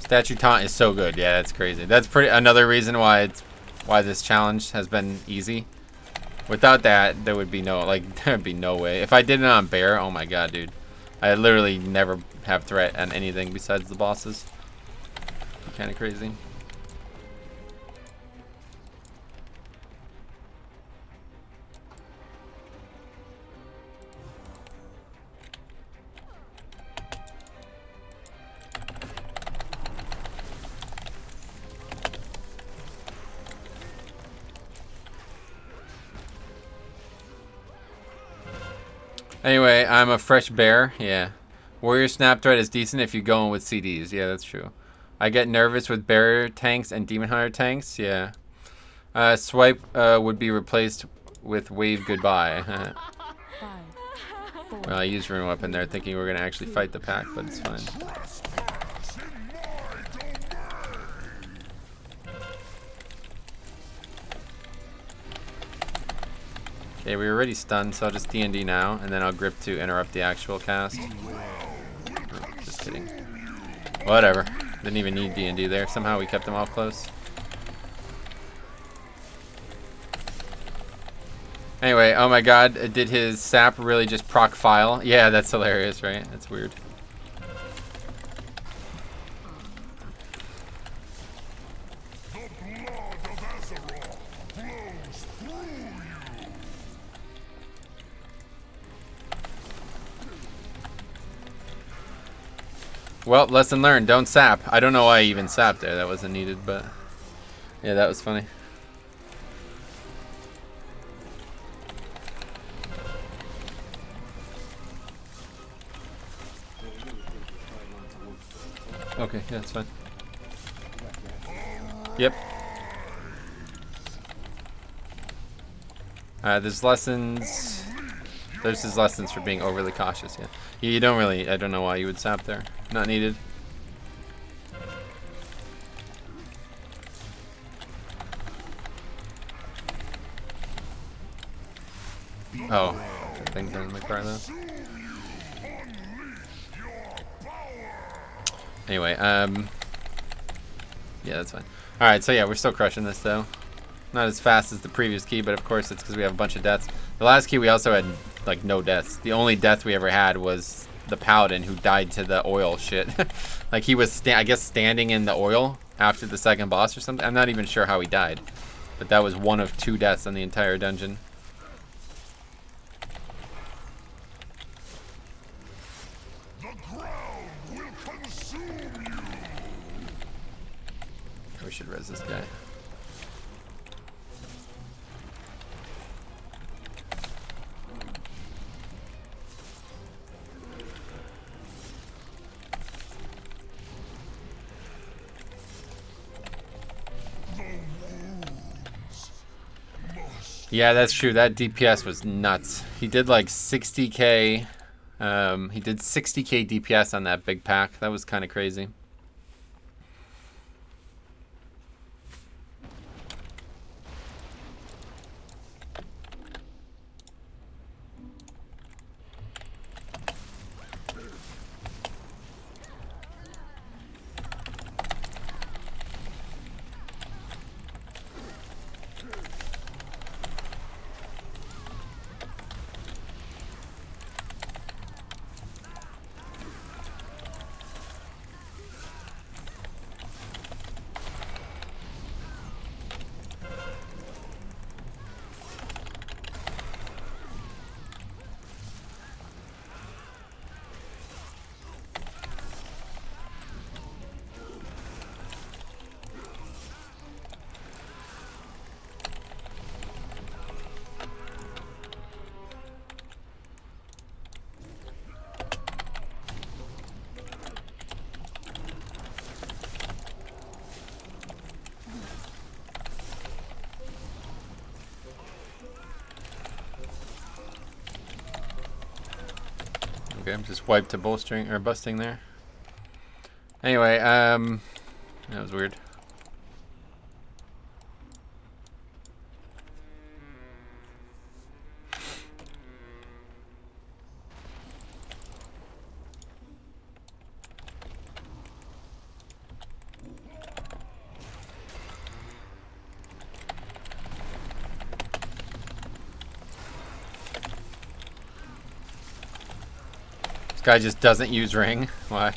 Statue taunt is so good. Yeah, that's crazy. That's another reason why this challenge has been easy. Without that, there would be there'd be no way. If I did it on bear, oh my god, dude. I literally never have threat on anything besides the bosses. Kind of crazy. Anyway, I'm a fresh bear. Yeah. Warrior snap threat is decent if you're going with CDs. Yeah, that's true. I get nervous with bear tanks and demon hunter tanks. Yeah. Swipe would be replaced with wave goodbye. 5, 4, Well, I used rune weapon there thinking we were going to actually fight the pack, but it's fine. Okay, we were already stunned, so I'll just D&D now, and then I'll grip to interrupt the actual cast. Just kidding. Whatever. Didn't even need D&D there. Somehow we kept them all close. Anyway, oh my god, did his sap really just proc file? Yeah, that's hilarious, right? That's weird. Well, lesson learned, don't sap. I don't know why I even sapped there. That wasn't needed, but yeah, that was funny. Okay, yeah, that's fine. Yep. There's lessons. There's his lessons for being overly cautious, yeah. You don't really, I don't know why you would sap there. Not needed. Oh, that thing's in the car though. Anyway, yeah, that's fine. Alright, so yeah, we're still crushing this though. Not as fast as the previous key, but of course it's because we have a bunch of deaths. The last key we also had like no deaths. The only death we ever had was the paladin who died to the oil shit. Like he was, I guess, standing in the oil after the second boss or something. I'm not even sure how he died, but that was one of 2 deaths in the entire dungeon. We should res this guy. Yeah, that's true. That DPS was nuts. He did like 60k. He did 60k DPS on that big pack. That was kind of crazy. Okay, I'm just wiped to bolstering or busting there. Anyway, that was weird. Guy just doesn't use ring. Why?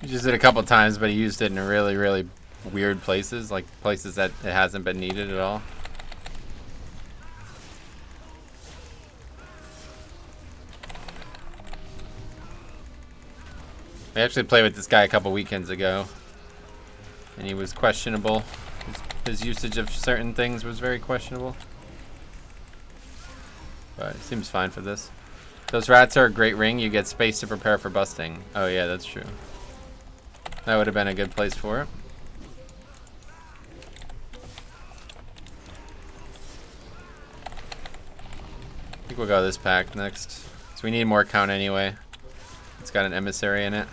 He used it a couple times, but he used it in really, really weird places, like places that it hasn't been needed at all. I actually played with this guy a couple weekends ago, and he was questionable. His usage of certain things was very questionable, but it seems fine for this. Those rats are a great ring. You get space to prepare for busting. Oh yeah, that's true. That would have been a good place for it. I think we'll go this pack next. So we need more count anyway. It's got an emissary in it.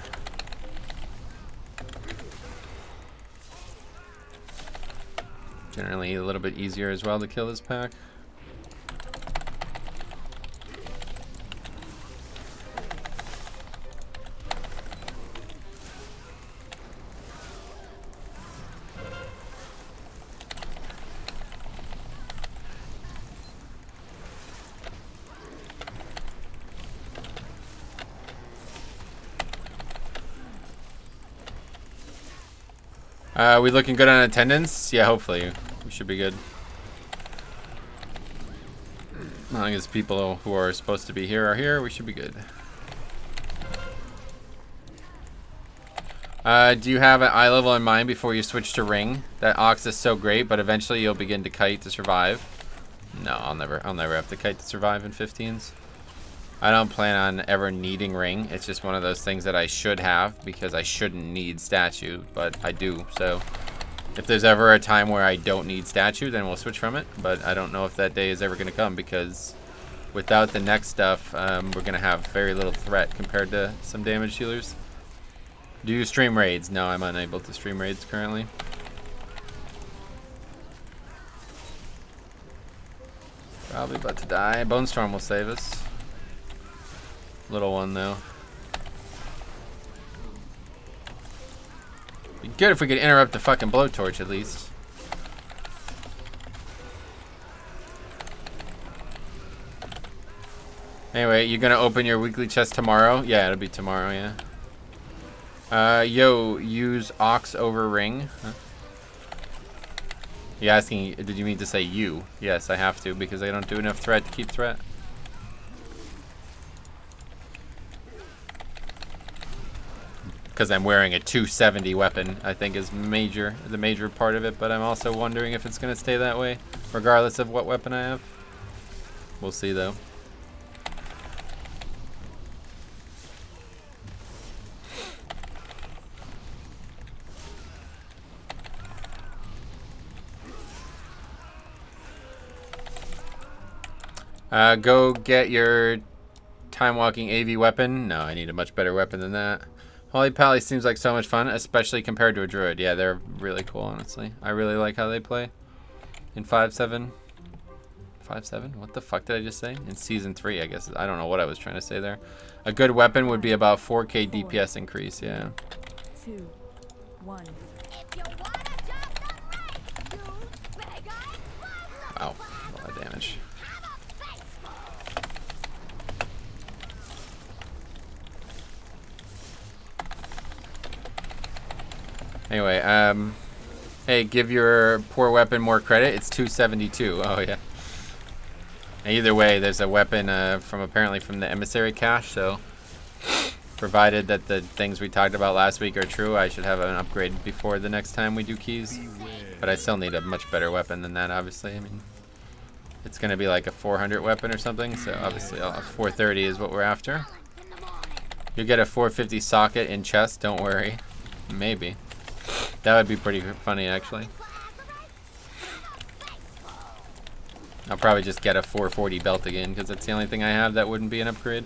Generally a little bit easier as well to kill this pack. We looking good on attendance? Yeah, hopefully. We should be good. As long as people who are supposed to be here are here, we should be good. Do you have an eye level in mind before you switch to ring? That ox is so great, but eventually you'll begin to kite to survive. No, I'll never have to kite to survive in 15s. I don't plan on ever needing ring. It's just one of those things that I should have because I shouldn't need statue, but I do. So if there's ever a time where I don't need statue, then we'll switch from it. But I don't know if that day is ever going to come because without the next stuff, we're going to have very little threat compared to some damage healers. Do you stream raids? No, I'm unable to stream raids currently. Probably about to die. Bone Storm will save us. Little one though. Be good if we could interrupt the fucking blowtorch at least. Anyway, you gonna open your weekly chest tomorrow? Yeah, it'll be tomorrow, yeah. Yo, use ox over ring. Huh? You asking, did you mean to say you? Yes, I have to because I don't do enough threat to keep threat. Because I'm wearing a 270 weapon, I think is the major part of it, but I'm also wondering if it's going to stay that way, regardless of what weapon I have. We'll see, though. Go get your time-walking AV weapon. No, I need a much better weapon than that. Holy Pally seems like so much fun, especially compared to a druid. Yeah, they're really cool, honestly. I really like how they play. In 5.7. 5.7? What the fuck did I just say? In Season 3, I guess. I don't know what I was trying to say there. A good weapon would be about 4k DPS increase, yeah. 2, 1. Wow, a lot of damage. Anyway, hey, give your poor weapon more credit. It's 272. Oh yeah. Either way, there's a weapon apparently from the emissary cache. So, provided that the things we talked about last week are true, I should have an upgrade before the next time we do keys. But I still need a much better weapon than that. Obviously, I mean, it's gonna be like a 400 weapon or something. So obviously, 430 is what we're after. You get a 450 socket in chest. Don't worry. Maybe. That would be pretty funny, actually. I'll probably just get a 440 belt again, because that's the only thing I have that wouldn't be an upgrade.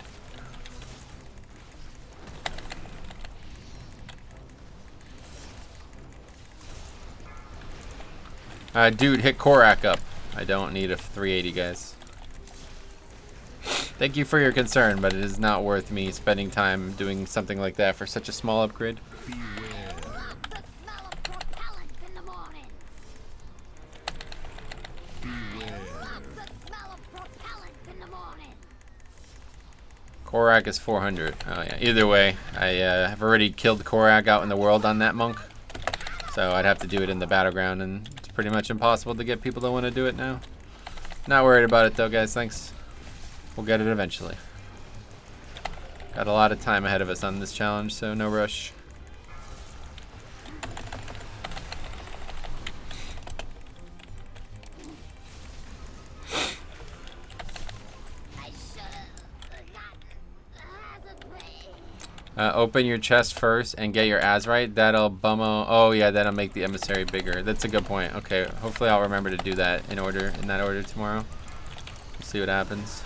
Dude, hit Korak up. I don't need a 380, guys. Thank you for your concern, but it is not worth me spending time doing something like that for such a small upgrade. Korak is 400. Oh yeah. Either way, I have already killed Korak out in the world on that monk. So I'd have to do it in the battleground, and it's pretty much impossible to get people to want to do it now. Not worried about it though, guys. Thanks. We'll get it eventually. Got a lot of time ahead of us on this challenge, so no rush. Open your chest first and get your Azrite. That'll bummo. Oh yeah, that'll make the emissary bigger. That's a good point. Okay, hopefully I'll remember to do that in that order tomorrow. We'll see what happens.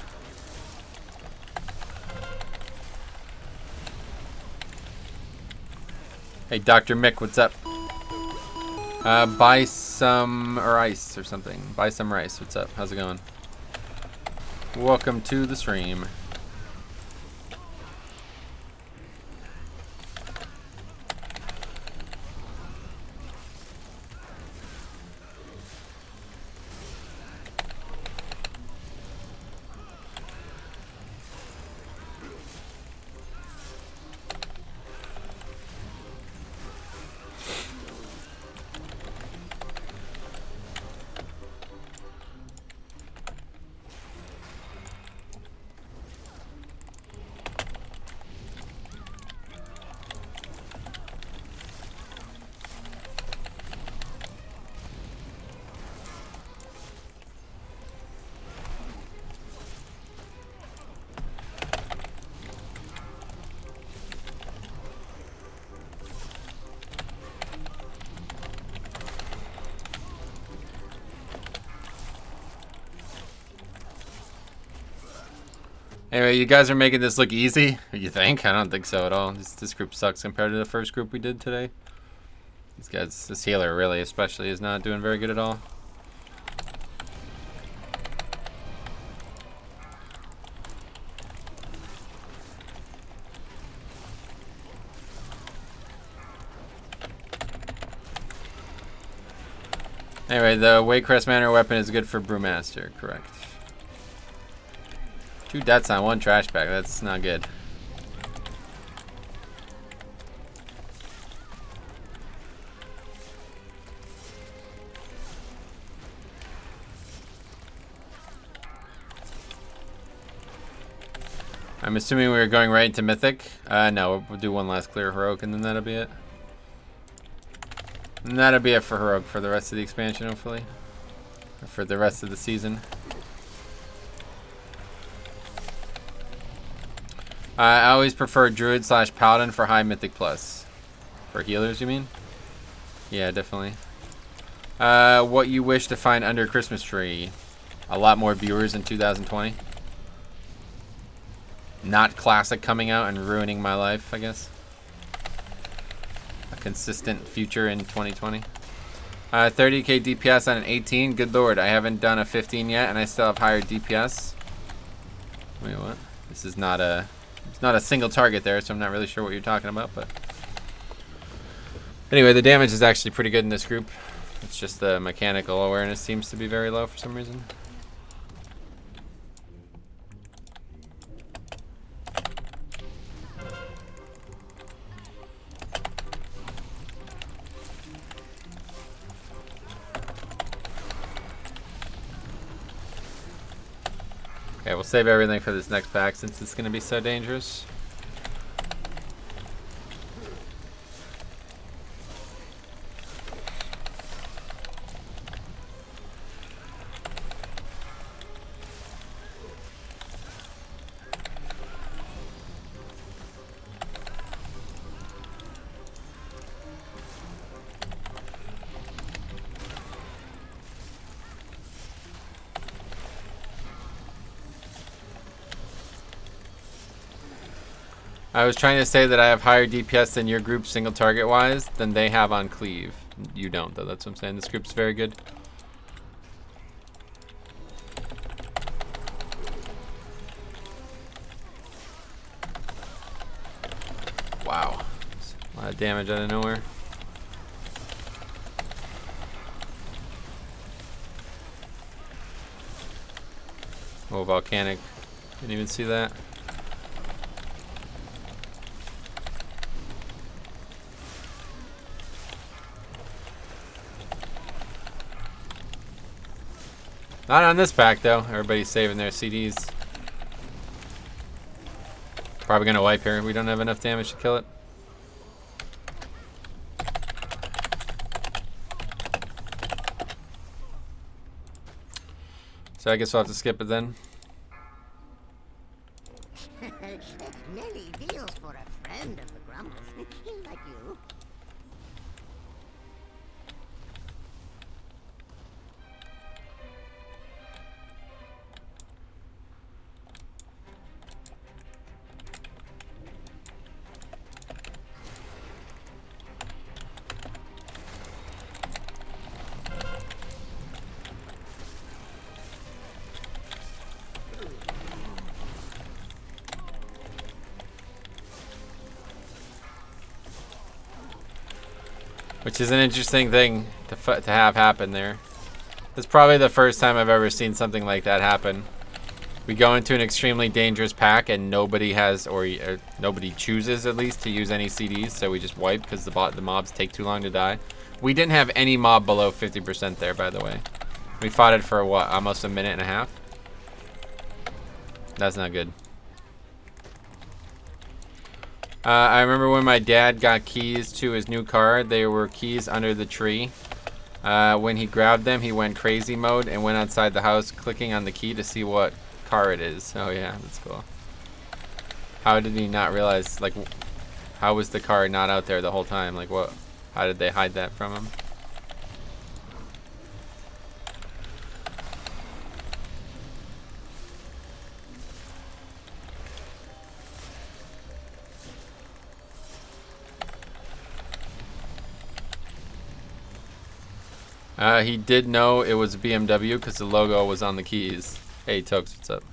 Hey, Dr. Mick, what's up? Buy some rice or something. Buy some rice. What's up? How's it going? Welcome to the stream. Anyway, you guys are making this look easy. You think? I don't think so at all. This group sucks compared to the first group we did today. These guys, this healer really especially, is not doing very good at all. Anyway, the Waycrest Manor weapon is good for Brewmaster, correct. 2 deaths on 1 trash bag, that's not good. I'm assuming we were going right into Mythic. No, we'll do one last clear Heroic and then that'll be it. And that'll be it for Heroic for the rest of the expansion, hopefully. Or for the rest of the season. I always prefer Druid / Paladin for high Mythic plus. For healers, you mean? Yeah, definitely. What you wish to find under Christmas tree? A lot more viewers in 2020. Not Classic coming out and ruining my life, I guess. A consistent future in 2020. 30k DPS on an 18. Good lord, I haven't done a 15 yet, and I still have higher DPS. Wait, what? This is not a... It's not a single target there, so I'm not really sure what you're talking about, but... Anyway, the damage is actually pretty good in this group. It's just the mechanical awareness seems to be very low for some reason. Okay, we'll save everything for this next pack since it's going to be so dangerous. I was trying to say that I have higher DPS than your group single target wise than they have on cleave. You don't though, that's what I'm saying. This group's very good. Wow. A lot of damage out of nowhere. Oh, volcanic. Didn't even see that. Not on this pack though. Everybody's saving their CDs. Probably gonna wipe here. We don't have enough damage to kill it. So I guess we'll have to skip it then. Many deals for a friend of the Grumbles. Like you. Which is an interesting thing to have happen there. It's probably the first time I've ever seen something like that happen. We go into an extremely dangerous pack and nobody has, or nobody chooses at least, to use any CDs, so we just wipe because the mobs take too long to die. We didn't have any mob below 50% there, by the way. We fought it for what, almost a minute and a half? That's not good. I remember when my dad got keys to his new car, there were keys under the tree. When he grabbed them, he went crazy mode and went outside the house clicking on the key to see what car it is. Oh yeah, that's cool. How did he not realize, like, how was the car not out there the whole time? Like, what? How did they hide that from him? He did know it was a BMW because the logo was on the keys. Hey, Tokes, what's up?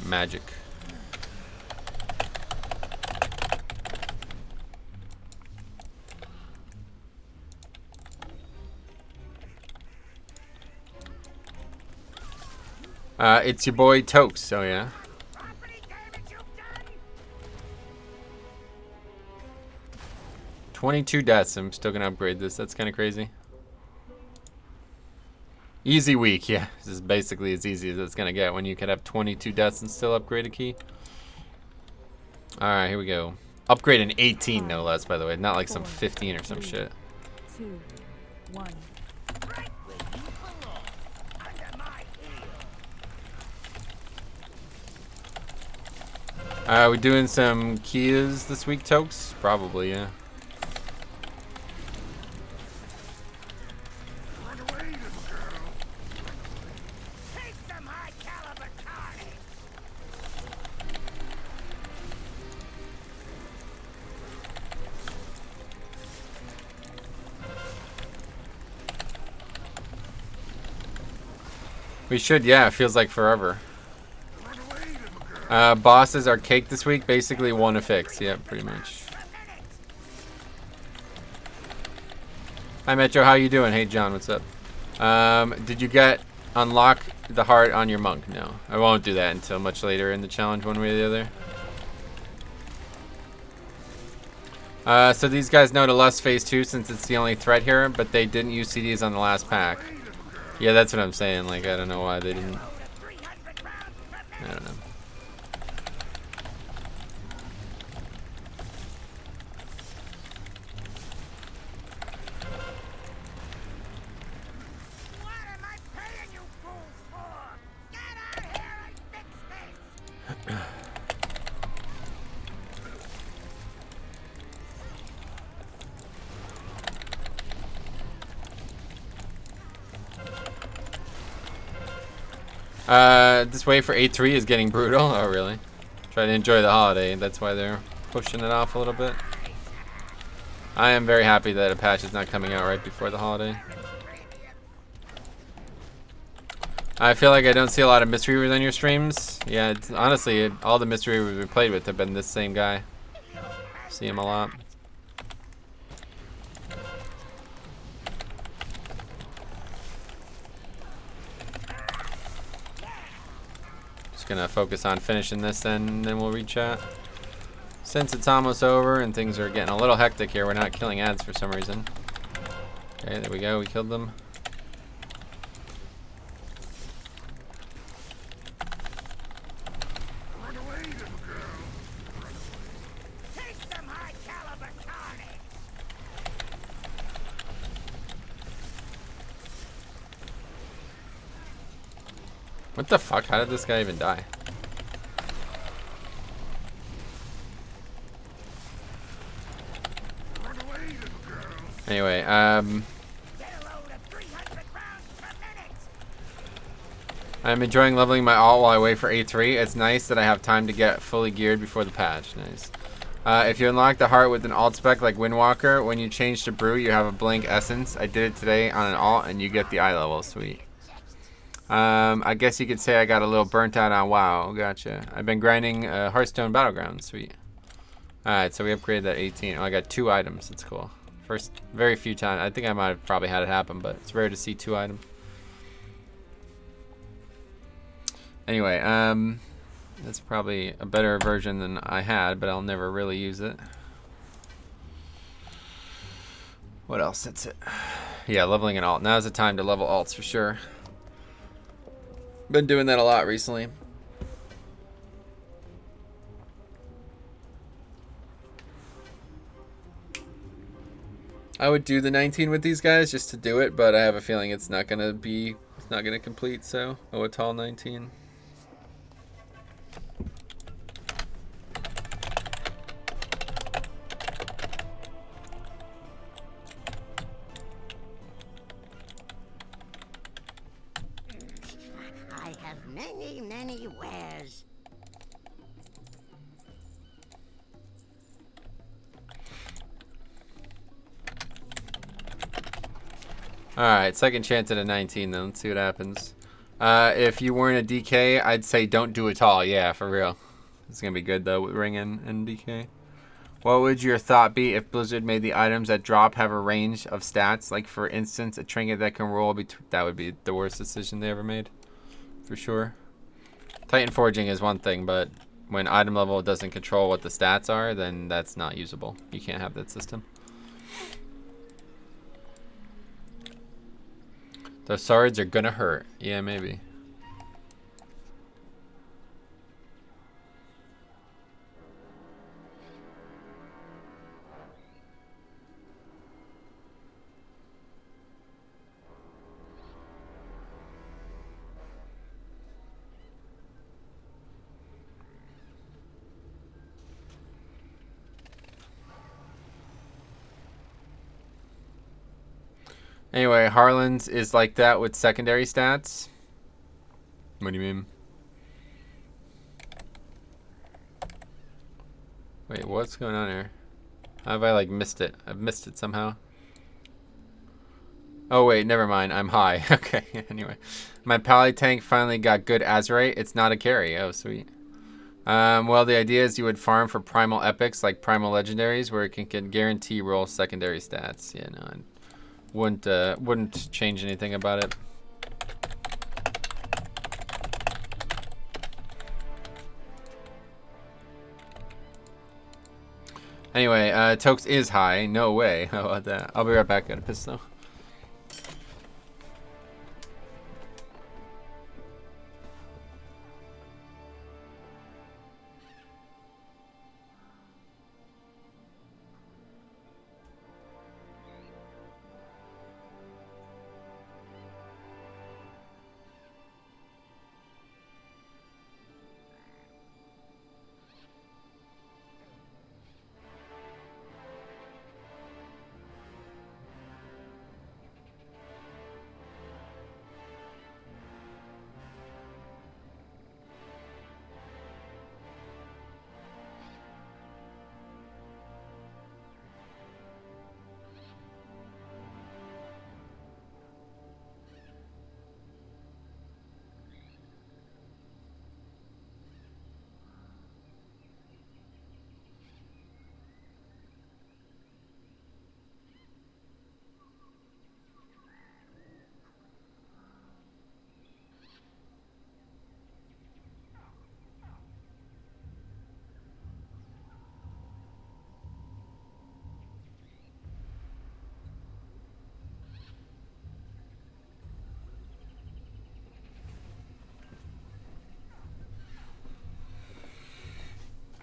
Magic. It's your boy Tokes, oh yeah. 22 deaths. I'm still gonna upgrade this. That's kind of crazy. Easy week, yeah. This is basically as easy as it's gonna get when you could have 22 deaths and still upgrade a key. Alright, here we go. Upgrade an 18, no less, by the way. Not like some 15 or some shit. 2, 1. We doing some keys this week, Tokes? Probably, yeah. We should, yeah. It feels like forever. Bosses are cake this week. Basically one to fix. Yeah, pretty much. Hi, Metro. How you doing? Hey, John. What's up? Did you unlock the heart on your monk? No. I won't do that until much later in the challenge, one way or the other. So these guys know to lust phase 2 since it's the only threat here, but they didn't use CDs on the last pack. Yeah, that's what I'm saying. Like, I don't know why they didn't. I don't know. What am I paying you fools for? Get out here and fix this! This wave for 8-3 is getting brutal. Oh, really? Try to enjoy the holiday. That's why they're pushing it off a little bit. I am very happy that a patch is not coming out right before the holiday. I feel like I don't see a lot of mystery readers on your streams. Yeah, honestly, all the mystery readers we played with have been this same guy. See him a lot. Gonna focus on finishing this, and then we'll rechat. Since it's almost over and things are getting a little hectic here, we're not killing ads for some reason. Okay, there we go. We killed them. What the fuck? How did this guy even die? Anyway, I'm enjoying leveling my alt while I wait for A3. It's nice that I have time to get fully geared before the patch. Nice. If you unlock the heart with an alt spec like Windwalker, when you change to Brew, you have a blank essence. I did it today on an alt, and you get the eye level. Sweet. I guess you could say I got a little burnt out on WoW. Gotcha. I've been grinding Hearthstone Battlegrounds. Sweet. Alright, so we upgraded that 18. Oh, I got 2 items. That's cool. First, very few times. I think I might have probably had it happen, but it's rare to see 2 items. Anyway, that's probably a better version than I had, but I'll never really use it. What else? That's it. Yeah, leveling an alt. Now's the time to level alts for sure. Been doing that a lot recently. I would do the 19 with these guys just to do it, but I have a feeling it's not gonna complete, so a tall 19. I have many, many wares. Alright, second chance at a 19 then. Let's see what happens. If you weren't a DK, I'd say don't do it all. Yeah, for real. It's going to be good though with ring and DK. What would your thought be if Blizzard made the items that drop have a range of stats? Like, for instance, a trinket that can roll between... That would be the worst decision they ever made. For sure. Titan Forging is one thing, but when item level doesn't control what the stats are, then that's not usable. You can't have that system. Those swords are gonna hurt. Yeah, maybe. Anyway, Harlan's is like that with secondary stats. What do you mean? Wait, what's going on here? How have I like missed it? I've missed it somehow. Oh wait, never mind. I'm high. Okay, anyway. My pally tank finally got good Azerite. It's not a carry. Oh, sweet. Well, the idea is you would farm for primal epics like primal legendaries where it can guarantee roll secondary stats. Yeah, no, I wouldn't change anything about it. Anyway, Tokes is high. No way. How about that? I'll be right back. Got a piss though.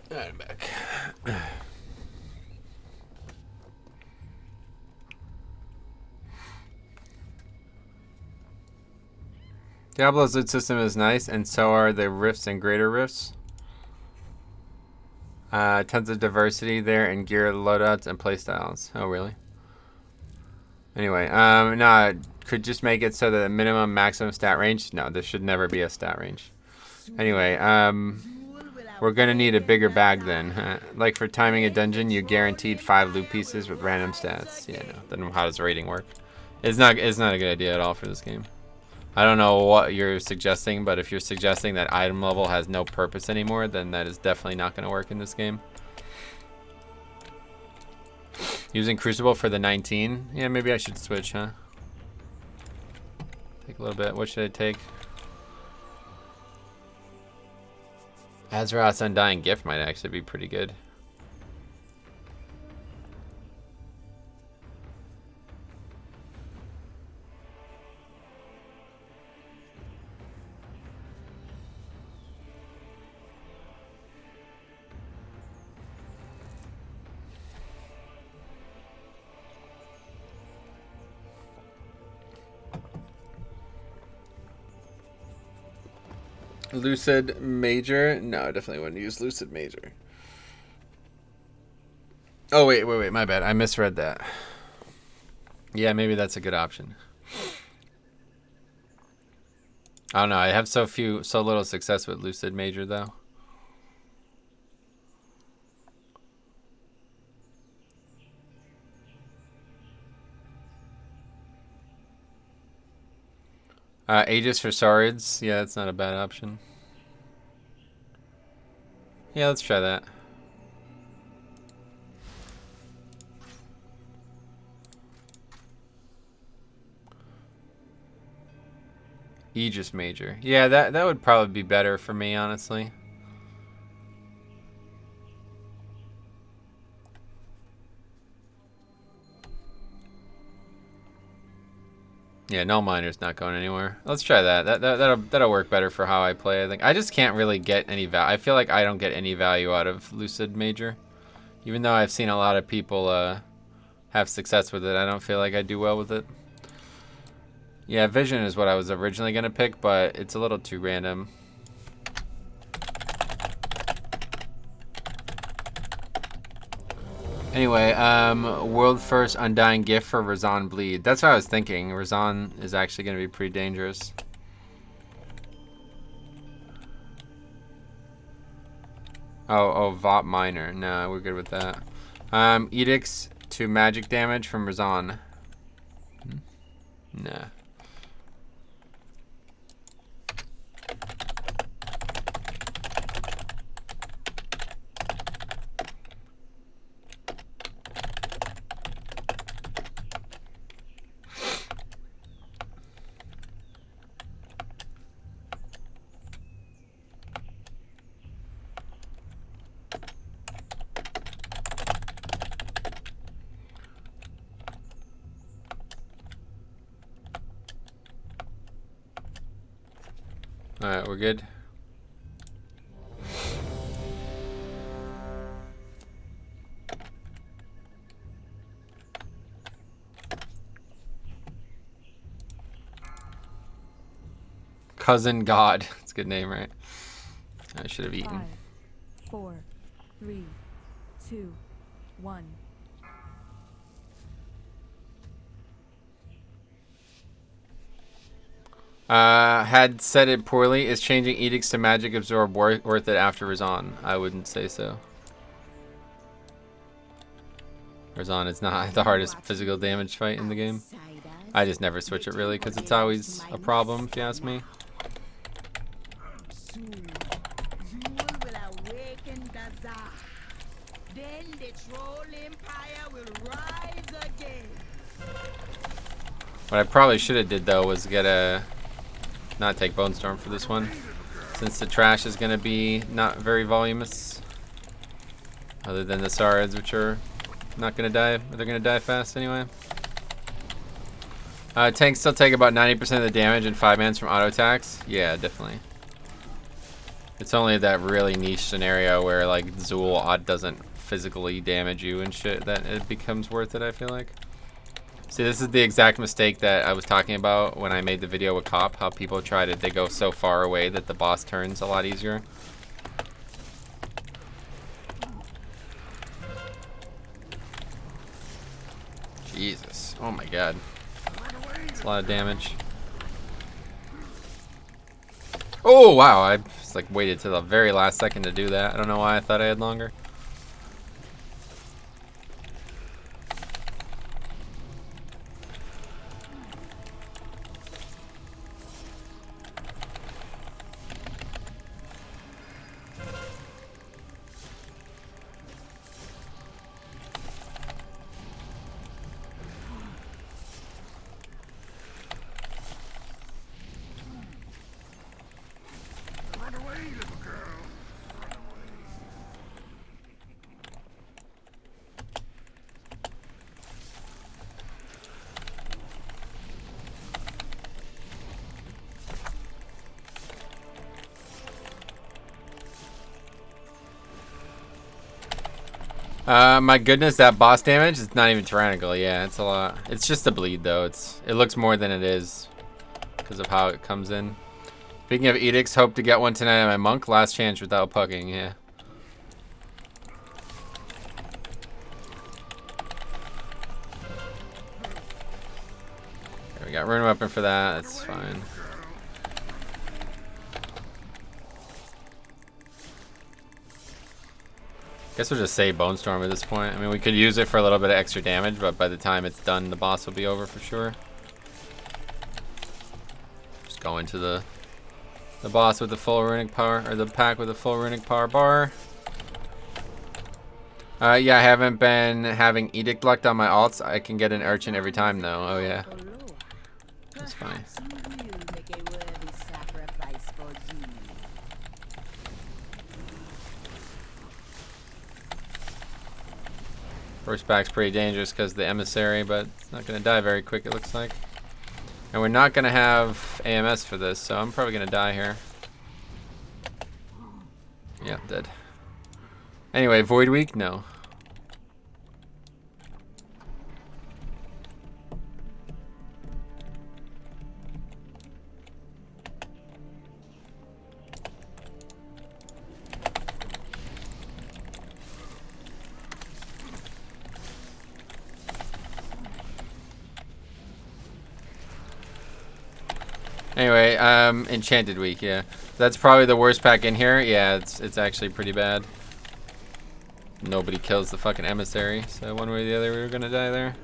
Alright, I'm back. Diablo's loot system is nice, and so are the rifts and greater rifts. Tons of diversity there in gear loadouts and playstyles. Oh, really? Anyway, no, could just make it so that the minimum maximum stat range. No, there should never be a stat range. Anyway, we're gonna need a bigger bag then. Like for timing a dungeon, you guaranteed 5 loot pieces with random stats. Yeah, no. Then how does rating work? It's not a good idea at all for this game. I don't know what you're suggesting, but if you're suggesting that item level has no purpose anymore, then that is definitely not gonna work in this game. Using Crucible for the 19? Yeah, maybe I should switch, huh? Take a little bit. What should I take? Azeroth's Undying Gift might actually be pretty good. Lucid Major? No, I definitely wouldn't use Lucid Major. Oh, wait, my bad. I misread that. Yeah, maybe that's a good option. I don't know. I have so little success with Lucid Major, though. Aegis for Saurids. Yeah, that's not a bad option. Yeah, let's try that. Aegis Major. Yeah, that would probably be better for me, honestly. Yeah, Null Miner's not going anywhere. Let's try that. That'll work better for how I play, I think. I just can't really get any value. I feel like I don't get any value out of Lucid Major. Even though I've seen a lot of people have success with it, I don't feel like I do well with it. Yeah, Vision is what I was originally going to pick, but it's a little too random. Anyway, world first Undying Gift for Razan Bleed. That's what I was thinking. Razan is actually going to be pretty dangerous. Oh, Vought Miner. No, we're good with that. Edicts to magic damage from Razan. Nah. Alright, we're good. Cousin God. That's a good name, right? I should have eaten. 5, 4, 3, 2, 1. Had said it poorly. Is changing edicts to magic absorb worth it after Razan? I wouldn't say so. Razan is not the hardest physical damage fight in the game. I just never switch it really because it's always a problem if you ask me. What I probably should have did though was get a not take Bone Storm for this one, since the trash is gonna be not very voluminous. Other than the Saurids, which are not gonna die, they're gonna die fast anyway. Tanks still take about 90% of the damage and 5 mans from auto attacks. Yeah, definitely. It's only that really niche scenario where like Zool doesn't physically damage you and shit that it becomes worth it, I feel like. See, this is the exact mistake that I was talking about when I made the video with Cop, how people they go so far away that the boss turns a lot easier. Jesus. Oh my god. That's a lot of damage. Oh, wow. I just like waited to the very last second to do that. I don't know why I thought I had longer. My goodness, that boss damage is not even tyrannical. Yeah, it's a lot. It's just a bleed though. It looks more than it is because of how it comes in. Speaking of edicts, hope to get one tonight at my monk. Last chance without pugging. Yeah. Okay, we got rune weapon for that. That's fine. Guess we'll just save Bone Storm at this point. I mean, we could use it for a little bit of extra damage, but by the time it's done, the boss will be over for sure. Just go into the boss with the full runic power, or the pack with the full runic power bar. Yeah, I haven't been having edict luck on my alts. I can get an urchin every time though. Oh yeah, that's funny. First back's pretty dangerous because the emissary, but it's not gonna die very quick. It looks like, and we're not gonna have AMS for this, so I'm probably gonna die here. Yeah, dead. Anyway, Void Week? No. Anyway, Enchanted Week, yeah. That's probably the worst pack in here. Yeah, it's actually pretty bad. Nobody kills the fucking emissary, so one way or the other we were gonna die there.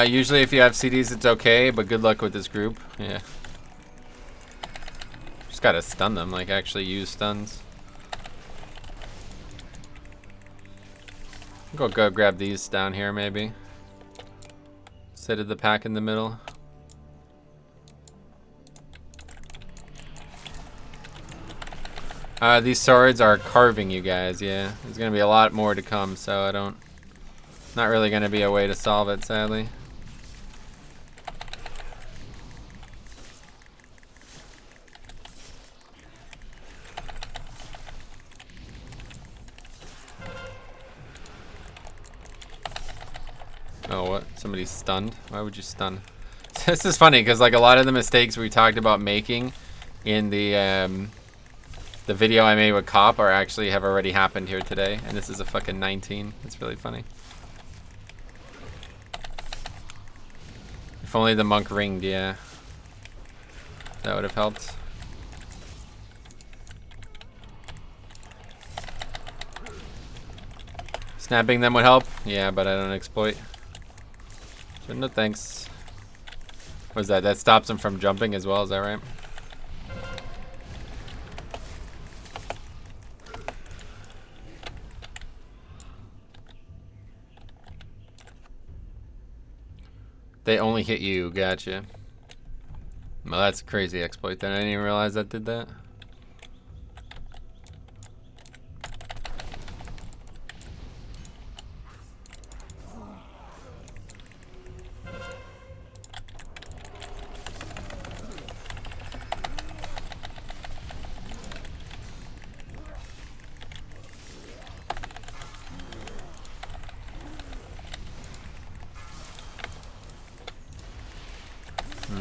Usually if you have CDs it's okay, but good luck with this group. Yeah. Just gotta stun them, like actually use stuns. Go grab these down here maybe. Instead of the pack in the middle. These swords are carving you guys, yeah. There's gonna be a lot more to come, so not really gonna be a way to solve it, sadly. Oh, what? Somebody's stunned? Why would you stun? This is funny because like a lot of the mistakes we talked about making in the video I made with Cop are actually have already happened here today, and this is a fucking 19. It's really funny. If only the monk ringed, yeah. That would have helped. Snapping them would help? Yeah, but I don't exploit. So no thanks. What is that? That stops them from jumping as well, is that right? They only hit you, gotcha. Well, that's a crazy exploit then. I didn't even realize that did that.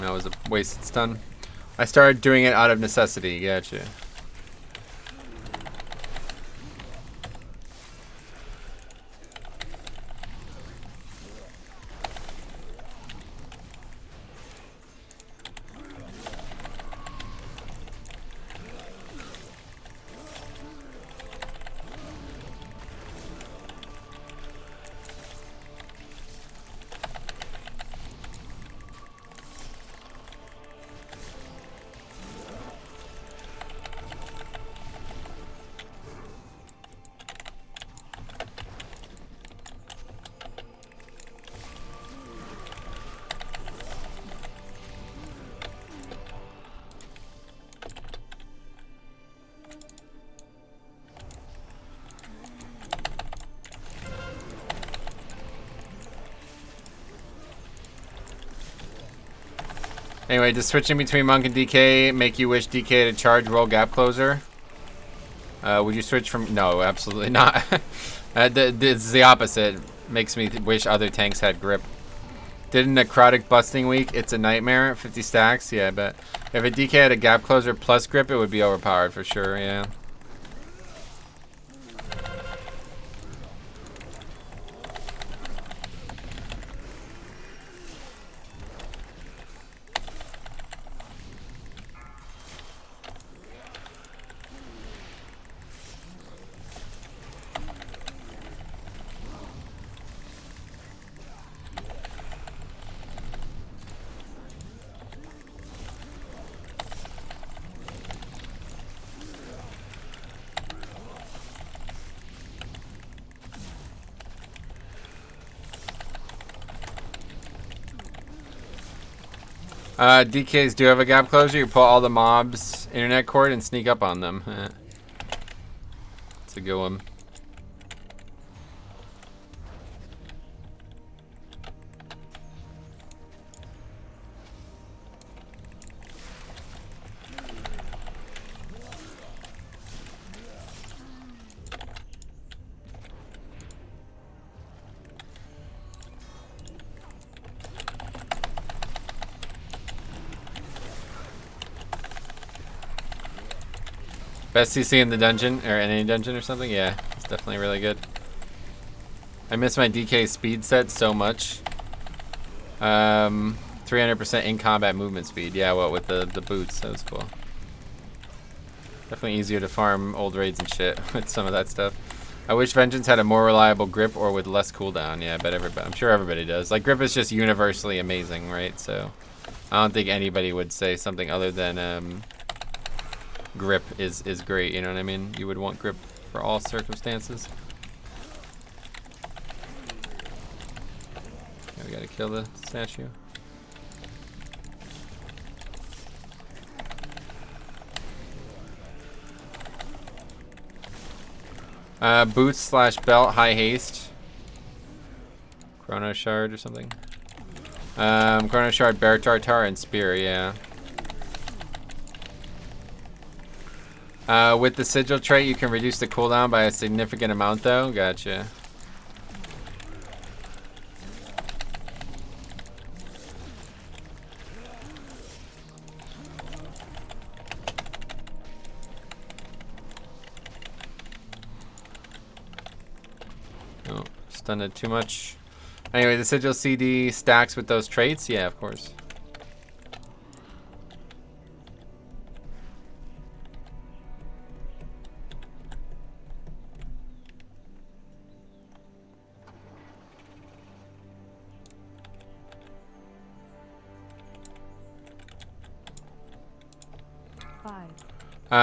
That was a wasted stun. I started doing it out of necessity, gotcha. Anyway, does switching between Monk and DK make you wish DK to charge roll gap closer? Would you switch from... No, absolutely not. It's the opposite. Makes me wish other tanks had grip. Did a necrotic busting week. It's a nightmare. 50 stacks. Yeah, but if a DK had a gap closer plus grip, it would be overpowered for sure, yeah. DKs do have a gap closer. You pull all the mobs' internet cord and sneak up on them. It's a good one. Best CC in the dungeon, or in any dungeon or something? Yeah, it's definitely really good. I miss my DK speed set so much. 300% in combat movement speed. Yeah, what with the boots? That was cool. Definitely easier to farm old raids and shit with some of that stuff. I wish Vengeance had a more reliable grip or with less cooldown. Yeah, I bet everybody. I'm sure everybody does. Like, grip is just universally amazing, right? So I don't think anybody would say something other than grip is great. You know what I mean? You would want grip for all circumstances. Okay, we gotta kill the statue. Boots / belt, high haste. Chrono shard or something. Chrono shard, bear tartar, and spear, yeah. With the sigil trait, you can reduce the cooldown by a significant amount, though. Gotcha. Oh, stunned it too much. Anyway, the sigil CD stacks with those traits. Yeah, of course.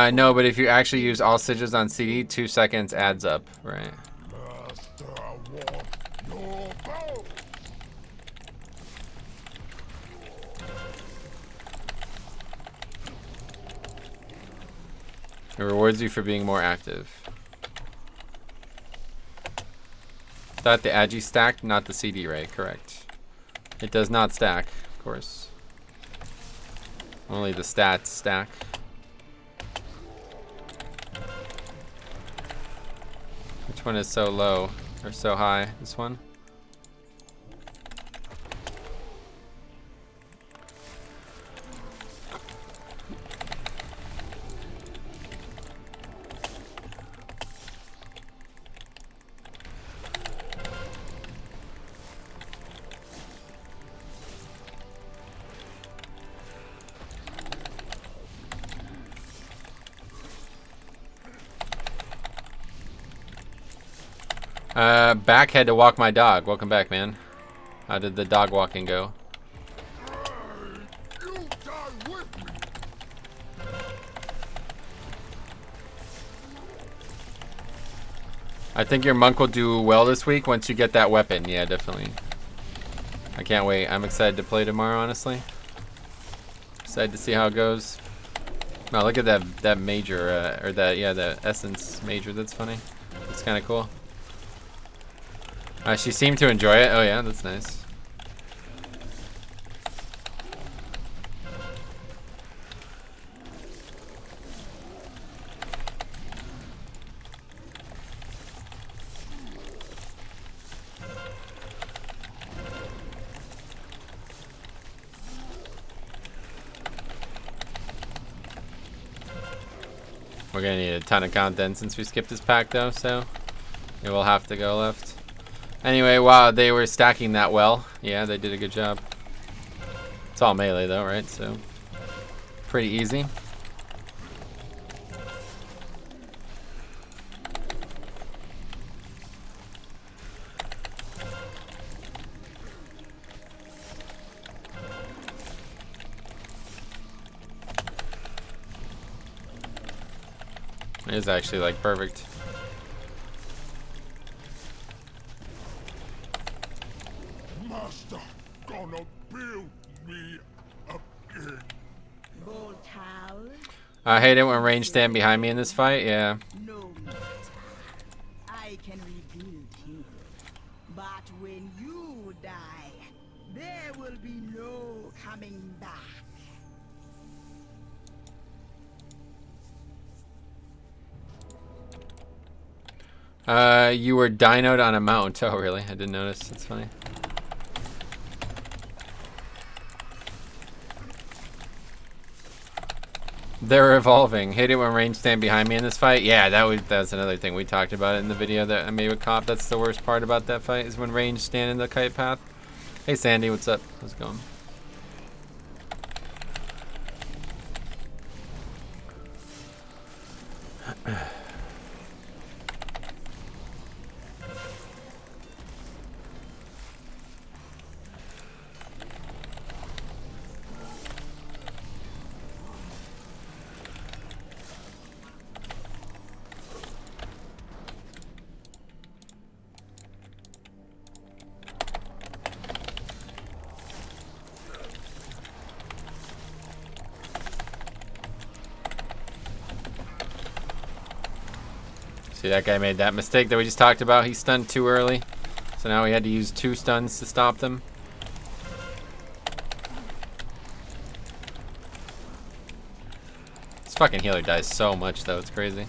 No, but if you actually use all sigils on CD, 2 seconds adds up, right? It rewards you for being more active. Thought the Agi stacked, not the CD, right? Correct. It does not stack, of course. Only the stats stack. Which one is so low or so high? This one? Back had to walk my dog. Welcome back, man. How did the dog walking go? I think your monk will do well this week once you get that weapon. Yeah, definitely. I can't wait. I'm excited to play tomorrow, honestly. Excited to see how it goes. Oh, look at that major, or that, yeah, the essence major. That's funny. It's kind of cool. She seemed to enjoy it. Oh yeah, that's nice. We're gonna need a ton of content since we skipped this pack though, so it will have to go left. Anyway, wow, they were stacking that well. Yeah, they did a good job. It's all melee though, right? So pretty easy. It is actually like perfect. Master, gonna build me a I hate it when range stand behind me in this fight. Yeah. No matter. I can rebuild him. But when you die, there will be no coming back. You were dinoed on a mount. Oh, really? I didn't notice. That's funny. They're evolving. Hate it when range stand behind me in this fight. Yeah, that's another thing we talked about in the video that I made with Cop. That's the worst part about that fight is when range stand in the kite path. Hey Sandy, what's up? How's it going? See, that guy made that mistake that we just talked about. He stunned too early. So now we had to use 2 stuns to stop them. This fucking healer dies so much though, it's crazy.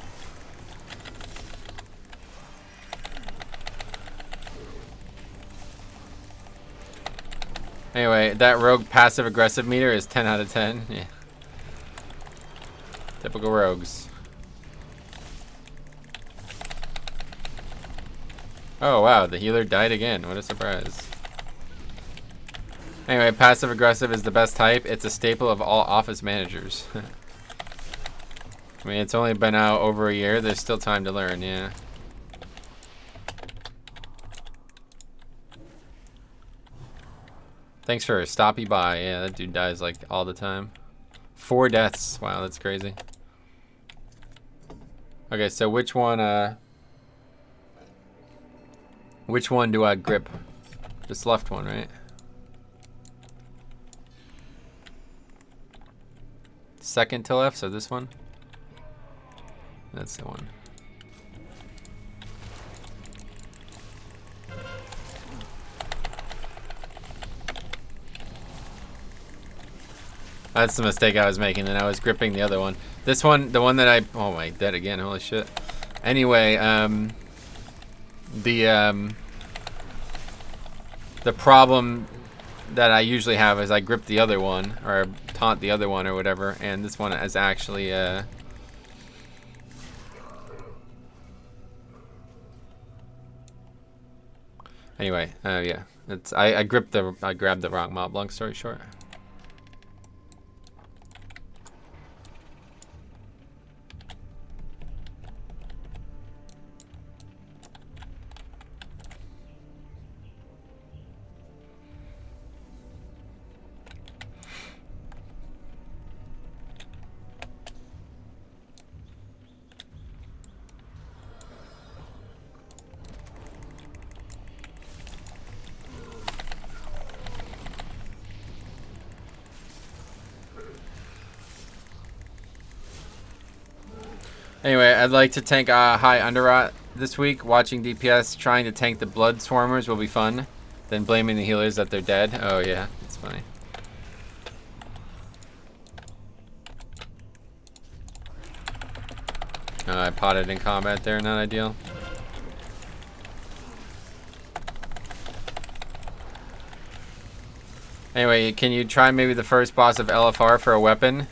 Anyway, that rogue passive aggressive meter is 10 out of 10. Yeah. Typical rogues. Oh wow, the healer died again. What a surprise. Anyway, passive aggressive is the best type. It's a staple of all office managers. I mean, it's only been out over a year. There's still time to learn, yeah. Thanks for stopping by. Yeah, that dude dies like all the time. 4 deaths. Wow, that's crazy. Okay, so which one do I grip? This left one, right? Second to left, so this one? That's the one. That's the mistake I was making, then I was gripping the other one. This one, the one that I, oh my, dead again, holy shit. Anyway, the problem that I usually have is I grip the other one, or taunt the other one or whatever, and this one is actually, anyway, yeah. It's, I grabbed the wrong mob, long story short. Anyway, I'd like to tank high underrot this week. Watching DPS trying to tank the blood swarmers will be fun. Then blaming the healers that they're dead. Oh yeah, it's funny. I potted in combat there, not ideal. Anyway, can you try maybe the first boss of LFR for a weapon?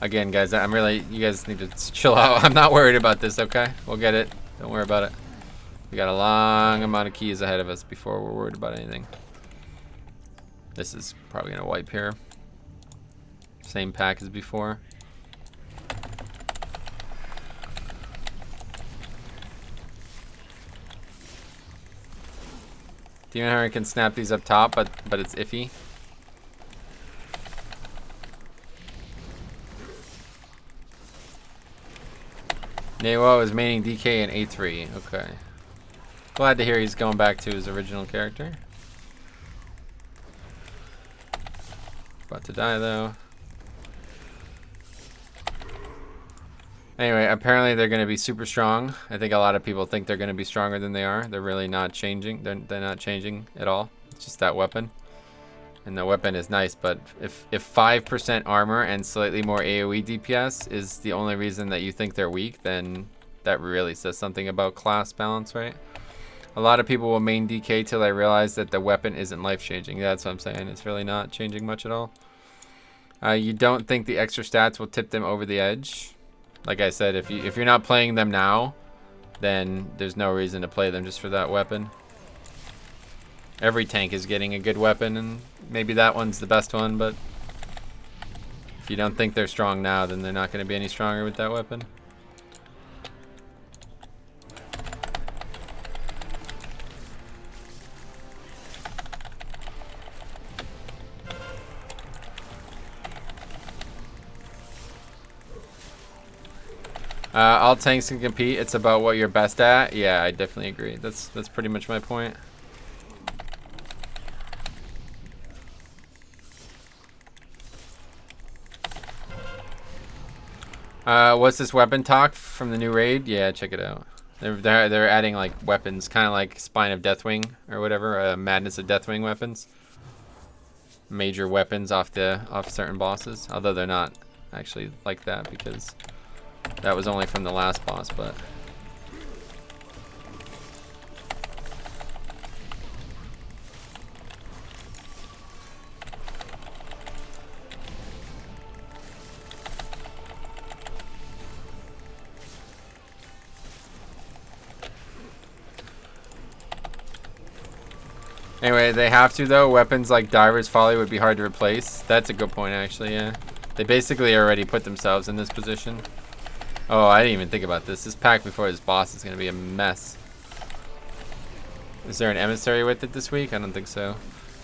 Again, guys, you guys need to chill out. I'm not worried about this, okay? We'll get it. Don't worry about it. We got a long amount of keys ahead of us before we're worried about anything. This is probably gonna wipe here. Same pack as before. Demon Hunter can snap these up top, but it's iffy. Newo is maining DK and A3. Okay. Glad to hear he's going back to his original character. about to die though. Anyway, apparently they're going to be super strong. I think a lot of people think they're going to be stronger than they are. They're really not changing. They're not changing at all. It's just that weapon. And the weapon is nice, but if 5% armor and slightly more AoE DPS is the only reason that you think they're weak, then that really says something about class balance, right? A lot of people will main DK till they realize that the weapon isn't life-changing. That's what I'm saying. It's really not changing much at all. You don't think the extra stats will tip them over the edge? Like I said, if you're not playing them now, then there's no reason to play them just for that weapon. Every tank is getting a good weapon, and maybe that one's the best one, but if you don't think they're strong now, then they're not going to be any stronger with that weapon. All tanks can compete. It's about what you're best at. Yeah, I definitely agree. That's pretty much my point. What's this weapon talk from the new raid? Yeah, check it out. They're adding like weapons, kind of like Spine of Deathwing or whatever, Madness of Deathwing weapons. Major weapons off certain bosses, although they're not actually like that because that was only from the last boss, but anyway, they have to though. Weapons like Diver's Folly would be hard to replace. That's a good point actually, yeah. They basically already put themselves in this position. Oh, I didn't even think about this. This pack before this boss is going to be a mess. Is there an emissary with it this week? I don't think so.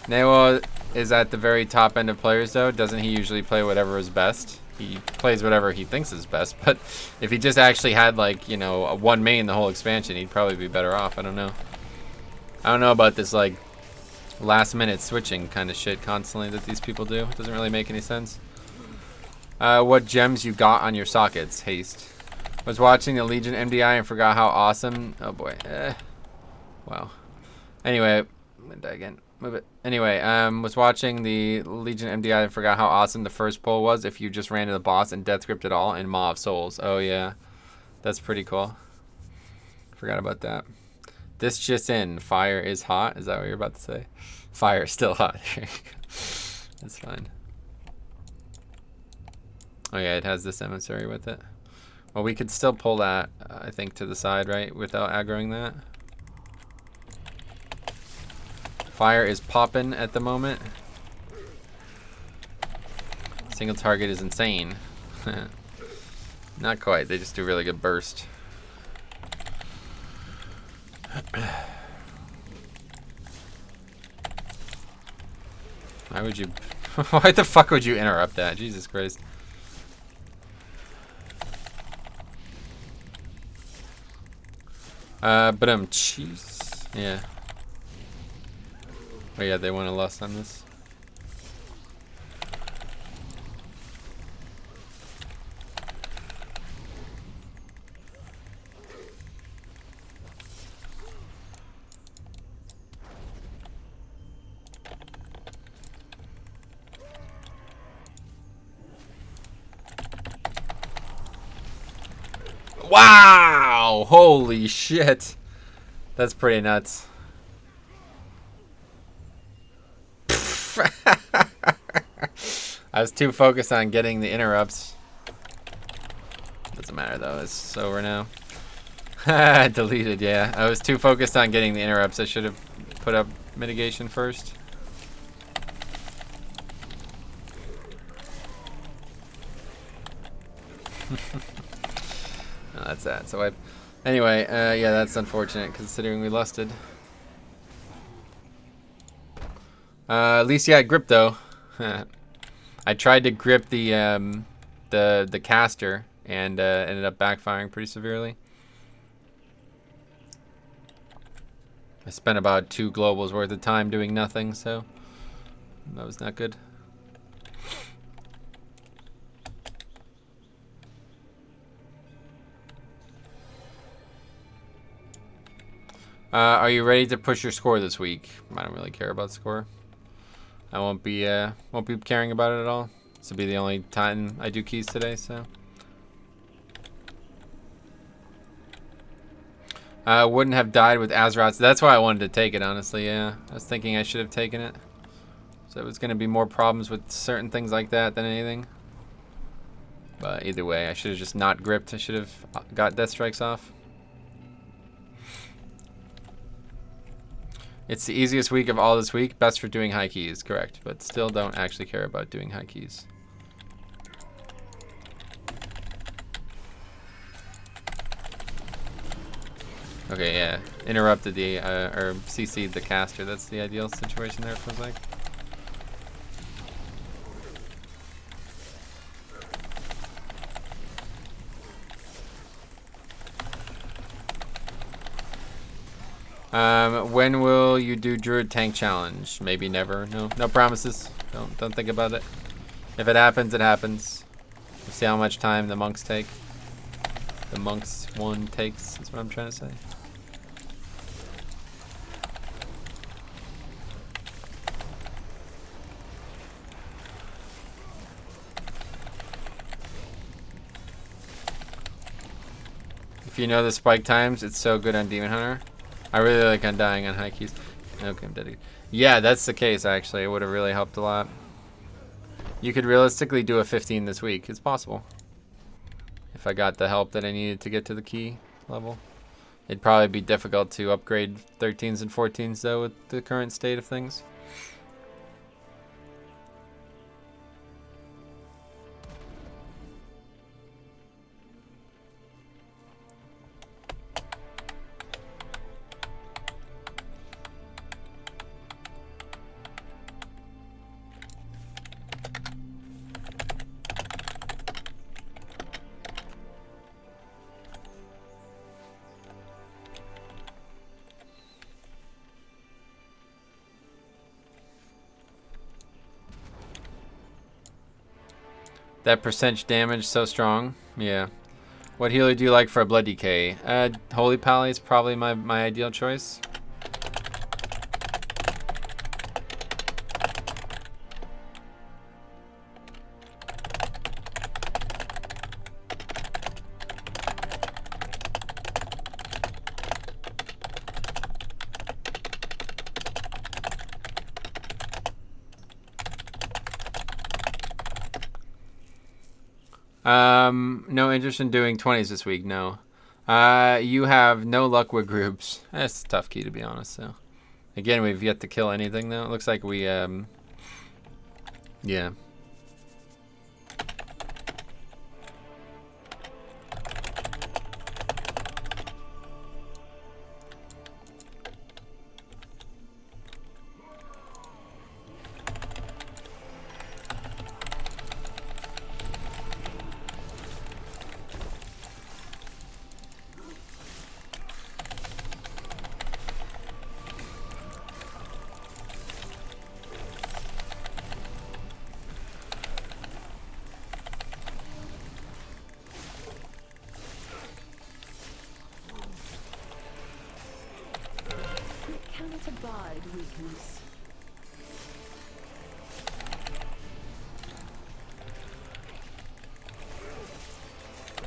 Nawo is at the very top end of players, though. Doesn't he usually play whatever is best? He plays whatever he thinks is best. But if he just actually had, like, you know, a one main the whole expansion, he'd probably be better off. I don't know. I don't know about this, like, last-minute switching kind of shit constantly that these people do. It doesn't really make any sense. What gems you got on your sockets? Haste. Was watching the Legion MDI and forgot how awesome. Oh boy. Wow. Anyway, I'm gonna die again. Move it. Anyway, was watching the Legion MDI and forgot how awesome the first pull was if you just ran to the boss and death gripped it all in Maw of Souls. Oh yeah. That's pretty cool. Forgot about that. This just in. Fire is hot. Is that what you're about to say? Fire is still hot. That's fine. Oh yeah, it has this emissary with it. Well, we could still pull that, I think, to the side, right? Without aggroing that. Fire is popping at the moment. Single target is insane. Not quite. They just do really good burst. Why would you... Why the fuck would you interrupt that? Jesus Christ. But cheese. Yeah. Oh yeah, they want a lust on this. Wow! Holy shit. That's pretty nuts. I was too focused on getting the interrupts. Doesn't matter though, it's over now. Deleted, yeah. I was too focused on getting the interrupts. I should have put up mitigation first. No, that's that. So anyway, yeah, that's unfortunate considering we lusted. At least you had grip though. I tried to grip the caster and ended up backfiring pretty severely. I spent about 2 globals worth of time doing nothing, so that was not good. Are you ready to push your score this week? I don't really care about score. I won't be caring about it at all. This will be the only time I do keys today, so. Wouldn't have died with Azeroth. That's why I wanted to take it, honestly, yeah. I was thinking I should have taken it. So it was going to be more problems with certain things like that than anything. But either way, I should have just not gripped. I should have got Death Strikes off. It's the easiest week of all this week. Best for doing high keys, correct. But still don't actually care about doing high keys. Okay, yeah. Interrupted the, or CC'd the caster. That's the ideal situation there, it feels like. When will you do Druid Tank Challenge? Maybe never. No promises. Don't think about it. If it happens, it happens. We'll see how much time the monks take. The monks one takes, that's what I'm trying to say. If you know the spike times, it's so good on Demon Hunter. I really like Undying on high keys. Okay, I'm dead. Yeah, that's the case, actually. It would have really helped a lot. You could realistically do a 15 this week. It's possible. If I got the help that I needed to get to the key level. It'd probably be difficult to upgrade 13s and 14s, though, with the current state of things. That percentage damage so strong. Yeah. What healer do you like for a blood decay? Holy Pally is probably my ideal choice. No interest in doing 20s this week, no. You have no luck with groups. That's a tough key, to be honest, so. Again, we've yet to kill anything, though. It looks like we, yeah.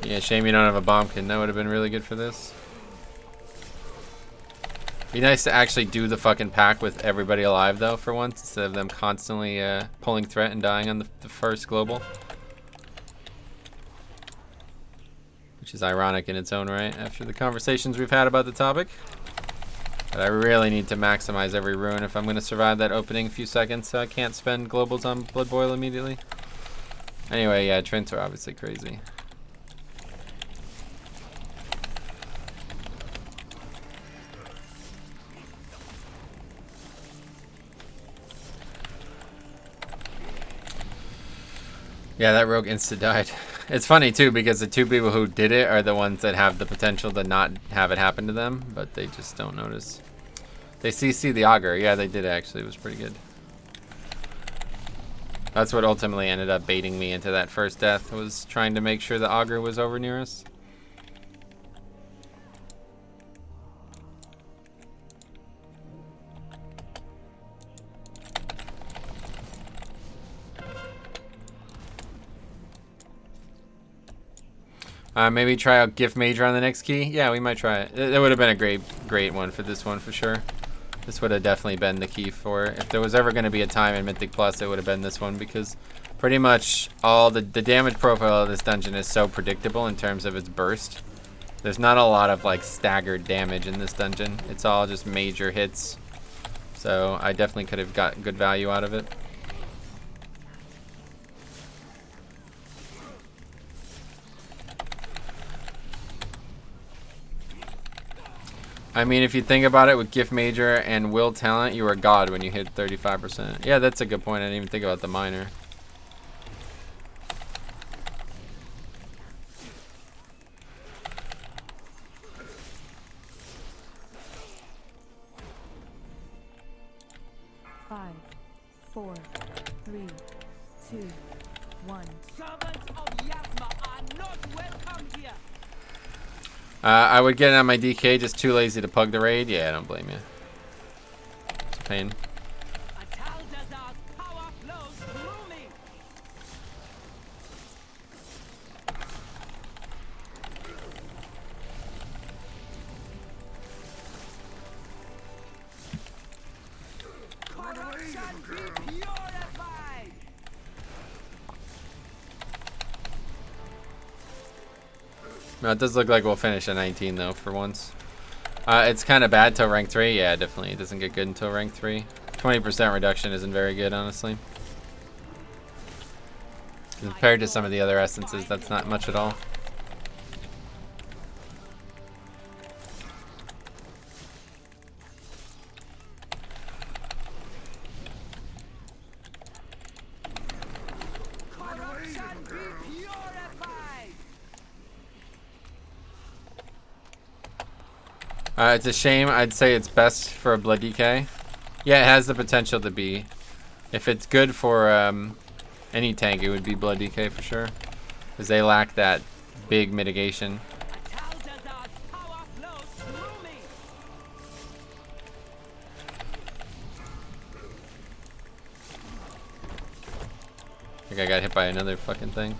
Yeah, shame you don't have a bombkin. That would have been really good for this. Be nice to actually do the fucking pack with everybody alive, though, for once, instead of them constantly pulling threat and dying on the first global. Which is ironic in its own right, after the conversations we've had about the topic. But I really need to maximize every rune if I'm going to survive that opening few seconds, so I can't spend globals on Blood Boil immediately. Anyway, yeah, Trints are obviously crazy. Yeah, that rogue insta-died. It's funny, too, because the two people who did it are the ones that have the potential to not have it happen to them, but they just don't notice. They CC the Augur. Yeah, they did, actually. It was pretty good. That's what ultimately ended up baiting me into that first death, was trying to make sure the Augur was over near us. Maybe try out Gift Major on the next key. Yeah, we might try it. It would have been a great one for this one for sure. This would have definitely been the key for it. If there was ever going to be a time in Mythic Plus, it would have been this one because pretty much all the damage profile of this dungeon is so predictable in terms of its burst. There's not a lot of like staggered damage in this dungeon. It's all just major hits. So I definitely could have got good value out of it. I mean, if you think about it, with Gift Major and Will Talent, you were God when you hit 35%. Yeah, that's a good point. I didn't even think about the minor. Five, 4, 3, 2, 1. Servants of Yasma are not welcome here. I would get it on my DK, just too lazy to pug the raid. Yeah, I don't blame you. It's a pain. Ataldazar's power flows through me. Corruption be purified. No, it does look like we'll finish at 19 though for once. It's kind of bad till rank 3. Yeah, definitely. It doesn't get good until rank 3. 20% reduction isn't very good, honestly. Compared to some of the other essences, that's not much at all. Corruption be purified. It's a shame. I'd say it's best for a Blood DK. Yeah, it has the potential to be. If it's good for any tank, it would be Blood DK for sure. Because they lack that big mitigation. Ataldazar's power flows through me. I think I got hit by another fucking thing.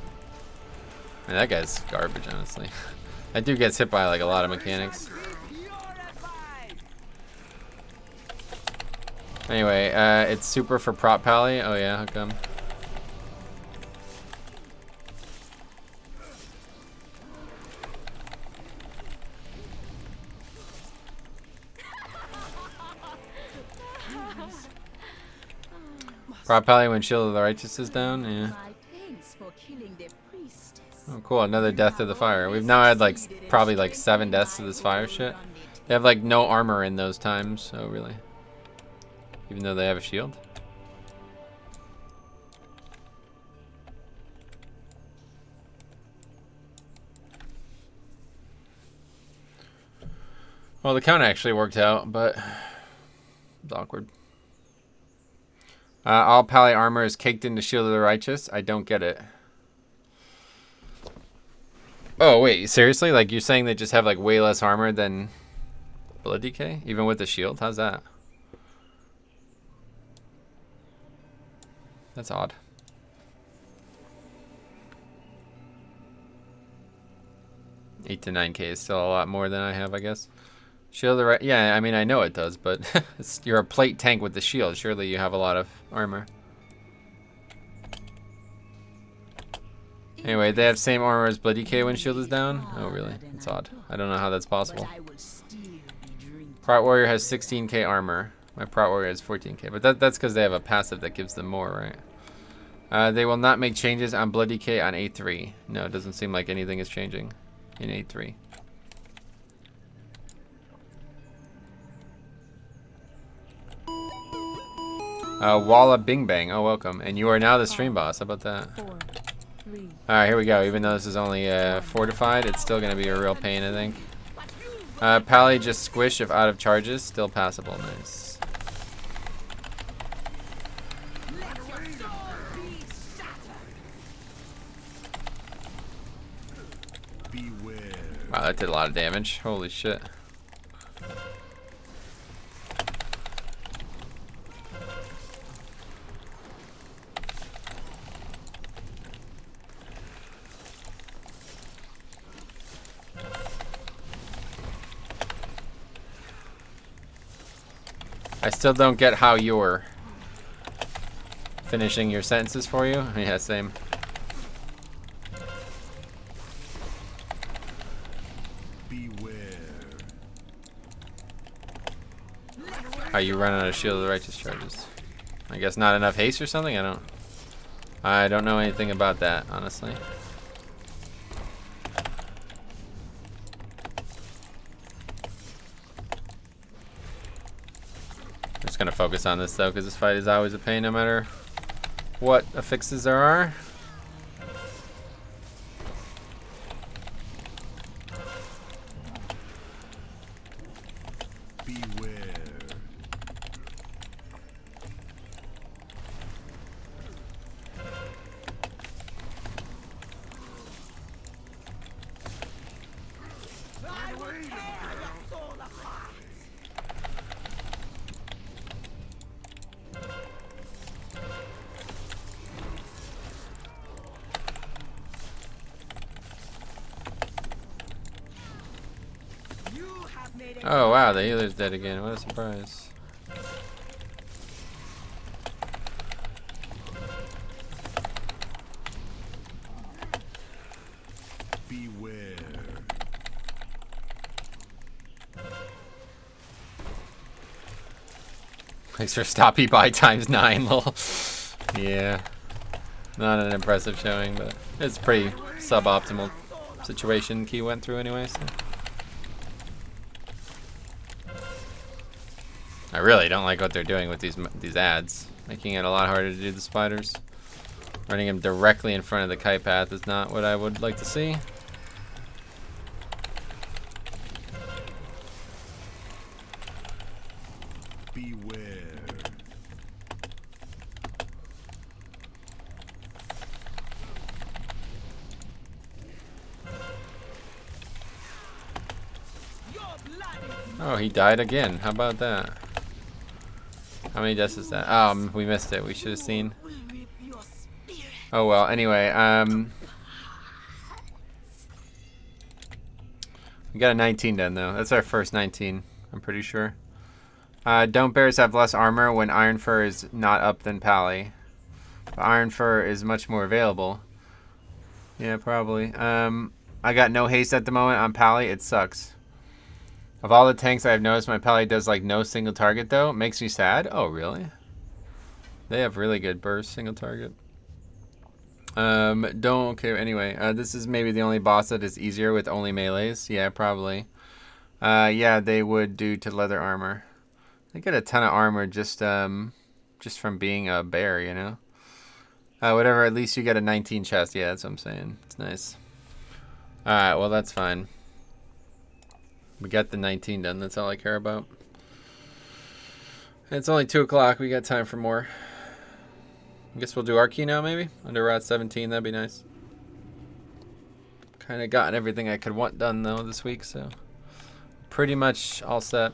Man, that guy's garbage, honestly. That dude gets hit by like a lot of mechanics. Anyway, it's super for prop pally. Oh yeah, how come? Prop pally when Shield of the Righteous is down. Yeah. My thanks for killing the priestess. Oh, cool. Another death to the fire. We've now had like probably like 7 deaths to this fire shit. They have like no armor in those times. Oh really? Even though they have a shield. Well, the count actually worked out, but it's awkward. All pally armor is caked into Shield of the Righteous. I don't get it. Oh, wait, seriously? Like, you're saying they just have, like, way less armor than Blood DK? Even with the shield? How's that? That's odd. $8 to $9K is still a lot more than I have, I guess. Shield of the right, yeah, I mean, I know it does, but you're a plate tank with the shield. Surely you have a lot of armor. Anyway, they have same armor as Blood DK when shield is down? Oh, really? That's odd. I don't know how that's possible. Prot Warrior has 16K armor. My Prot Warrior has 14K, but that's because they have a passive that gives them more, right? They will not make changes on Blood DK on A3. No, it doesn't seem like anything is changing in A3. Walla Bing Bang. Oh, welcome. And you are now the stream boss. How about that? 4, 3. Alright, here we go. Even though this is only fortified, it's still going to be a real pain, I think. Pally just squish if out of charges. Still passable. Nice. Wow, that did a lot of damage. Holy shit. still don't get how you're finishing your sentences for you. Yeah, same. Are you running out of shield of the righteous charges? I guess not enough haste or something? I don't know anything about that, honestly. I'm just gonna focus on this though, because this fight is always a pain no matter what affixes there are. Oh wow, the healer's dead again. What a surprise. Beware. Thanks for stoppy by ×9, lol. Yeah. Not an impressive showing, but it's pretty suboptimal situation Key went through anyway, so. I really don't like what they're doing with these ads, making it a lot harder to do the spiders. Running them directly in front of the kite path is not what I would like to see. Beware. Oh, he died again. How about that? How many deaths is that? We missed it. We should have seen. Oh well. Anyway, we got a 19 done though. That's our first 19. I'm pretty sure. Don't bears have less armor when Iron Fur is not up than Pally? But Iron Fur is much more available. Yeah, probably. I got no haste at the moment on Pally. It sucks. Of all the tanks I've noticed, my Pally does like no single target though. It makes me sad. Oh, really? They have really good burst single target. Don't care. Anyway, this is maybe the only boss that is easier with only melees. Yeah, probably. Yeah, they would do to leather armor. They get a ton of armor just from being a bear, you know? Whatever, at least you get a 19 chest. Yeah, that's what I'm saying. It's nice. Alright, well, that's fine. We got the 19 done. That's all I care about. It's only 2 o'clock. We got time for more. I guess we'll do our key now, maybe? Under Route 17. That'd be nice. Kind of gotten everything I could want done, though, this week, so... Pretty much all set.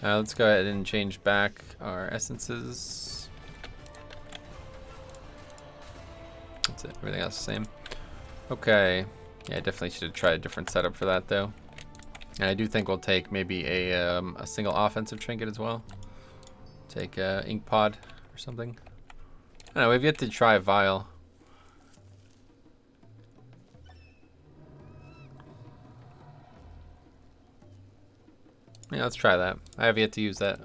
Let's go ahead and change back our essences. That's it. Everything else the same. Okay. Yeah, I definitely should have tried a different setup for that, though. And I do think we'll take maybe a single offensive trinket as well. Take ink pod or something. I don't know, we've yet to try vial. Yeah, let's try that. I have yet to use that.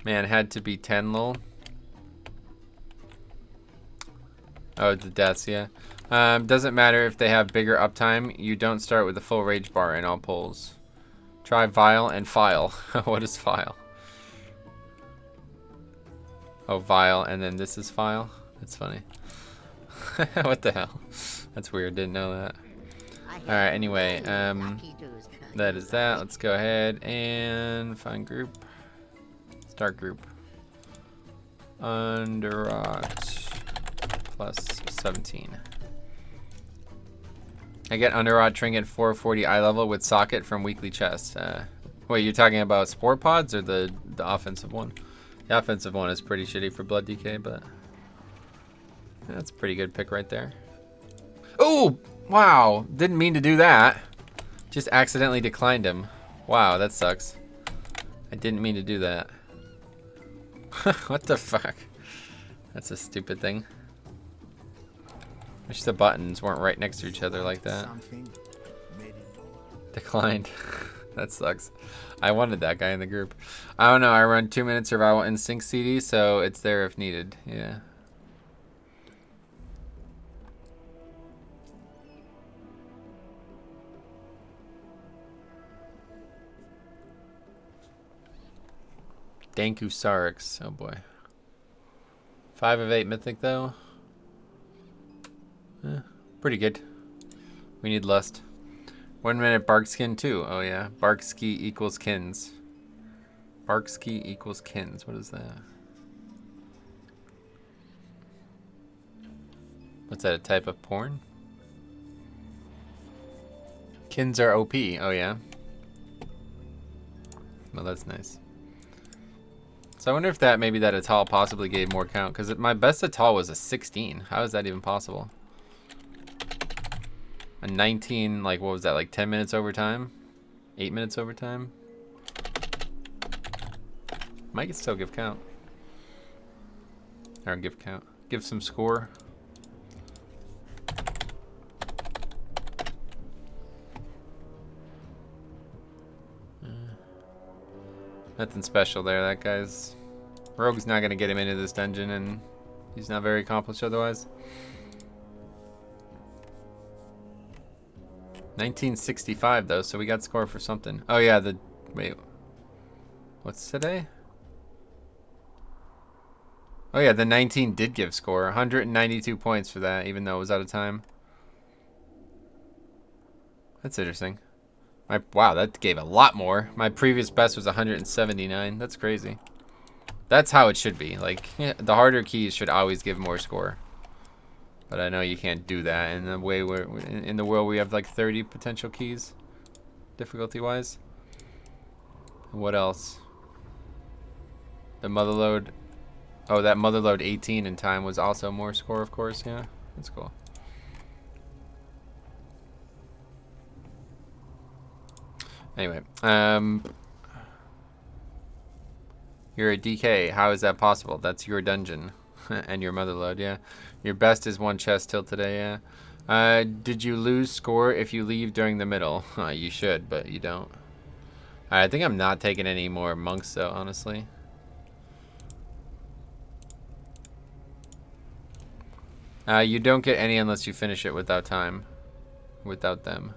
Man, it had to be 10 lol. Oh, the deaths, yeah. Doesn't matter if they have bigger uptime. You don't start with a full rage bar in all pulls. Try vial and file. What is file? Oh, vial, and then this is file? That's funny. What the hell? That's weird, didn't know that. Alright, anyway, that is that. Let's go ahead and find group. Start group. Underrot plus 17. I get Underrot Trinket 440 eye level with socket from weekly chest. Wait, you're talking about spore pods or the offensive one? The offensive one is pretty shitty for blood decay, but that's a pretty good pick right there. Oh, wow. Didn't mean to do that. Just accidentally declined him. Wow, that sucks. I didn't mean to do that. What the fuck? That's a stupid thing. Wish the buttons weren't right next to each other like that. Declined. That sucks. I wanted that guy in the group. I don't know. I run 2-minute survival instinct CD, so it's there if needed. Yeah. Danku Sarix. Oh boy. 5 of 8 mythic though. Pretty good. We need lust. 1 minute barkskin too. Oh yeah. Barkski equals kins. Barkski equals kins. What is that? What's that, a type of porn? Kins are OP. Oh yeah. Well, that's nice. So I wonder if that maybe that Atal possibly gave more count, because my best Atal was a 16. How is that even possible? A 19, like what was that, like 10 minutes overtime? 8 minutes overtime? Might still give count. Or give count. Give some score. Nothing special there. That guy's... Rogue's not going to get him into this dungeon, and he's not very accomplished otherwise. 1965 though, so we got score for something. Oh yeah, the... Wait. What's today? Oh yeah, the 19 did give score. 192 points for that, even though it was out of time. That's interesting. Wow, that gave a lot more. My previous best was 179. That's crazy. That's how it should be. Like, yeah, the harder keys should always give more score. But I know you can't do that in the way where in the world we have like 30 potential keys, difficulty-wise. What else? The motherload. Oh, that motherload 18 in time was also more score, of course. Yeah, that's cool. Anyway, you're a DK. How is that possible? That's your dungeon and your motherload. Yeah, your best is 1 chest till today. Yeah. Did you lose score if you leave during the middle? You should, but you don't. I think I'm not taking any more monks though, honestly. You don't get any unless you finish it without time. Without them.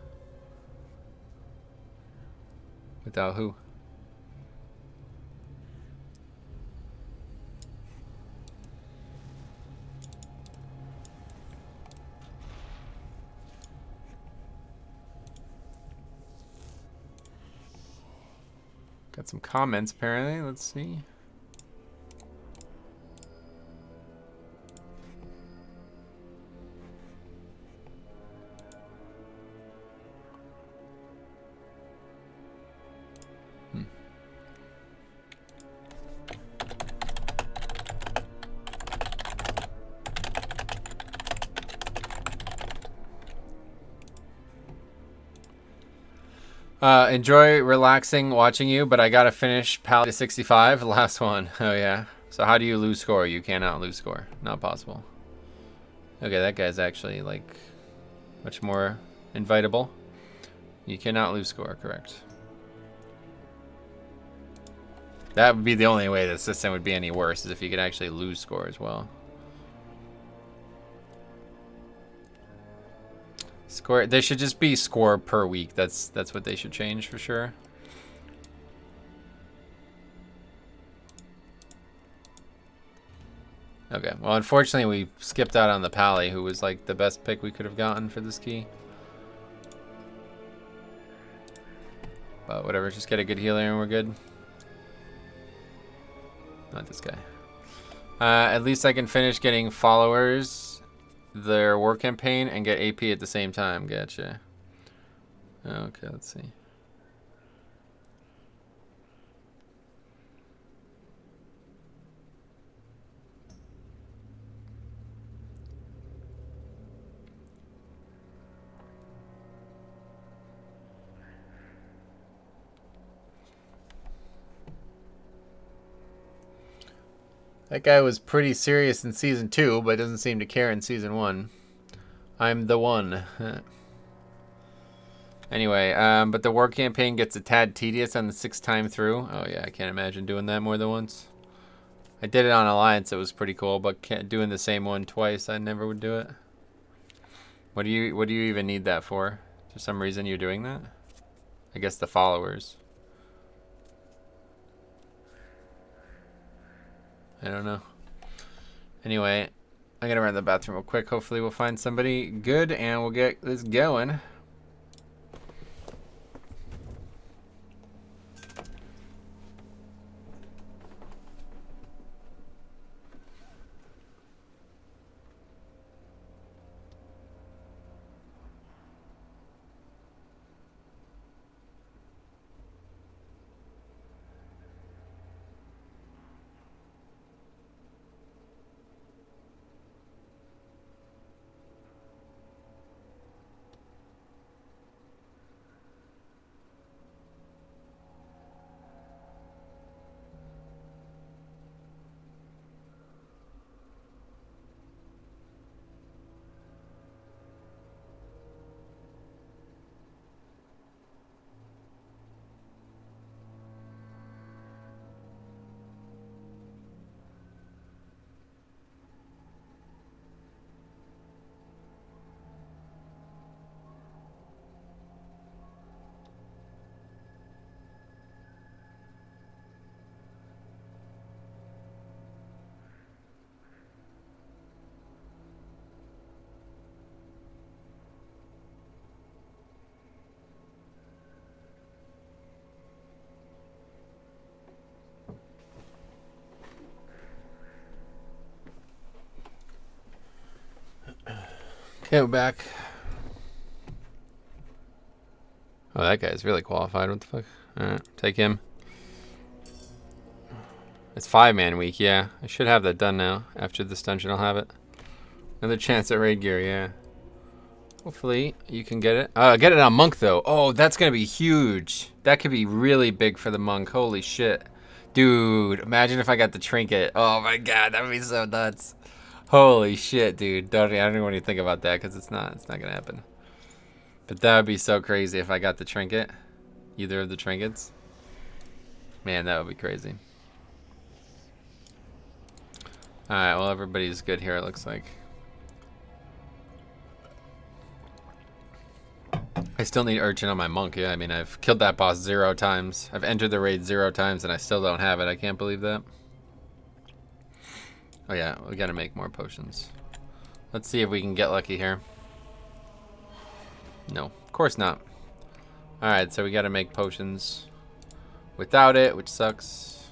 Without who? Got some comments apparently. Let's see. Enjoy relaxing watching you, but I gotta finish Palette to 65, last one. Oh yeah. So how do you lose score? You cannot lose score. Not possible. Okay, that guy's actually like much more invitable. You cannot lose score, correct. That would be the only way the system would be any worse, is if you could actually lose score as well. Score. There should just be score per week. That's what they should change for sure. Okay. Well, unfortunately, we skipped out on the Pally, who was like the best pick we could have gotten for this key. But whatever. Just get a good healer and we're good. Not this guy. At least I can finish getting followers, their war campaign, and get AP at the same time. Gotcha. Okay, let's see. That guy was pretty serious in season 2, but doesn't seem to care in season 1. I'm the one. Anyway, but the war campaign gets a tad tedious on the 6th time through. Oh yeah, I can't imagine doing that more than once. I did it on Alliance, it was pretty cool, but doing the same one twice, I never would do it. What do you even need that for? For some reason you're doing that? I guess the followers. I don't know. Anyway, I gotta run to the bathroom real quick. Hopefully we'll find somebody good and we'll get this going. Okay, we're back. Oh, that guy's really qualified. What the fuck? Alright, take him. It's 5-man week, yeah. I should have that done now. After this dungeon, I'll have it. Another chance at raid gear, yeah. Hopefully, you can get it. Get it on monk, though. Oh, that's gonna be huge. That could be really big for the monk. Holy shit. Dude, imagine if I got the trinket. Oh my god, that would be so nuts. Holy shit, dude. I don't even want to think about that because it's not gonna happen. But that would be so crazy if I got the trinket. Either of the trinkets. Man, that would be crazy. Alright, well everybody's good here, it looks like. I still need urchin on my monk, yeah. I mean, I've killed that boss 0 times. I've entered the raid 0 times and I still don't have it. I can't believe that. Oh yeah, we gotta make more potions. Let's see if we can get lucky here. No, of course not. Alright, so we gotta make potions without it, which sucks.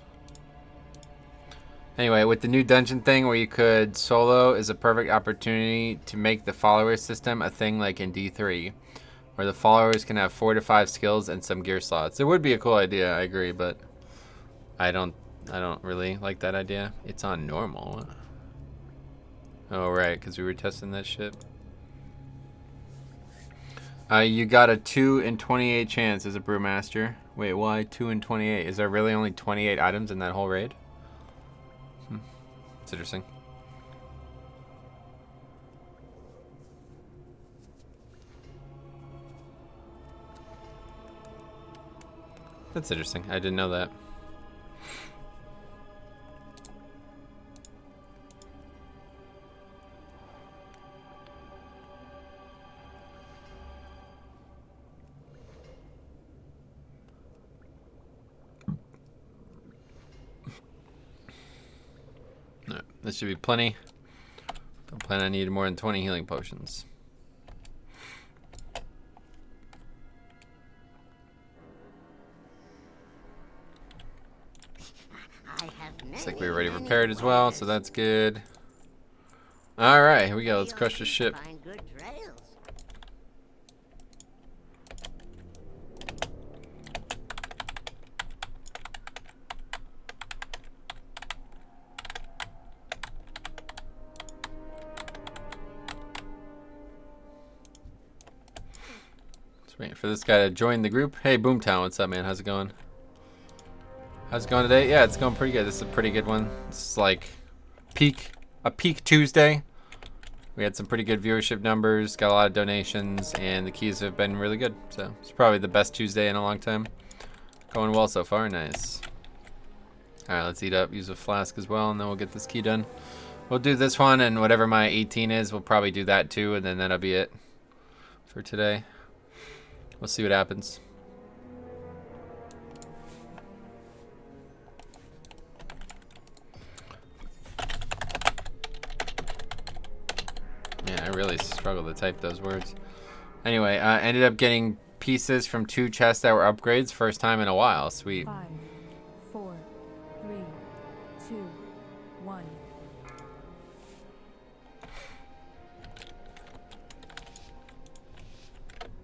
Anyway, with the new dungeon thing where you could solo is a perfect opportunity to make the follower system a thing like in D3. Where the followers can have 4 to 5 skills and some gear slots. It would be a cool idea, I agree, but I don't really like that idea. It's on normal. Oh, right, because we were testing that shit. You got a 2 in 28 chance as a brewmaster. Wait, why 2 in 28? Is there really only 28 items in that whole raid? It's interesting. That's interesting. I didn't know that. No, this should be plenty. Don't plan on needing more than 20 healing potions. Looks like we already repaired as well, so that's good. Alright, here we go. Let's crush the ship. Just waiting for this guy to join the group. Hey, Boomtown, what's up, man? How's it going? How's it going today? Yeah, it's going pretty good. This is a pretty good one. It's like peak Tuesday. We had some pretty good viewership numbers, got a lot of donations, and the keys have been really good. So it's probably the best Tuesday in a long time. Going well so far. Nice. All right, let's eat up. Use a flask as well, and then we'll get this key done. We'll do this one, and whatever my 18 is, we'll probably do that too, and then that'll be it for today. We'll see what happens. Yeah, I really struggle to type those words. Anyway, ended up getting pieces from 2 chests that were upgrades. First time in a while. Sweet. 5, 4, 3, 2, 1.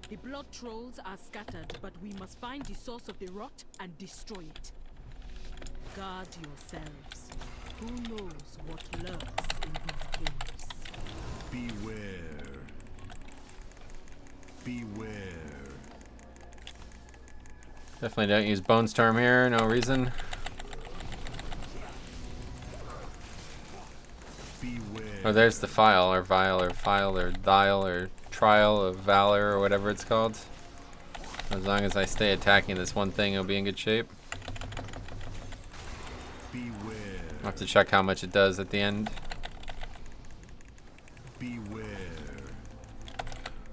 The blood trolls are scattered, but we must find the source of the rot and destroy it. Guard yourselves. Who knows what lurks in these caves? Beware. Beware. Definitely don't use Bone Storm here. No reason. Beware. Oh, there's the file, or vial, or file, or dial, or trial of valor, or whatever it's called. As long as I stay attacking this one thing, it'll be in good shape. Beware. I'll have to check how much it does at the end. Beware.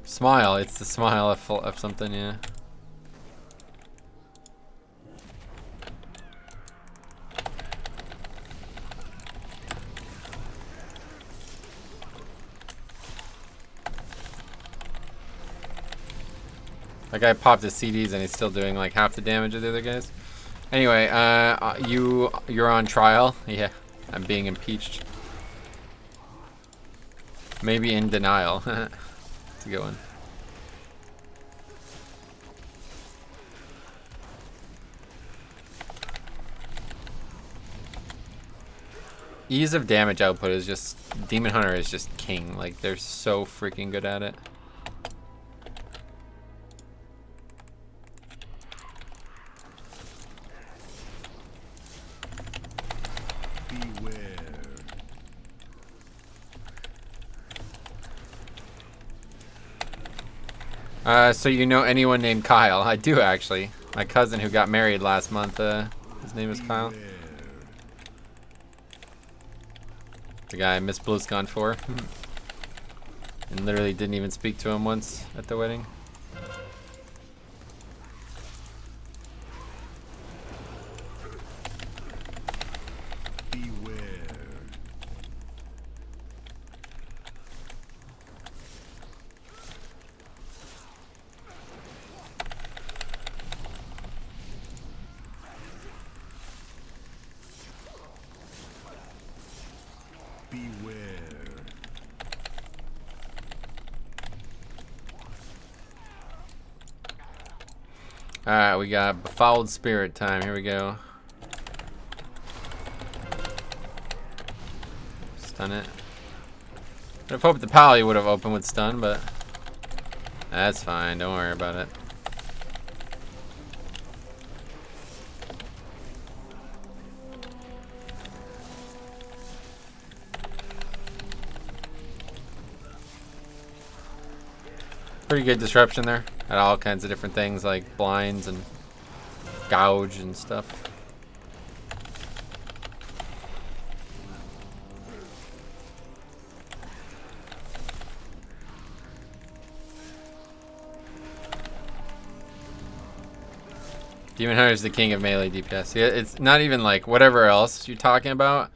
Smile. It's the smile of something, yeah. That guy popped his CDs and he's still doing like half the damage of the other guys. Anyway, you're on trial. Yeah, I'm being impeached. Maybe in denial. It's a good one. Ease of damage output is just... Demon Hunter is just king. Like, they're so freaking good at it. So you know anyone named Kyle? I do, actually. My cousin who got married last month, his name is Kyle. The guy Miss BlizzCon for. And literally didn't even speak to him once at the wedding. Alright, we got Befouled Spirit time. Here we go. Stun it. I'd have hoped the Pally would have opened with stun, but that's fine. Don't worry about it. Pretty good disruption there. Had all kinds of different things like blinds and gouge and stuff. Demon Hunter is the king of melee DPS. Yeah, it's not even like whatever else you're talking about.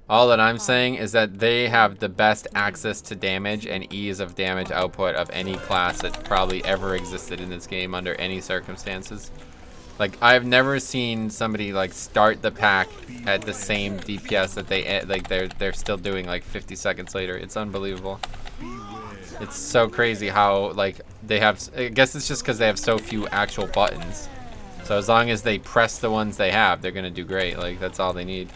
All that I'm saying is that they have the best access to damage and ease of damage output of any class that probably ever existed in this game under any circumstances. Like, I've never seen somebody like start the pack at the same DPS that they're still doing like 50 seconds later. It's unbelievable. It's so crazy how like they have. I guess it's just because they have so few actual buttons. So as long as they press the ones they have, they're gonna do great. Like, that's all they need.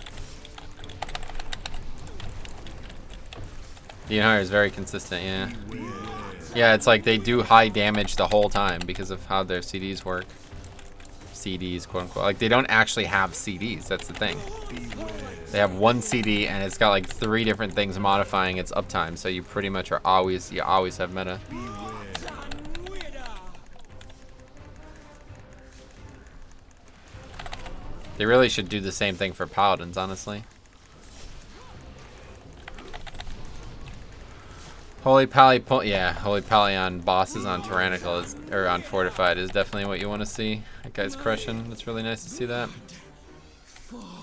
Demon Hunter is very consistent, yeah. Yeah, it's like they do high damage the whole time because of how their CDs work. CDs, quote unquote. Like, they don't actually have CDs. That's the thing. They have one CD, and it's got like 3 different things modifying its uptime. So you pretty much are always have meta. They really should do the same thing for paladins, honestly. Holy Pally, Holy Pally on bosses on Tyrannical is, or on Fortified is definitely what you want to see. That guy's crushing. That's really nice to see that.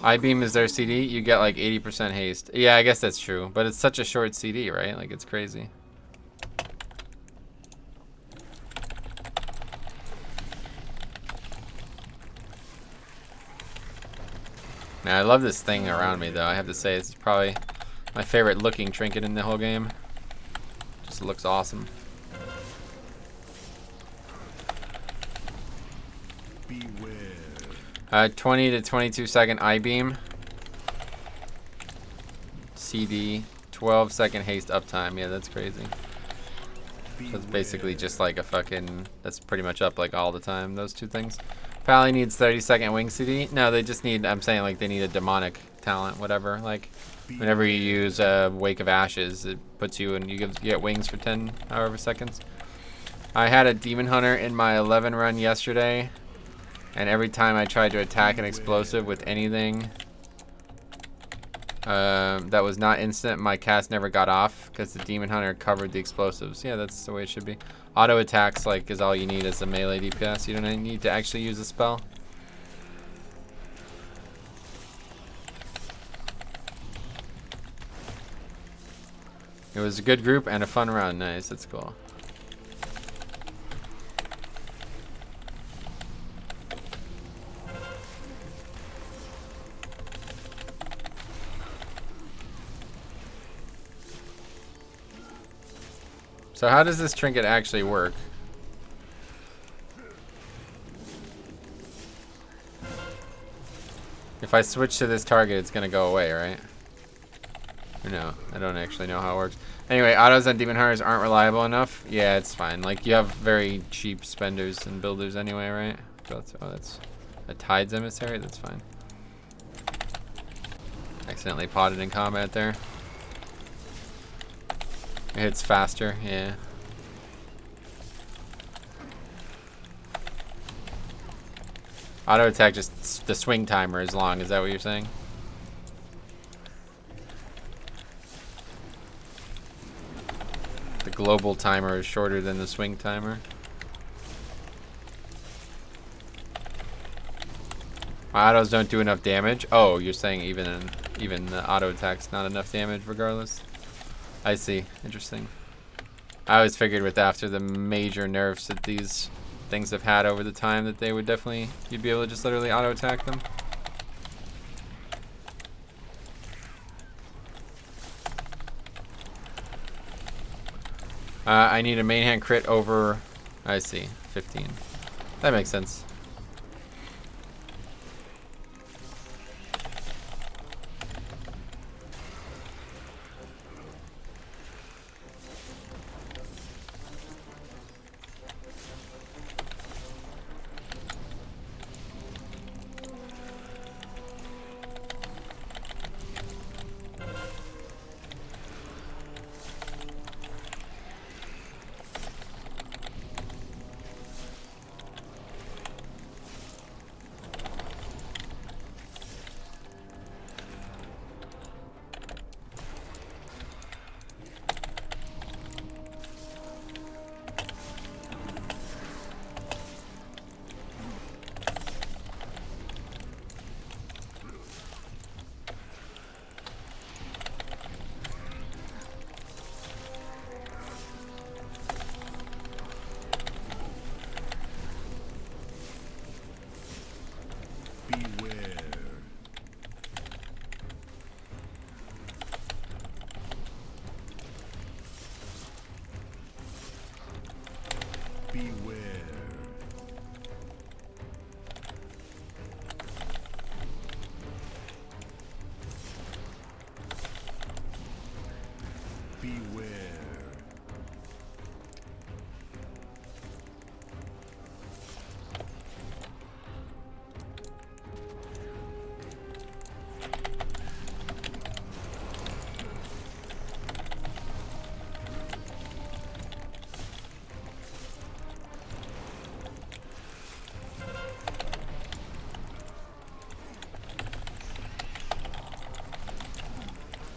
I-Beam is their CD. You get like 80% haste. Yeah, I guess that's true. But it's such a short CD, right? Like, it's crazy. Now, I love this thing around me, though. I have to say, it's probably my favorite looking trinket in the whole game. Just looks awesome. Beware. 20 to 22 second I-Beam. CD. 12 second haste uptime. Yeah, that's crazy. So it's basically just like a fucking... That's pretty much up like all the time, those 2 things. Pally needs 30 second wing CD. No, they just need... I'm saying like they need a demonic talent, whatever. Like, whenever you use Wake of Ashes, it puts you and you get wings for 10 however seconds. I had a Demon Hunter in my 11 run yesterday, and every time I tried to attack an explosive with anything that was not instant, my cast never got off because the Demon Hunter covered the explosives. Yeah, that's the way it should be. Auto attacks like is all you need as a melee DPS. You don't need to actually use a spell. It was a good group and a fun run. Nice, that's cool. So how does this trinket actually work? If I switch to this target, it's gonna go away, right? Or no, I don't actually know how it works. Anyway, autos on Demon Hunters aren't reliable enough. Yeah, it's fine. Like, you have very cheap spenders and builders anyway, right? So that's a Tides Emissary. That's fine. Accidentally potted in combat there. It hits faster, yeah. Auto attack, just the swing timer is long. Is that what you're saying? The global timer is shorter than the swing timer. My autos don't do enough damage. Oh, you're saying even the auto attack's not enough damage regardless. I see. Interesting. I always figured with after the major nerfs that these things have had over the time that they would definitely, you'd be able to just literally auto attack them. I need a main hand crit over, I see, 15. That makes sense.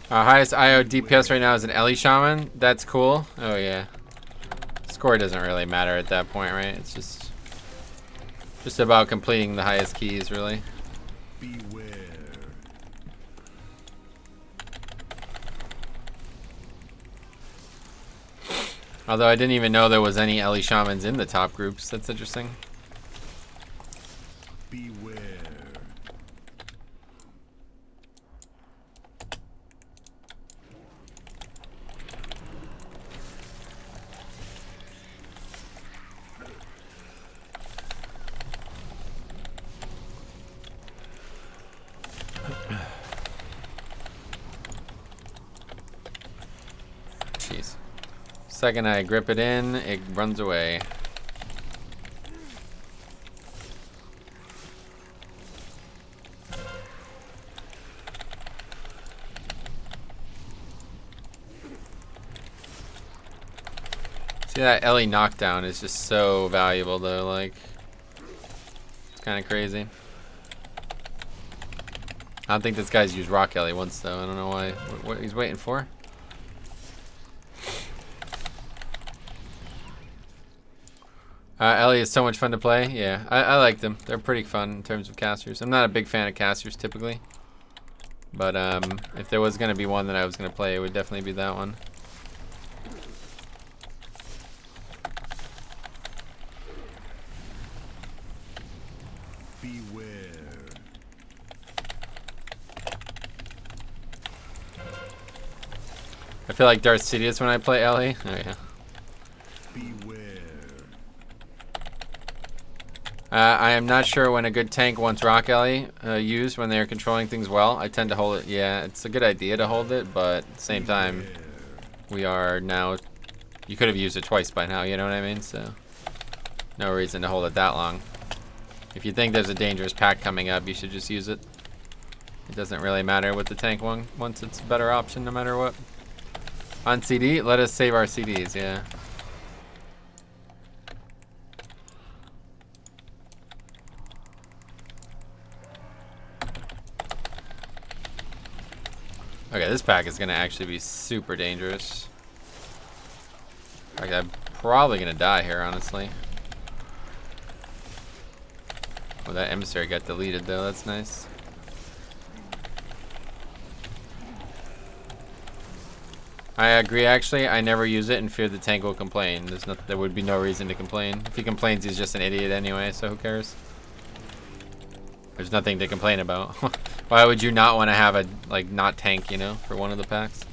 Our highest IO DPS right now is an Ellie Shaman. That's cool. Oh yeah. Score doesn't really matter at that point, right? It's just about completing the highest keys, really. Beware. Although I didn't even know there was any Ellie Shamans in the top groups. That's interesting. Beware. Jeez. Second I grip it in, it runs away. See, that Ellie knockdown is just so valuable though, like, it's kind of crazy. I don't think this guy's used Rock Ellie once though, I don't know why. What he's waiting for? Ellie is so much fun to play. Yeah, I like them. They're pretty fun in terms of casters. I'm not a big fan of casters typically. But if there was going to be one that I was going to play, it would definitely be that one. Beware. I feel like Darth Sidious when I play Ellie. Oh yeah. Beware. I am not sure when a good tank wants Rock Ellie used when they are controlling things well. I tend to hold it. Yeah, it's a good idea to hold it, but at the same time, we are now... You could have used it twice by now, you know what I mean? So, no reason to hold it that long. If you think there's a dangerous pack coming up, you should just use it. It doesn't really matter what the tank wants. It's a better option no matter what. On CD, let us save our CDs, yeah. Okay, this pack is gonna actually be super dangerous. Like, I'm probably gonna die here, honestly. Oh, that emissary got deleted though, that's nice. I agree, actually. I never use it and fear the tank will complain. There would be no reason to complain. If he complains, he's just an idiot anyway, so who cares? There's nothing to complain about. Why would you not want to have a, like, not tank, you know, for one of the packs?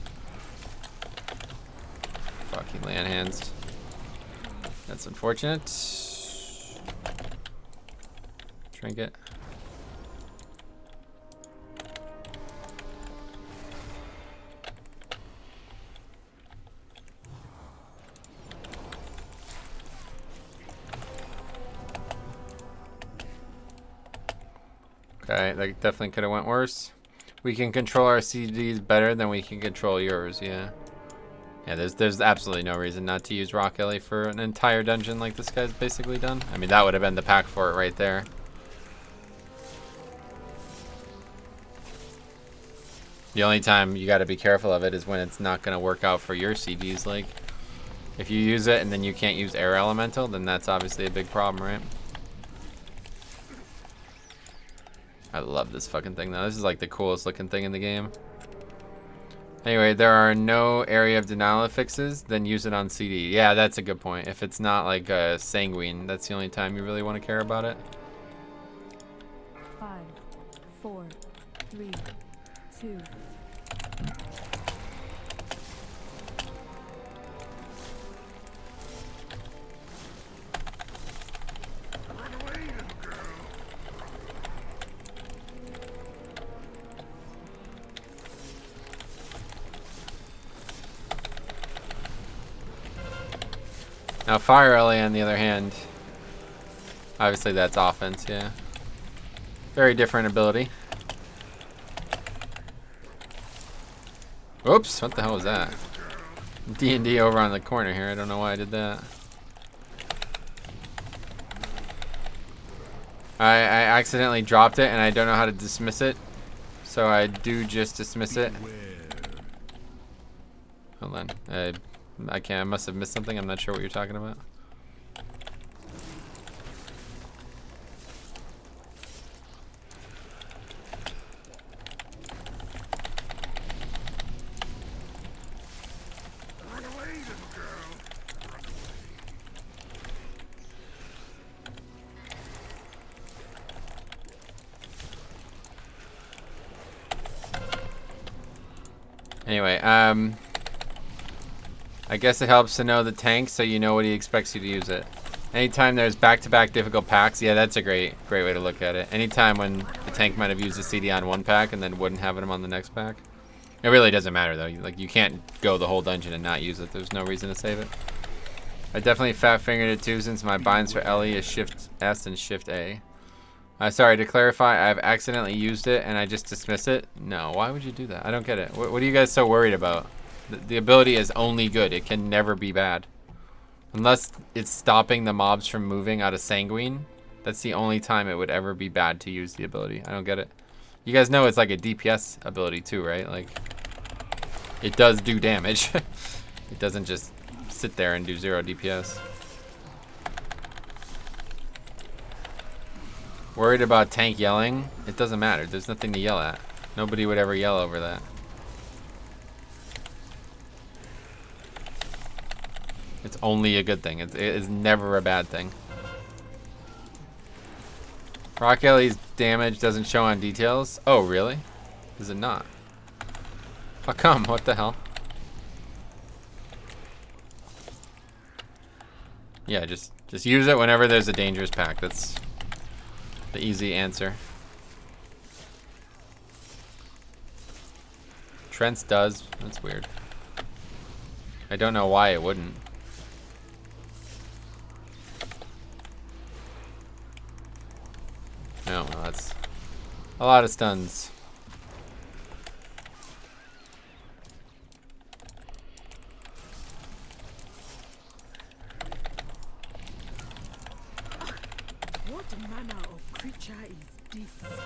Fucking land hands. That's unfortunate. Trinket. Okay, that definitely could have went worse. We can control our CDs better than we can control yours, yeah. Yeah, there's absolutely no reason not to use Rock Ellie for an entire dungeon like this guy's basically done. I mean, that would have been the pack for it right there. The only time you got to be careful of it is when it's not going to work out for your CDs. Like, if you use it and then you can't use Air Elemental, then that's obviously a big problem, right? I love this fucking thing though. This is like the coolest looking thing in the game. Anyway, there are no area of denial fixes, then use it on CD. Yeah, that's a good point. If it's not like a sanguine, that's the only time you really want to care about it. 5, 4, 3, 2. Now Fire Ellie on the other hand, obviously that's offense, yeah. Very different ability. Oops, what the hell was that? D&D over on the corner here, I don't know why I did that. I accidentally dropped it and I don't know how to dismiss it. So I do just dismiss it. Hold on. I can't. I must have missed something. I'm not sure what you're talking about. Anyway, I guess it helps to know the tank so you know what he expects you to use it. Anytime there's back-to-back difficult packs, yeah, that's a great way to look at it. Anytime when the tank might have used a CD on one pack and then wouldn't have him on the next pack. It really doesn't matter though. Like, you can't go the whole dungeon and not use it. There's no reason to save it. I definitely fat-fingered it too since my binds for Ellie is Shift S and Shift A. Sorry, to clarify, I've accidentally used it and I just dismiss it? No, why would you do that? I don't get it. What are you guys so worried about? The ability is only good. It can never be bad. Unless it's stopping the mobs from moving out of Sanguine. That's the only time it would ever be bad to use the ability. I don't get it. You guys know it's like a DPS ability too, right? Like, it does do damage. It doesn't just sit there and do 0 DPS. Worried about tank yelling? It doesn't matter. There's nothing to yell at. Nobody would ever yell over that. It's only a good thing. It is never a bad thing. Rock Ellie's damage doesn't show on details. Oh, really? Is it not? How come? What the hell? Yeah, just use it whenever there's a dangerous pack. That's the easy answer. Trent's does. That's weird. I don't know why it wouldn't. No, well, that's a lot of stuns. What manner of creature is this?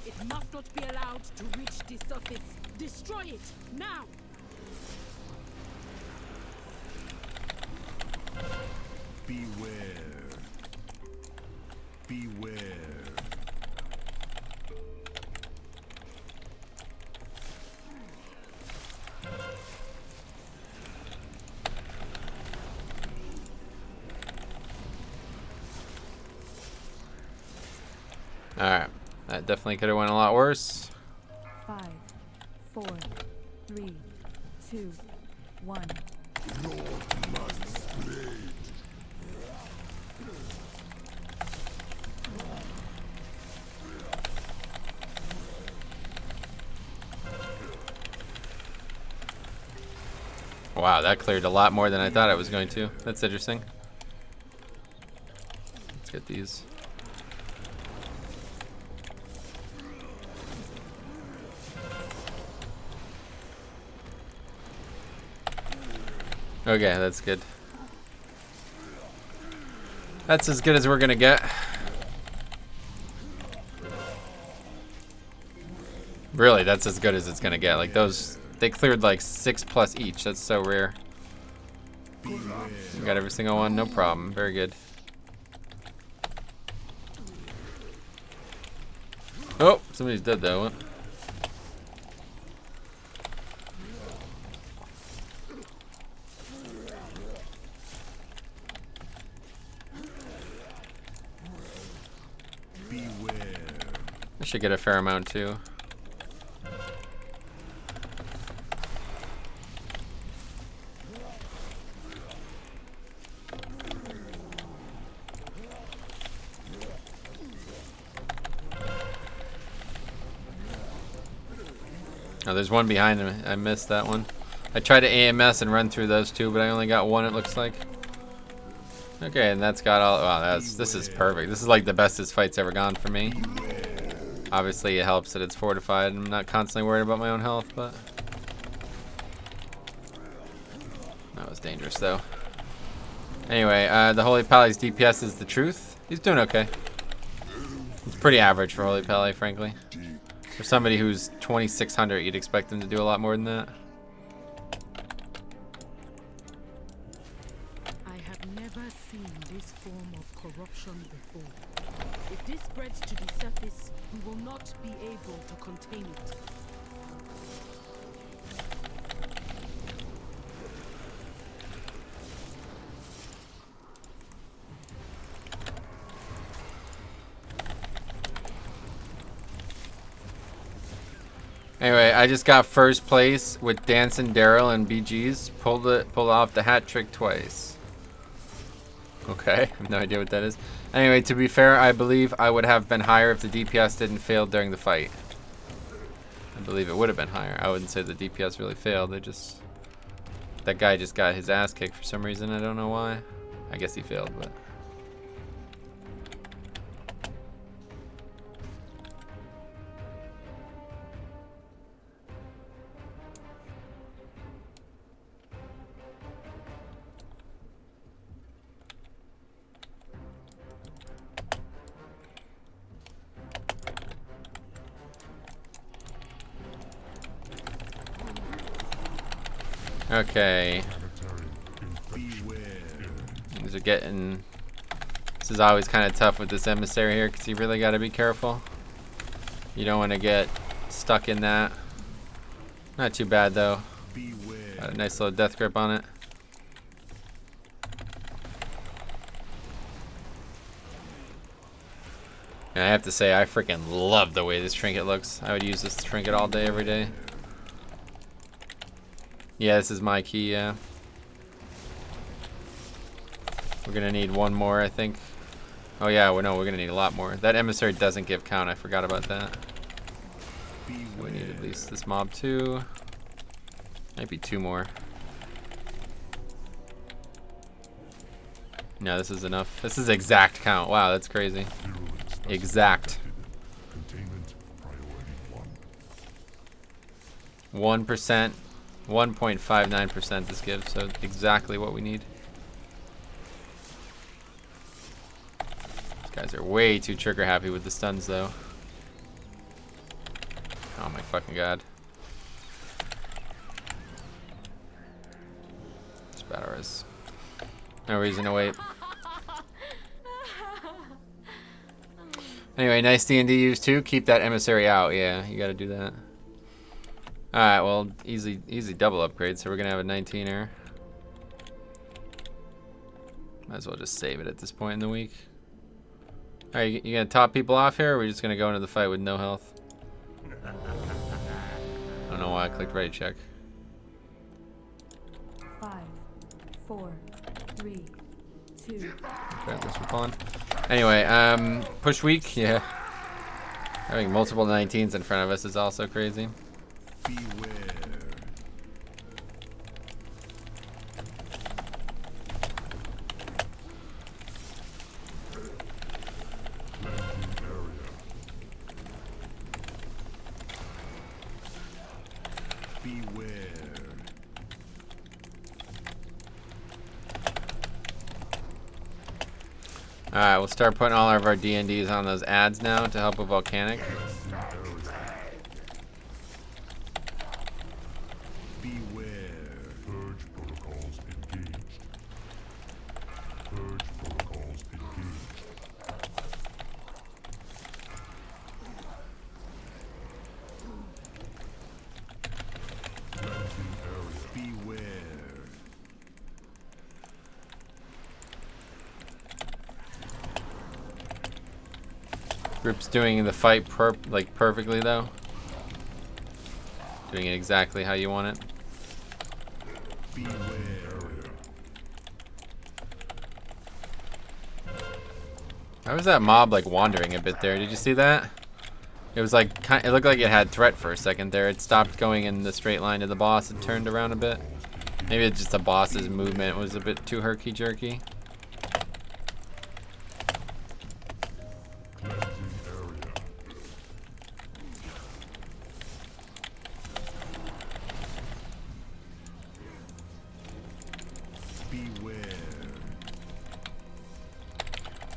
It must not be allowed to reach the surface. Destroy it now! Beware. Beware. Alright, that definitely could have went a lot worse. 5, 4, 3, 2, 1. Wow, that cleared a lot more than I thought it was going to. That's interesting. Let's get these. Okay, that's good. That's as good as we're gonna get. Really, that's as good as it's gonna get. Like, those, they cleared like 6+ each. That's so rare. You got every single one, no problem. Very good. Oh, somebody's dead though. What? I should get a fair amount too. Oh, there's one behind him. I missed that one. I tried to AMS and run through those two, but I only got one, it looks like. Okay, and that's got all. Wow, this is perfect. This is like the best this fight's ever gone for me. Obviously, it helps that it's fortified. I'm not constantly worried about my own health, but that was dangerous, though. Anyway, the Holy Pally's DPS is the truth. He's doing okay. It's pretty average for Holy Pally, frankly. For somebody who's 2600, you'd expect him to do a lot more than that. seen this form of corruption before. If this spreads to the surface, we will not be able to contain it. Anyway, I just got first place with Dancing Daryl and BG's. Pulled off the hat trick twice. Okay, I have no idea what that is. Anyway, to be fair, I believe I would have been higher if the DPS didn't fail during the fight. I believe it would have been higher. I wouldn't say the DPS really failed. That guy just got his ass kicked for some reason. I don't know why. I guess he failed, but. Okay. These are getting. This is always kind of tough with this emissary here because you really got to be careful. You don't want to get stuck in that. Not too bad though. Got a nice little death grip on it. And I have to say, I freaking love the way this trinket looks. I would use this trinket all day, every day. Yeah, this is my key, yeah. We're gonna need one more, I think. Oh yeah, well, no, we're gonna need a lot more. That emissary doesn't give count, I forgot about that. So we need at least this mob too. Might be two more. No, this is enough. This is exact count. Wow, that's crazy. Exact. 1%. 1.59% this gives, so exactly what we need. These guys are way too trigger happy with the stuns though. Oh my fucking god. It's bad ours. No reason to wait. Anyway, nice D&D use too. Keep that emissary out. Yeah, you gotta do that. Alright, well, easy double upgrade, so we're gonna have a 19er. Might as well just save it at this point in the week. Alright, you gonna top people off here, or are we just gonna go into the fight with no health? I don't know why I clicked ready check. 5, 4, 3, 2. Okay, thanks for pulling. Anyway, push weak, yeah. Having multiple 19s in front of us is also crazy. Beware. Alright, we'll start putting all of our D&Ds on those ads now to help with Volcanic. Group's doing the fight perfectly though. Doing it exactly how you want it. Why was that mob like wandering a bit there? Did you see that? It was like it looked like it had threat for a second there. It stopped going in the straight line to the boss and turned around a bit. Maybe it's just the boss's movement was a bit too herky jerky.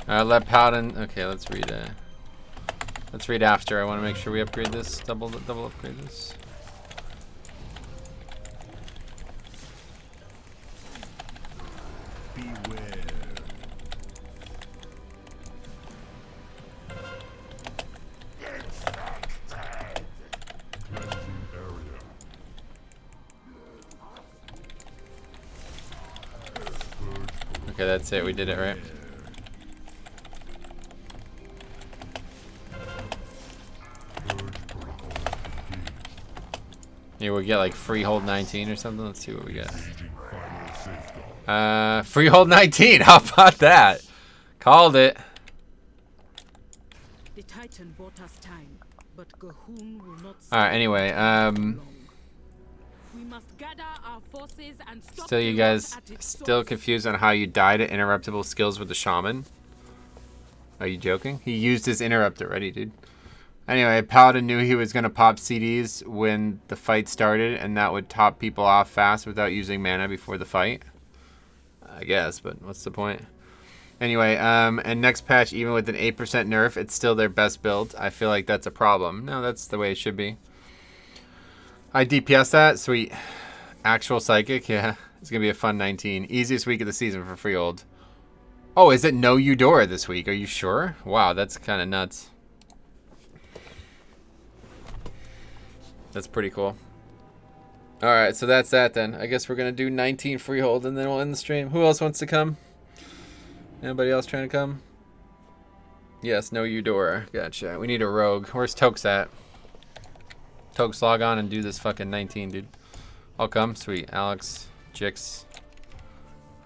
Let Paladin. Okay, let's read. Let's read after. I want to make sure we upgrade this. Double upgrade this. Beware. Okay, that's it. We did it, right? Yeah, we get like freehold 19 or something. Let's see what we get. Freehold 19. How about that? Called it. The Titan bought us time, but Gahun will not. All right. Anyway, We must gather our forces and stop still, you the guys rot at its still source. confused on how you died at interruptible skills with the shaman? Are you joking? He used his interrupt already, dude. Anyway, Paladin knew he was going to pop CDs when the fight started, and that would top people off fast without using mana before the fight. I guess, but what's the point? Anyway, and next patch, even with an 8% nerf, it's still their best build. I feel like that's a problem. No, that's the way it should be. I DPS that. Sweet. Actual Psychic, yeah. It's going to be a fun 19. Easiest week of the season for Freehold. Oh, is it no Eudora this week? Are you sure? Wow, that's kind of nuts. That's pretty cool. Alright, so that's that then. I guess we're going to do 19 Freehold and then we'll end the stream. Who else wants to come? Anybody else trying to come? Yes, no Eudora. Gotcha. We need a rogue. Where's Tokes at? Tokes, log on and do this fucking 19, dude. I'll come. Sweet. Alex, Jix.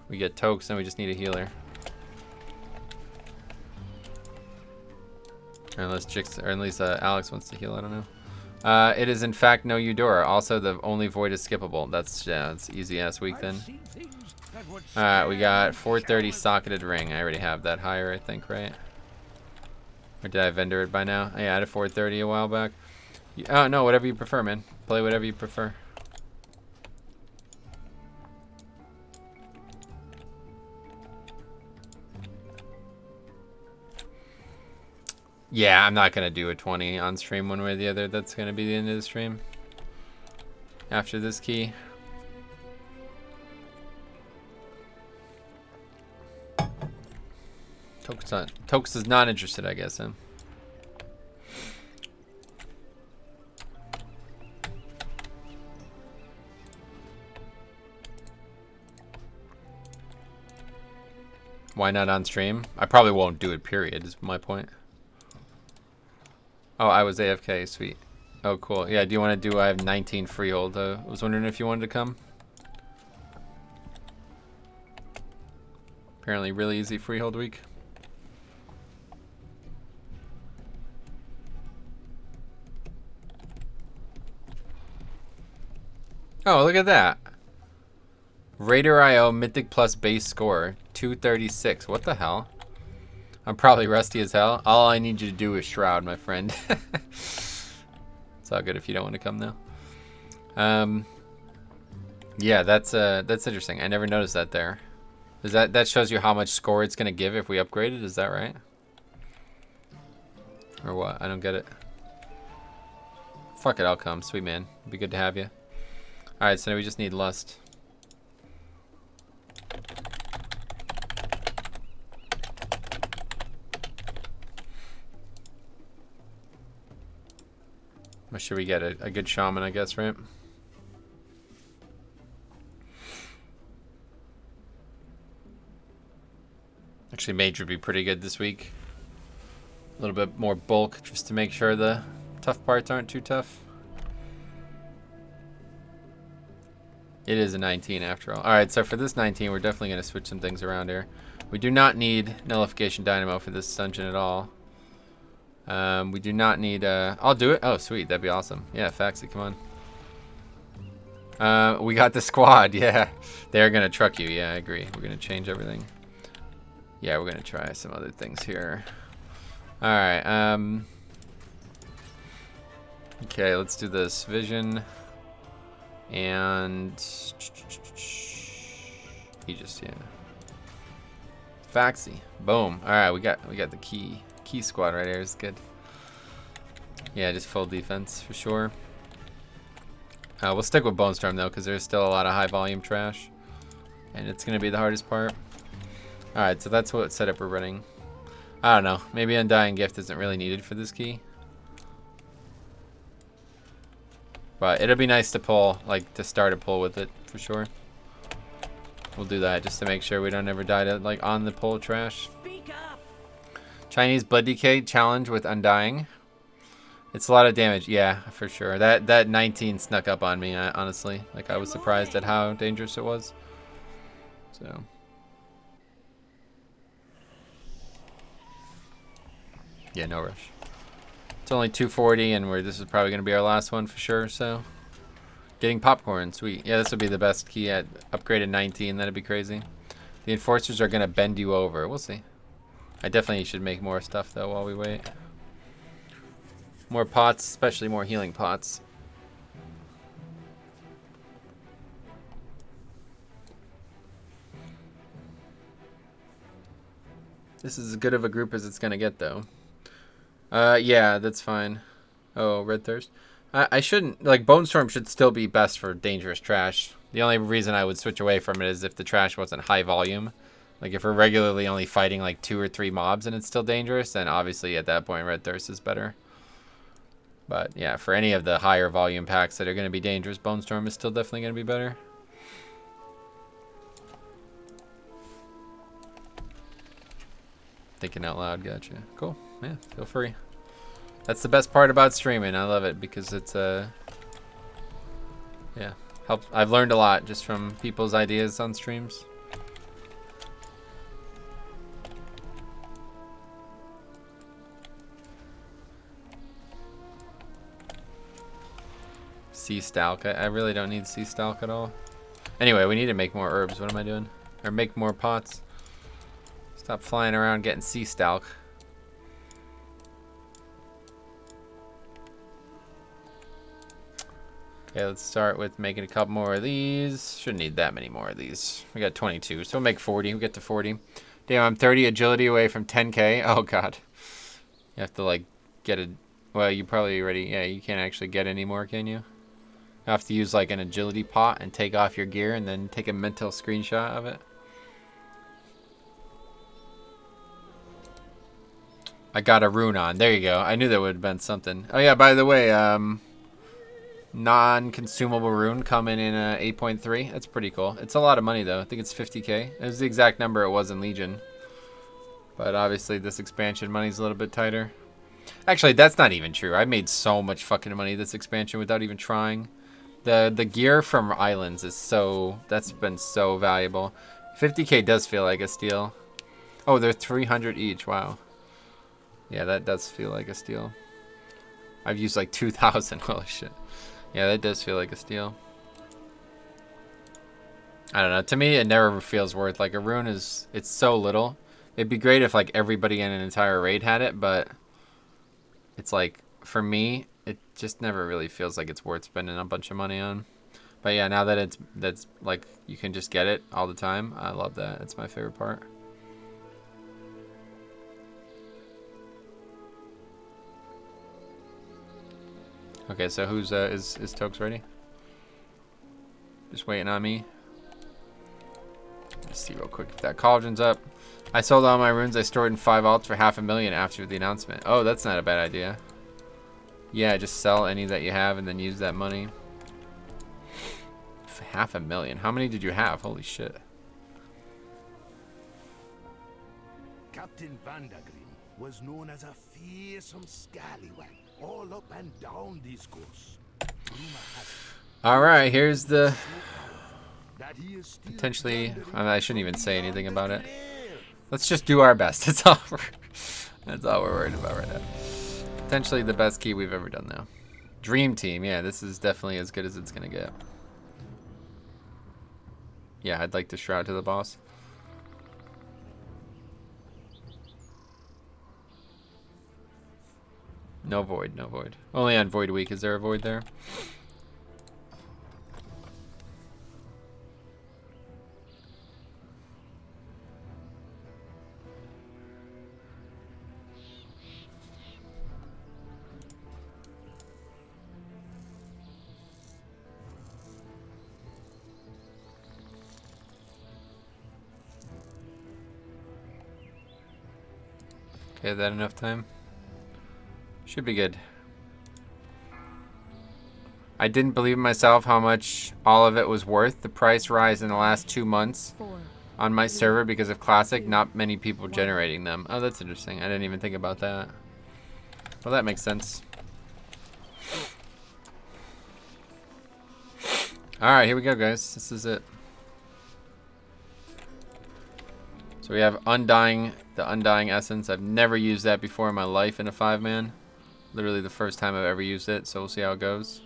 We get Tokes and we just need a healer. Unless Jix, or at least Alex wants to heal. I don't know. It is in fact no Eudora. Also, the only void is skippable. That's it's easy ass week then. Alright, we got 430 socketed ring. I already have that higher, I think, right? Or did I vendor it by now? Yeah, I had a 430 a while back. Oh no, whatever you prefer, man. Play whatever you prefer. Yeah, I'm not going to do a 20 on stream one way or the other. That's going to be the end of the stream. After this key. Tokes is not interested, I guess, huh? Why not on stream? I probably won't do it, period, is my point. Oh, I was AFK, sweet. Oh, cool. Yeah, do you want to do, I have 19 freehold. I was wondering if you wanted to come. Apparently really easy freehold week. Oh, look at that. Raider IO Mythic plus base score, 236. What the hell? I'm probably rusty as hell. All I need you to do is shroud, my friend. It's all good if you don't want to come now. Yeah, that's interesting. I never noticed that there. Is that shows you how much score it's gonna give if we upgrade it? Is that right? Or what? I don't get it. Fuck it, I'll come. Sweet man. It'd be good to have you. All right, so now we just need lust. Should we get a good shaman, I guess, right? Actually, mage would be pretty good this week. A little bit more bulk, just to make sure the tough parts aren't too tough. It is a 19 after all. Alright, so for this 19, we're definitely going to switch some things around here. We do not need Nullification Dynamo for this dungeon at all. We do not need, I'll do it. Oh, sweet. That'd be awesome. Yeah, Faxi, come on. We got the squad. Yeah. They're going to truck you. Yeah, I agree. We're going to change everything. Yeah, we're going to try some other things here. All right. Okay, let's do this. Vision. And he just, yeah. Faxi. Boom. All right, we got the key squad right here. Is good. Yeah, just full defense for sure. We'll stick with Bone Storm though, because there's still a lot of high volume trash, and it's gonna be the hardest part. All right, so that's what setup we're running. I don't know. Maybe Undying Gift isn't really needed for this key, but it'll be nice to pull, like to start a pull with it for sure. We'll do that just to make sure we don't ever die to like on the pole trash. Speak up. Chinese blood decay challenge with undying. It's a lot of damage. Yeah, for sure. That 19 snuck up on me, honestly. Like I was surprised at how dangerous it was. So. Yeah, no rush. It's only 240 and this is probably going to be our last one for sure, so. Getting popcorn, sweet. Yeah, this would be the best key at upgraded 19. That'd be crazy. The enforcers are going to bend you over. We'll see. I definitely should make more stuff, though, while we wait. More pots, especially more healing pots. This is as good of a group as it's going to get, though. Yeah, that's fine. Oh, Red Thirst. I shouldn't, like, Bone Storm should still be best for dangerous trash. The only reason I would switch away from it is if the trash wasn't high volume. Like, if we're regularly only fighting, like, 2 or 3 mobs and it's still dangerous, then obviously at that point Red Thirst is better. But, yeah, for any of the higher volume packs that are going to be dangerous, Bone Storm is still definitely going to be better. Thinking out loud, gotcha. Cool, yeah, feel free. That's the best part about streaming. I love it because it's yeah, helps. I've learned a lot just from people's ideas on streams. Sea Stalk. I really don't need Sea Stalk at all. Anyway, we need to make more herbs. What am I doing? Or make more pots. Stop flying around getting Sea Stalk. Okay, let's start with making a couple more of these. Shouldn't need that many more of these. We got 22, so we'll make 40. We'll get to 40. Damn, I'm 30 agility away from 10k. Oh, God. You have to, like, get a... Well, you probably already... Yeah, you can't actually get any more, can you? You have to use, like, an agility pot and take off your gear and then take a mental screenshot of it. I got a rune on. There you go. I knew that would have been something. Oh, yeah, by the way, non-consumable rune coming in 8.3. That's pretty cool. It's a lot of money, though. I think it's 50k. It was the exact number it was in Legion. But obviously, this expansion money's a little bit tighter. Actually, that's not even true. I made so much fucking money this expansion without even trying. The gear from Islands is so... That's been so valuable. 50k does feel like a steal. Oh, they're 300 each. Wow. Yeah, that does feel like a steal. I've used like 2,000. Holy shit. Yeah, that does feel like a steal. I don't know. To me, it never feels worth. Like, a rune is... It's so little. It'd be great if, like, everybody in an entire raid had it, but... It's like, for me, it just never really feels like it's worth spending a bunch of money on. But yeah, now that that's like, you can just get it all the time, I love that. It's my favorite part. Okay, so who's is Tokes ready? Just waiting on me. Let's see real quick if that cauldron's up. I sold all my runes I stored in 5 alts for $500,000 after the announcement. Oh, that's not a bad idea. Yeah, just sell any that you have and then use that money. $500,000. How many did you have? Holy shit. Captain Vandagrim was known as a fearsome scallywag all up and down this course. Alright, here's the... That he is still Potentially... I shouldn't even say anything about it. Let's just do our best. That's all we're worried about right now. Potentially the best key we've ever done, though. Dream Team. Yeah, this is definitely as good as it's going to get. Yeah, I'd like to shroud to the boss. No void, no void. Only on Void Week. Is there a void there? Okay, is that enough time? Should be good. I didn't believe in myself how much all of it was worth. The price rise in the last 2 months 4, on my server because of Classic. 2, Not many people generating them. Oh, that's interesting. I didn't even think about that. Well, that makes sense. Alright, here we go, guys. This is it. So we have Undying, the Undying Essence. I've never used that before in my life in a 5-man. Literally the first time I've ever used it, so we'll see how it goes.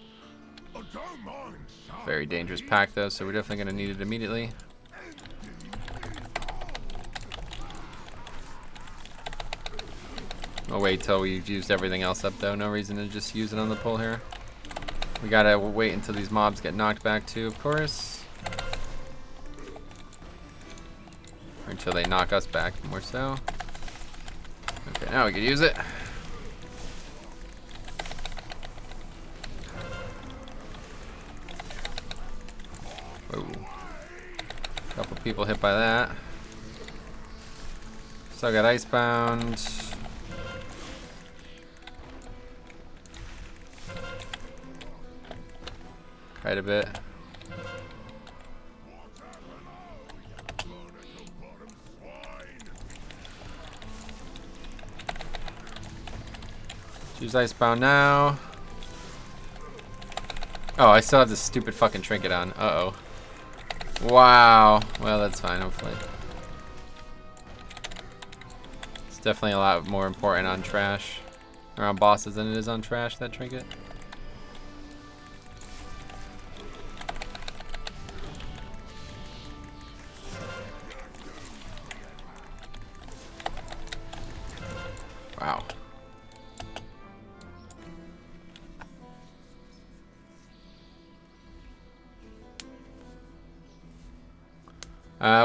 Very dangerous pack, though, so we're definitely going to need it immediately. I'll wait till we've used everything else up, though. No reason to just use it on the pull here. We gotta wait until these mobs get knocked back too, of course. Or until they knock us back, more so. Okay, now we can use it. Whoa. Couple people hit by that. Still got Icebound. Quite a bit. Choose Icebound now. Oh, I still have this stupid fucking trinket on. Uh-oh. Wow. Well, that's fine, hopefully. It's definitely a lot more important on trash. Or on bosses than it is on trash, that trinket. Wow.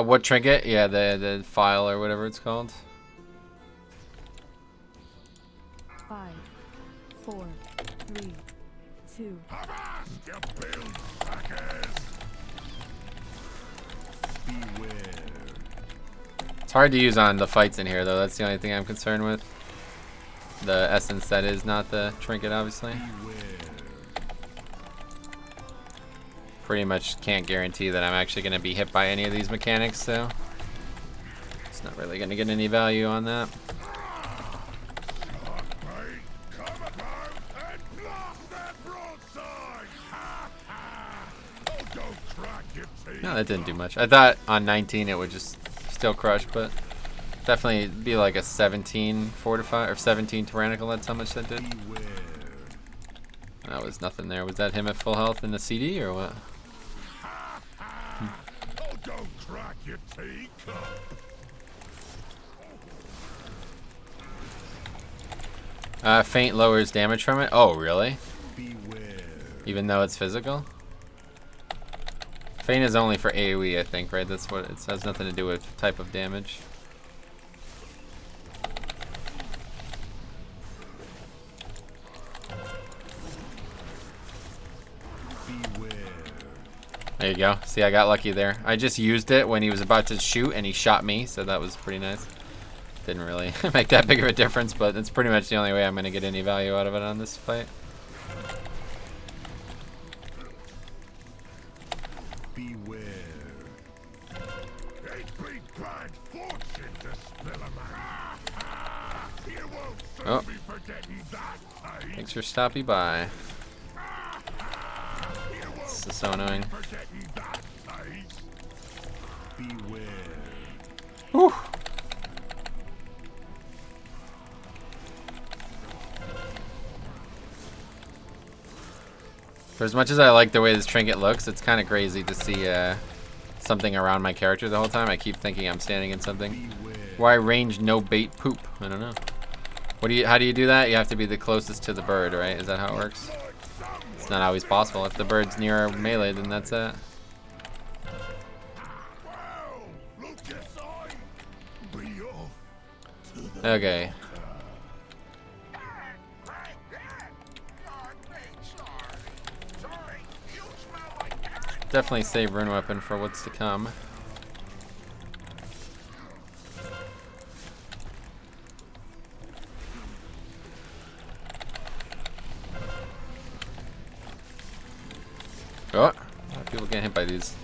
What trinket? Yeah, the file or whatever it's called. 5, 4, 3, 2. It's hard to use on the fights in here, though. That's the only thing I'm concerned with. The essence, that is, not the trinket, obviously. Pretty much can't guarantee that I'm actually going to be hit by any of these mechanics, so it's not really going to get any value on that. No, that didn't do much. I thought on 19 it would just still crush, but definitely be like a 17 fortify or 17 tyrannical. That's how much that did. That was nothing there. Was that him at full health in the CD or what? Faint lowers damage from it. Oh, really? Even though it's physical? Faint is only for AoE, I think, right? That's what it has nothing to do with type of damage. There you go. See, I got lucky there. I just used it when he was about to shoot and he shot me, so that was pretty nice. Didn't really make that big of a difference, but it's pretty much the only way I'm going to get any value out of it on this fight. Beware. It be bad fortune to spill a man. You won't be forgetting that, eh? Thanks for stopping by. This is so annoying. Beware. Whew. For as much as I like the way this trinket looks, it's kind of crazy to see something around my character the whole time. I keep thinking I'm standing in something. Why range no bait poop? I don't know. How do you do that? You have to be the closest to the bird, right? Is that how it works? It's not always possible. If the bird's near a melee, then that's it. Okay. Definitely save rune weapon for what's to come. Oh, a lot of people getting hit by these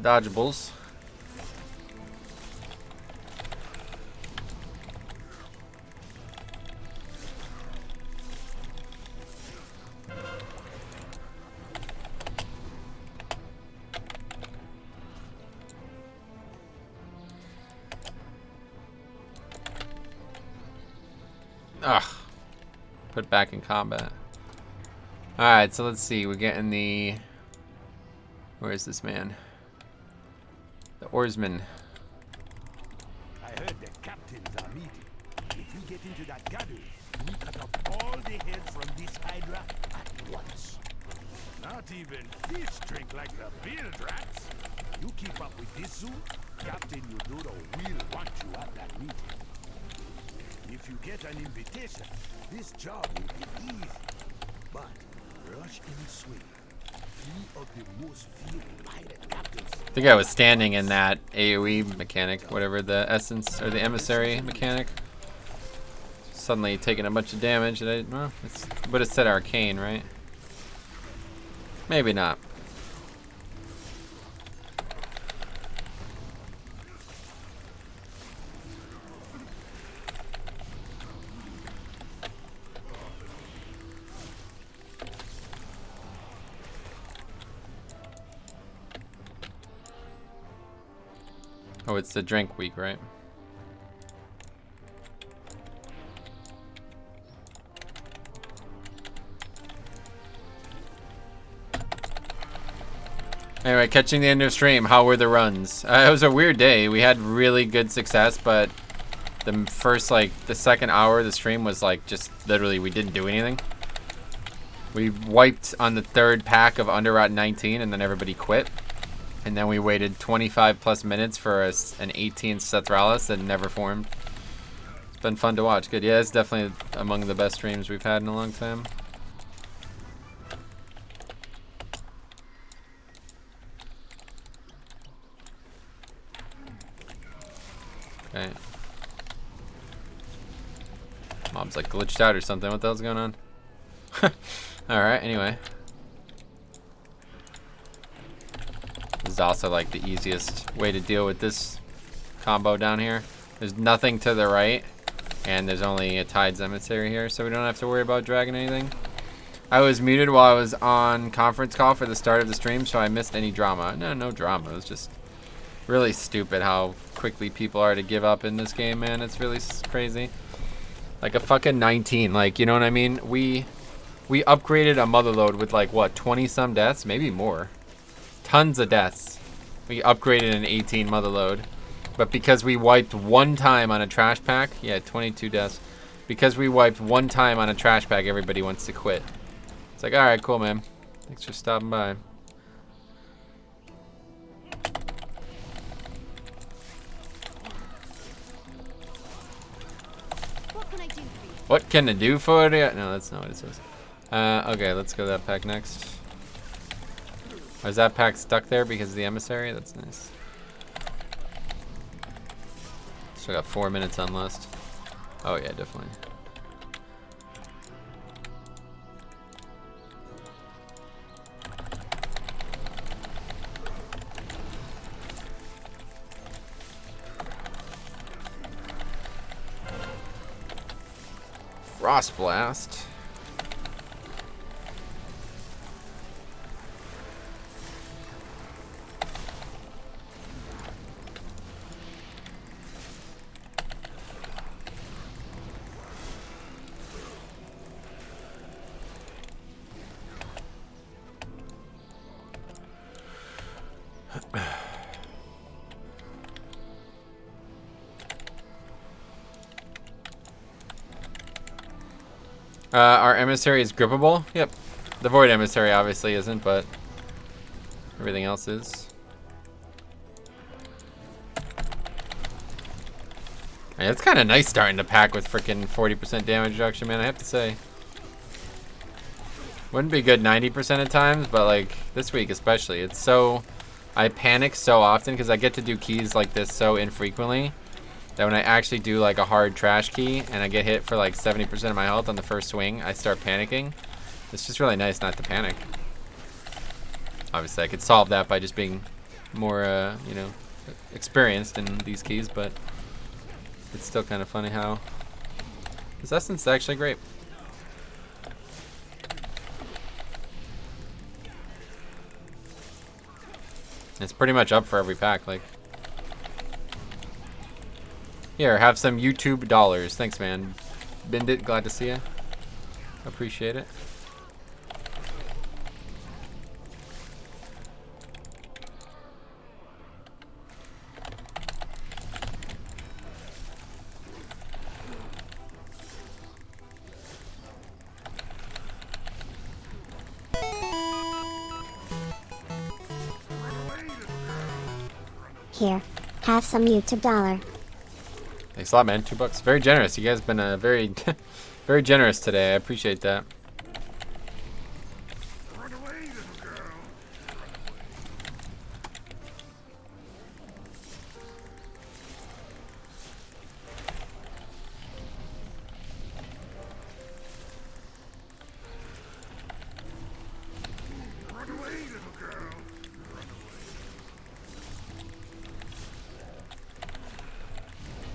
dodgeables. Ugh. Put back in combat. Alright, so let's see. We're getting the... Where is this man? The oarsman. I heard the captains are meeting. If we get into that gathering, we cut off all the heads from this hydra at once. Not even fish drink like the bilge rats. You keep up with this soon, Captain Eudoro will want you at that meeting. If you get an invitation, this job will be easy. But rush in swing. 3 of the most feared pirate captains. I think I was standing in that AoE mechanic, whatever the essence or the emissary mechanic. Suddenly taking a bunch of damage. And well, it's would have said arcane, right? Maybe not. Oh, it's the drink week, right? Anyway, catching the end of stream, how were the runs? It was a weird day. We had really good success, but the first, like, the second hour of the stream was, like, just literally we didn't do anything. We wiped on the 3rd pack of Underrot 19, and then everybody quit. And then we waited 25 plus minutes for an 18th Sethralis that never formed. It's been fun to watch. Good. Yeah, it's definitely among the best streams we've had in a long time. Okay. Mob's like glitched out or something. What the hell's going on? Alright, anyway. This is also like the easiest way to deal with this combo down here. There's nothing to the right, and there's only a Tide's Emissary here, so we don't have to worry about dragging anything. I was muted while I was on conference call for the start of the stream, so I missed any drama. No drama. It was just really stupid how quickly people are to give up in this game, man. It's really crazy. Like a fucking 19, like, you know what I mean? We upgraded a motherload with like, what, 20 some deaths? Maybe more. Tons of deaths. We upgraded an 18 motherload. But because we wiped one time on a trash pack, yeah, 22 deaths. Because we wiped one time on a trash pack, everybody wants to quit. It's like, alright, cool, man. Thanks for stopping by. What can I do for you? No, that's not what it says. Okay, let's go to that pack next. Oh, is that pack stuck there because of the emissary? That's nice. Still got 4 minutes on list. Oh yeah, definitely. Frost Blast. Our emissary is grippable. Yep. The void emissary obviously isn't, but everything else is. Hey, it's kind of nice starting to pack with freaking 40% damage reduction, man. I have to say. Wouldn't be good 90% of times, but like this week especially, it's so. I panic so often because I get to do keys like this so infrequently. That when I actually do like a hard trash key and I get hit for like 70% of my health on the first swing, I start panicking. It's just really nice not to panic. Obviously, I could solve that by just being more, you know, experienced in these keys, but it's still kind of funny how this essence is actually great. It's pretty much up for every pack, like. Here, have some YouTube dollars. Thanks, man. Bindit, glad to see you. Appreciate it. Here, have some YouTube dollar. Thanks a lot, man. $2. Very generous. You guys have been very, very generous today. I appreciate that. Run away, little girl. Run away, little girl.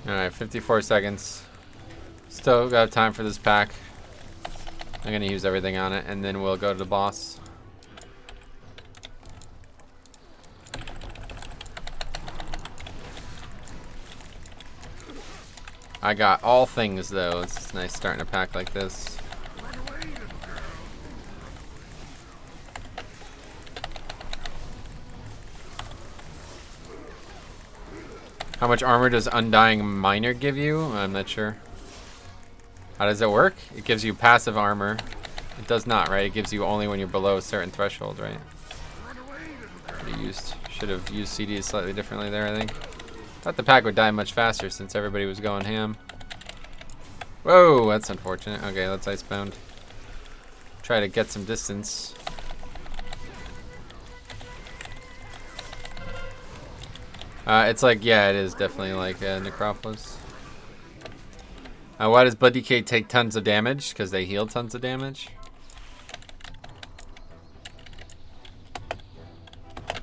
Alright, 54 seconds. Still got time for this pack. I'm gonna use everything on it, and then we'll go to the boss. I got all things, though. It's nice starting a pack like this. How much armor does Undying Miner give you? I'm not sure. How does it work? It gives you passive armor. It does not, right? It gives you only when you're below a certain threshold, right? Should have used CDs slightly differently there, I think. Thought the pack would die much faster since everybody was going ham. Whoa, that's unfortunate. Okay, let's icebound. Try to get some distance. It's like, yeah, it is definitely like Necropolis. Why does Blood Decay take tons of damage? Because they heal tons of damage.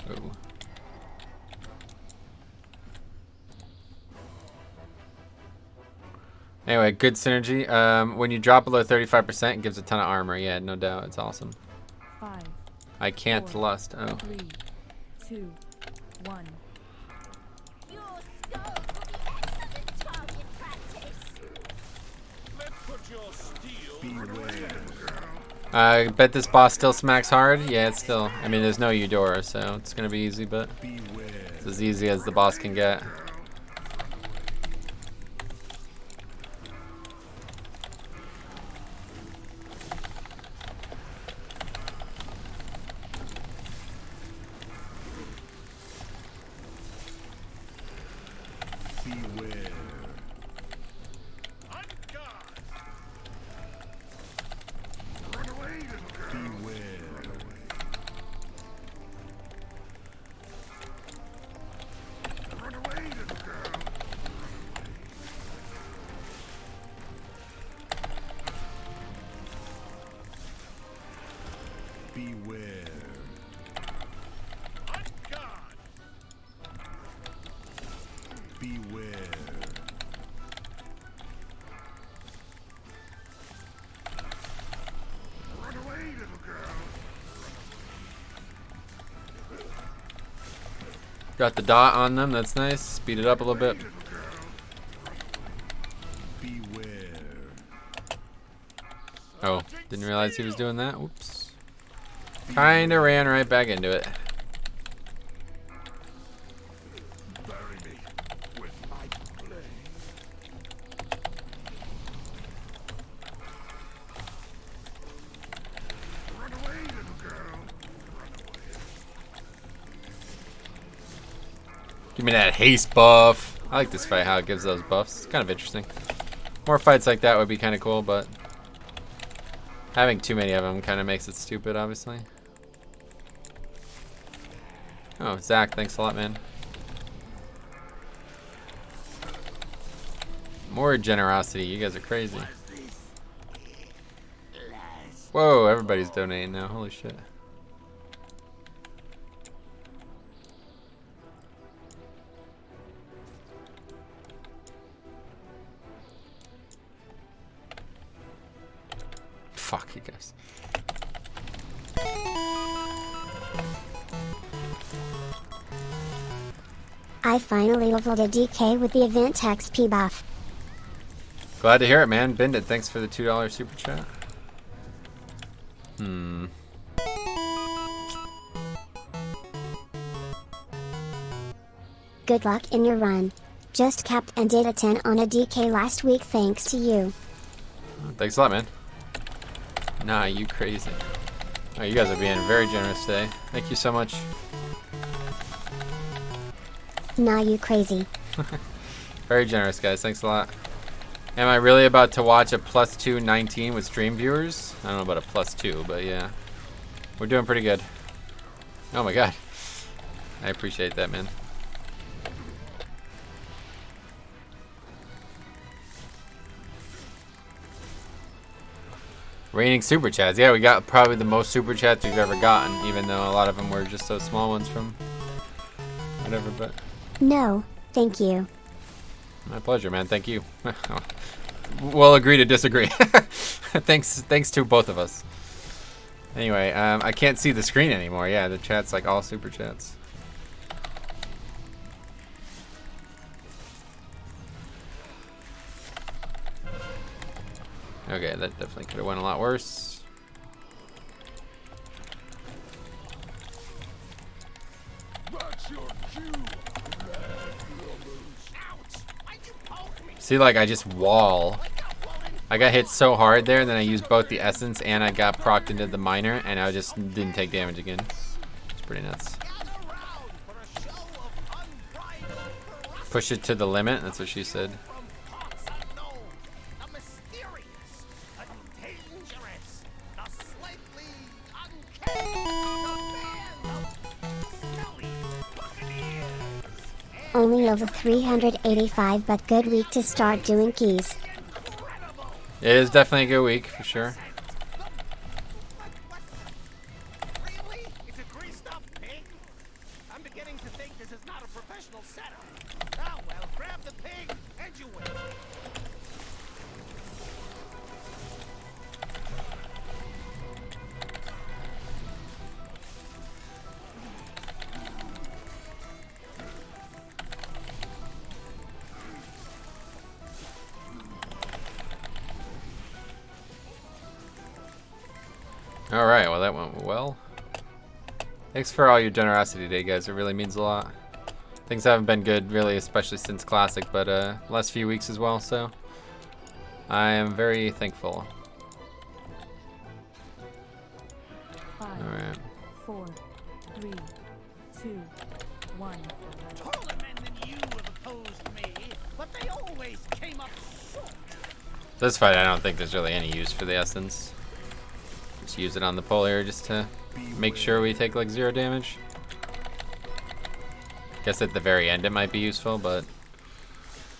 Ooh. Anyway, good synergy. When you drop below 35%, it gives a ton of armor. Yeah, no doubt. It's awesome. 5, I can't 4, lust. Oh. 3, 2, 1. I bet this boss still smacks hard. Yeah, it's still. I mean, there's no Eudora, so it's gonna be easy, but it's as easy as the boss can get. Got the dot on them, that's nice. Speed it up a little bit. Oh, didn't realize he was doing that. Oops. Kinda ran right back into it. Give me that haste buff. I like this fight, how it gives those buffs. It's kind of interesting. More fights like that would be kind of cool, but having too many of them kind of makes it stupid, obviously. Oh, Zach, thanks a lot, man. More generosity. You guys are crazy. Whoa, everybody's donating now. Holy shit. Fuck you guys. I finally leveled a DK with the event XP buff. Glad to hear it, man. Bend it. Thanks for the $2 super chat. Good luck in your run. Just capped and did a 10 on a DK last week thanks to you. Thanks a lot, man. Nah, you crazy. Oh, you guys are being very generous today. Thank you so much. Nah, you crazy. Very generous, guys. Thanks a lot. Am I really about to watch a +2 19 with stream viewers? I don't know about a +2, but yeah. We're doing pretty good. Oh my god. I appreciate that, man. Raining super chats. Yeah, we got probably the most super chats we've ever gotten, even though a lot of them were just those small ones from whatever, but No, thank you. my pleasure, man. Thank you. We'll agree to disagree. Thanks to both of us. Anyway, I can't see the screen anymore. Yeah, the chat's like all super chats. Okay, that definitely could have went a lot worse. See, like, I just wall. I got hit so hard there, and then I used both the essence and I got procced into the minor, and I just didn't take damage again. It's pretty nuts. Push it to the limit, that's what she said. Only level 385 but good week to start doing keys. It is definitely a good week, for sure. Really? It's a greased up pig? I'm beginning to think this is not a professional setup. Oh well, grab the pig and you win. Alright, well that went well. Thanks for all your generosity today, guys. It really means a lot. Things haven't been good, really, especially since Classic, but last few weeks as well, so I am very thankful. 5, Alright. 4, 3, 2, 1. Taller men than you have opposed me, but they always came up short. This fight, I don't think there's really any use for the essence. Just use it on the pole here just to make sure we take like 0 damage. Guess at the very end it might be useful, but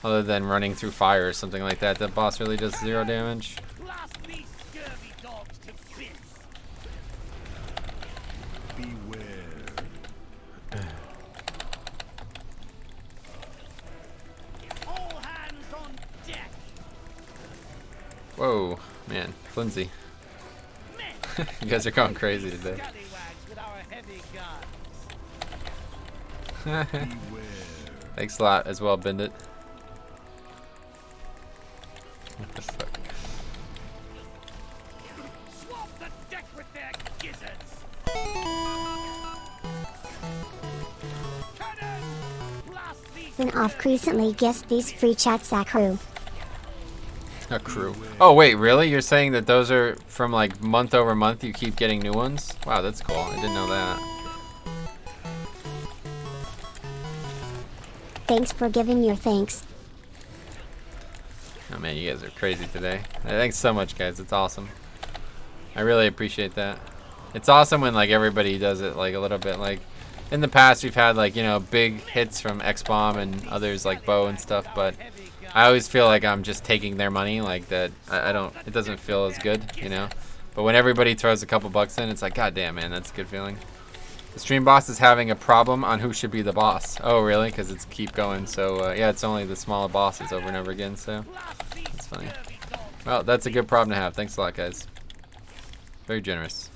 other than running through fire or something like that, that boss really does 0 damage. Blast these scurvy dogs to bits. Beware. All hands on deck. Whoa, man, flimsy. You guys are going crazy today. With our heavy guns. Thanks a lot as well, Bendit. What the fuck? Swamp the deck with their gizzards. Cannon! Blast these Been off recently guessed these free chats at crew. A crew. Oh wait, really? You're saying that those are from like month over month? You keep getting new ones? Wow, that's cool. I didn't know that. Thanks for giving your thanks. Oh man, you guys are crazy today. Thanks so much, guys. It's awesome. I really appreciate that. It's awesome when like everybody does it like a little bit. Like in the past, we've had like, you know, big hits from X-Bomb and others like Bo and stuff, but I always feel like I'm just taking their money, like that. I don't. It doesn't feel as good, you know. But when everybody throws a couple bucks in, it's like, God damn, man, that's a good feeling. The stream boss is having a problem on who should be the boss. Oh, really? Because it's keep going. So yeah, it's only the smaller bosses over and over again. So that's funny. Well, that's a good problem to have. Thanks a lot, guys. Very generous.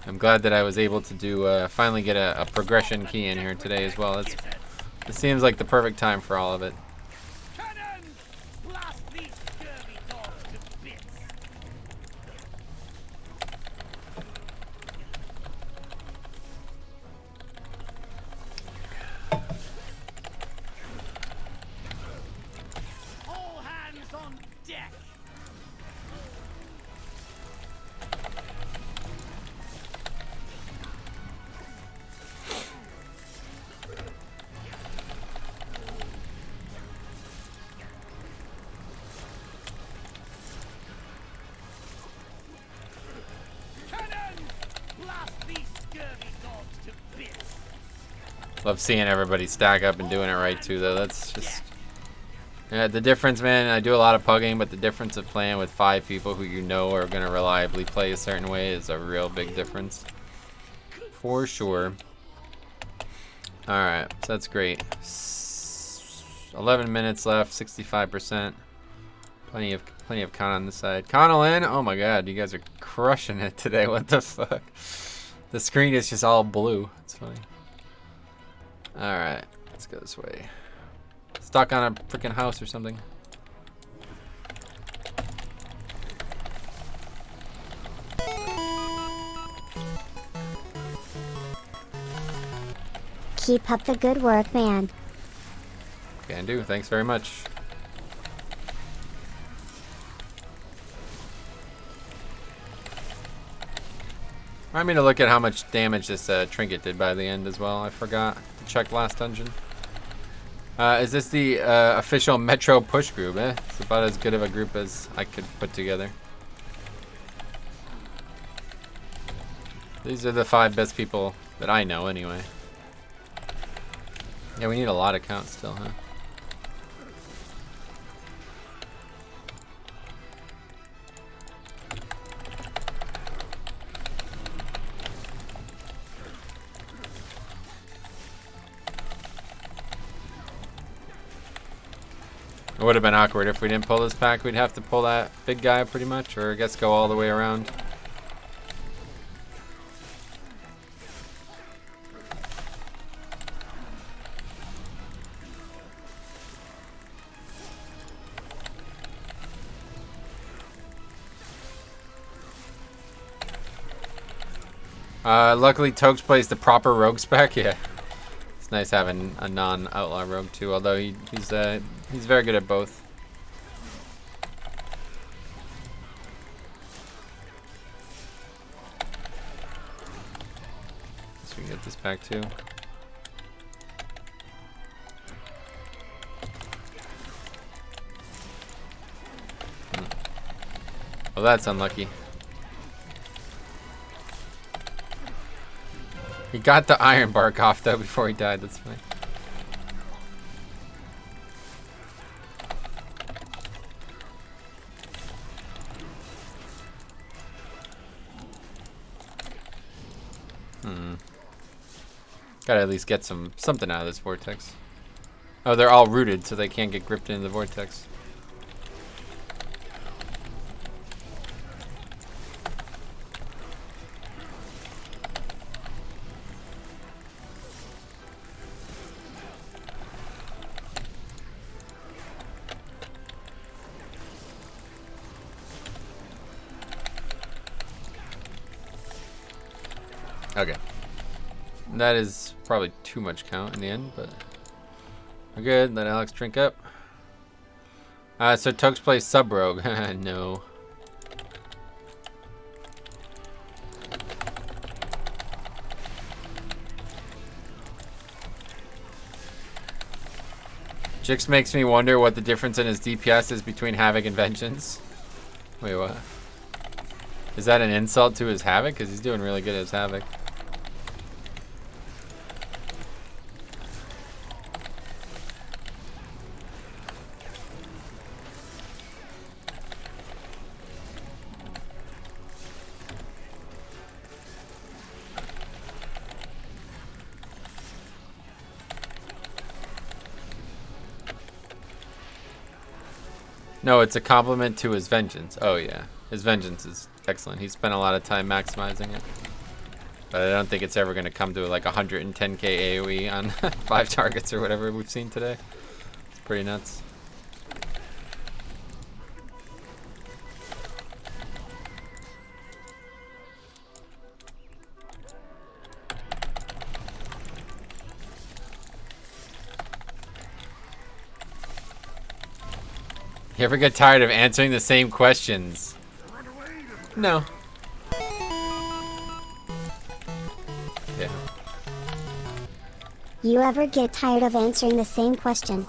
I'm glad that I was able to do finally get a progression key in here today as well. It seems like the perfect time for all of it. Cannons! Blast these scurvy dogs to bits! All hands on deck! Love seeing everybody stack up and doing it right too, though. That's just the difference, man. I do a lot of pugging, but the difference of playing with 5 people who you know are gonna reliably play a certain way is a real big difference, for sure. All right, so that's great. 11 minutes left, 65%. Plenty of con on this side. Connell in. Oh my God, you guys are crushing it today. What the fuck? The screen is just all blue. It's funny. Alright, let's go this way. Stuck on a freaking house or something. Keep up the good work, man. Can do. Thanks very much. Remind me to look at how much damage this trinket did by the end as well. I forgot to check last dungeon. Is this the official Metro push group? It's about as good of a group as I could put together. These are the 5 best people that I know anyway. Yeah, we need a lot of counts still, huh? It would have been awkward if we didn't pull this pack. We'd have to pull that big guy pretty much, or I guess go all the way around. Luckily Tokes plays the proper rogue spec. Yeah. It's nice having a non-outlaw rogue too, although he's very good at both. So we can get this pack too. Well, that's unlucky. He got the iron bark off though before he died. That's fine. Gotta at least get something out of this vortex. Oh, they're all rooted, so they can't get gripped into the vortex. Okay. That is probably too much count in the end, but we're good. Let Alex drink up. So Tokes plays sub rogue. No. Jix makes me wonder what the difference in his DPS is between Havoc and Vengeance. Wait, what? Is that an insult to his Havoc? Because he's doing really good as Havoc. No, it's a compliment to his vengeance. Oh, yeah. His vengeance is excellent. He spent a lot of time maximizing it. But I don't think it's ever going to come to like 110k AoE on 5 targets or whatever we've seen today. It's pretty nuts. You ever get tired of answering the same questions? No. Yeah. You ever get tired of answering the same question?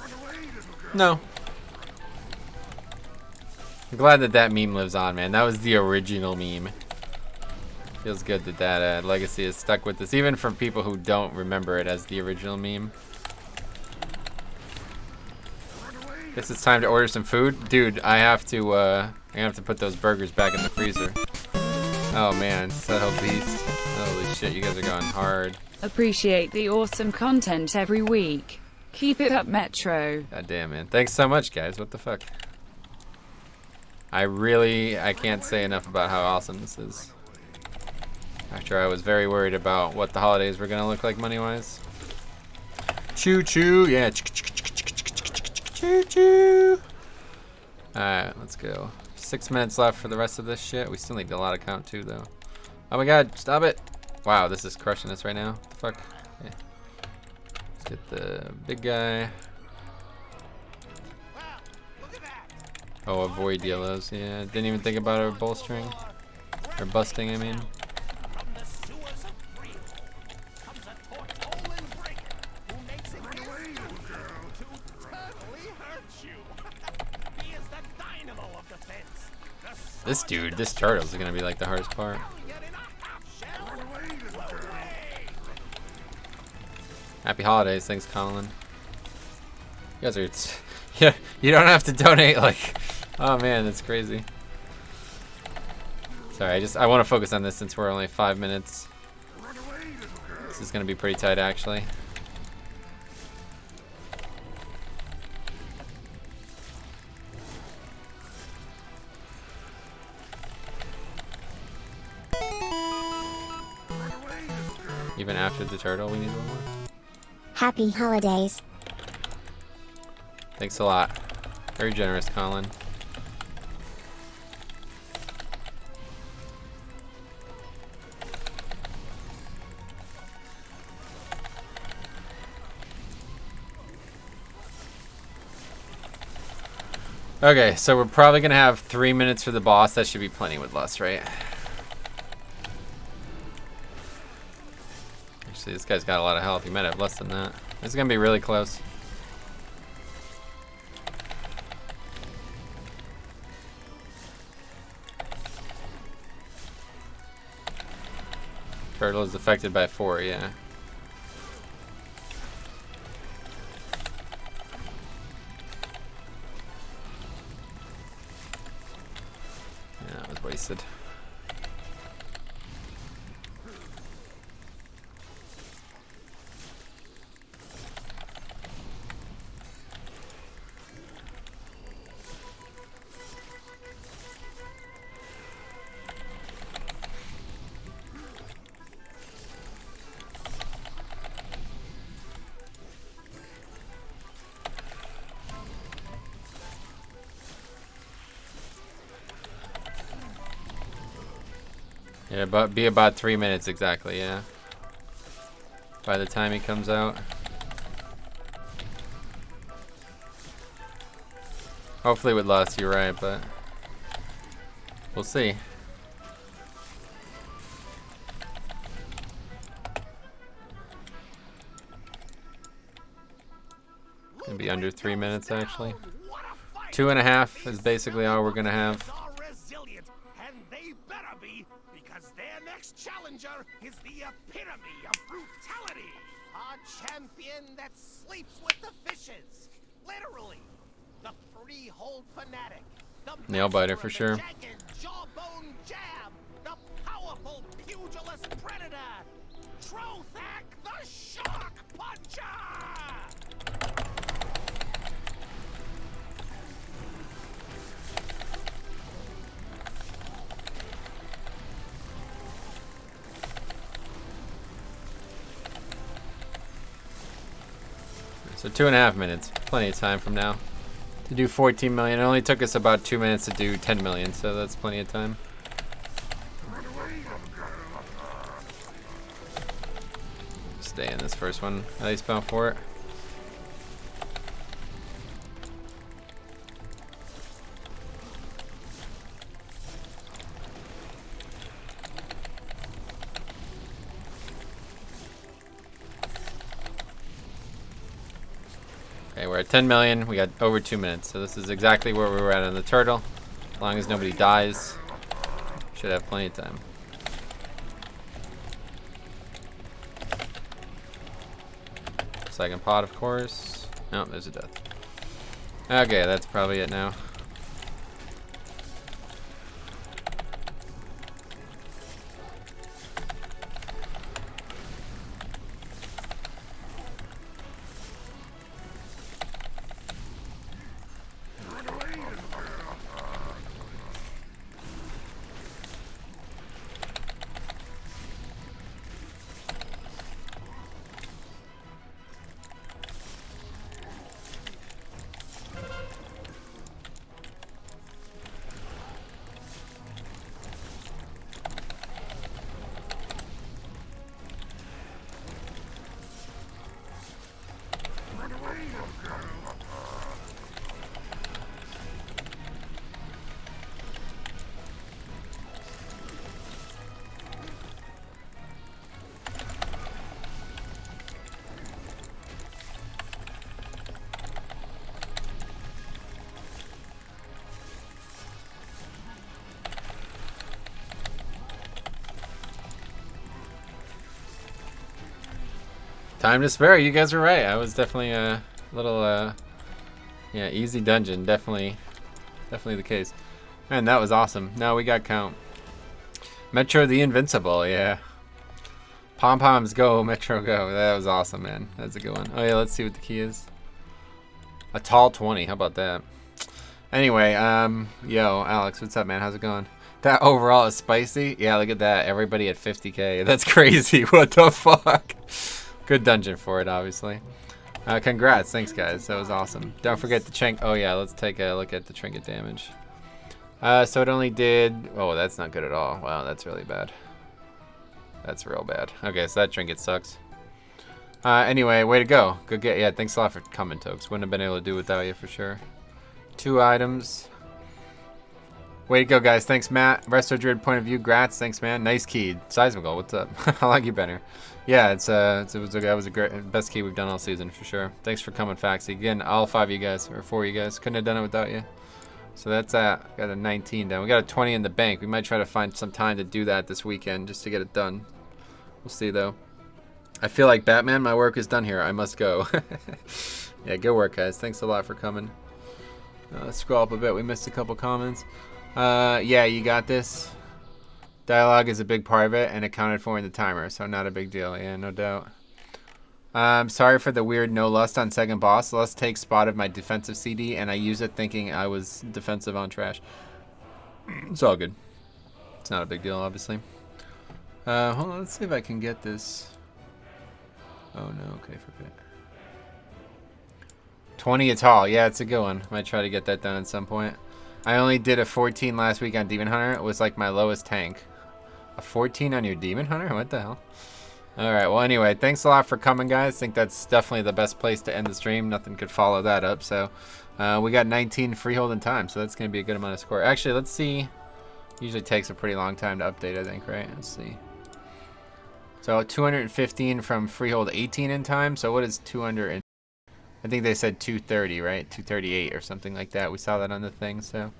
No. I'm glad that that meme lives on, man. That was the original meme. Feels good that that legacy is stuck with us, even from people who don't remember it as the original meme. Guess it's time to order some food, dude. I have to put those burgers back in the freezer. Oh man, subtle beast. Holy shit, you guys are going hard. Appreciate the awesome content every week. Keep it up, Metro. God damn, man. Thanks so much, guys. What the fuck? I can't say enough about how awesome this is. After I was very worried about what the holidays were gonna look like money-wise. Choo-choo, yeah. Choo-choo. Alright, let's go. 6 minutes left for the rest of this shit. We still need a lot of count too, though. Oh my god, stop it! Wow, this is crushing us right now. What the fuck? Okay. Let's get the big guy. Oh, avoid yellows. Yeah, didn't even think about our bolstering. Or busting, I mean. This turtle's gonna be like the hardest part. Happy holidays, thanks Colin. You guys are, yeah, you don't have to donate like, oh man, that's crazy. Sorry, I want to focus on this since we're only 5 minutes. This is gonna be pretty tight actually. Even after the turtle, we need one more. Happy holidays. Thanks a lot. Very generous, Colin. Okay, so we're probably gonna have 3 minutes for the boss. That should be plenty with Lust, right? Actually, this guy's got a lot of health. He might have less than that. This is gonna be really close. Turtle is affected by 4, yeah. Yeah, that was wasted. Yeah, but be about 3 minutes exactly, yeah. By the time he comes out. Hopefully with Lust, you're right, but we'll see. Gonna be under 3 minutes actually. 2.5 is basically all we're gonna have. Challenger is the epitome of brutality. A champion that sleeps with the fishes. Literally. The freehold fanatic. The Nail biter for sure. jagged jawbone jab. The powerful pugilist predator. Trothak the shark puncher. So 2.5 minutes. Plenty of time from now to do 14 million. It only took us about 2 minutes to do 10 million, so that's plenty of time. Stay in this first one. Icebound for it. Okay, we're at 10 million. We got over 2 minutes, so this is exactly where we were at on the turtle. As long as nobody dies, should have plenty of time. Second pot, of course. Oh, there's a death. Okay, that's probably it now. Time to spare. You guys were right. I was definitely a little, yeah, easy dungeon. Definitely the case. Man, that was awesome. Now we got count. Metro the Invincible, yeah. Pom Poms go, Metro go. That was awesome, man. That's a good one. Oh yeah, let's see what the key is. A tall 20. How about that? Anyway, yo, Alex, what's up, man? How's it going? That overall is spicy. Yeah, look at that. Everybody at 50K. That's crazy. What the fuck? Good dungeon for it, obviously. Congrats. Thanks, guys. That was awesome. Don't forget the chink. Oh, yeah. Let's take a look at the trinket damage. So it only did... Oh, that's not good at all. Wow, that's really bad. That's real bad. Okay, so that trinket sucks. Anyway, way to go. Good get. Yeah, thanks a lot for coming, Tokes. Wouldn't have been able to do without you for sure. 2 items. Way to go, guys. Thanks, Matt. Resto Druid point of view. Grats. Thanks, man. Nice key. Seismical. What's up? I like you better. Yeah, that was a great best key we've done all season for sure. Thanks for coming, Faxi. Again, all 5 of you guys, or 4 of you guys. Couldn't have done it without you. So that's that. Got a 19 down. We got a 20 in the bank. We might try to find some time to do that this weekend just to get it done. We'll see, though. I feel like Batman. My work is done here. I must go. Yeah, good work, guys. Thanks a lot for coming. Let's scroll up a bit. We missed a couple comments. Yeah, you got this. Dialogue is a big part of it and accounted for in the timer, so not a big deal. Yeah, no doubt. Sorry for the weird no lust on second boss. Lust takes spot of my defensive CD, and I use it thinking I was defensive on trash. It's all good. It's not a big deal, obviously. Hold on, let's see if I can get this. Oh no, okay, forget. 20 a tall. Yeah, it's a good one. Might try to get that done at some point. I only did a 14 last week on Demon Hunter. It was like my lowest tank. A 14 on your Demon Hunter? What the hell? Alright, well anyway, thanks a lot for coming, guys. I think that's definitely the best place to end the stream. Nothing could follow that up. So we got 19 freehold in time, so that's going to be a good amount of score. Actually, let's see. Usually takes a pretty long time to update, I think, right? Let's see. So 215 from freehold 18 in time. So what is 200? I think they said 230, right? 238 or something like that. We saw that on the thing, so.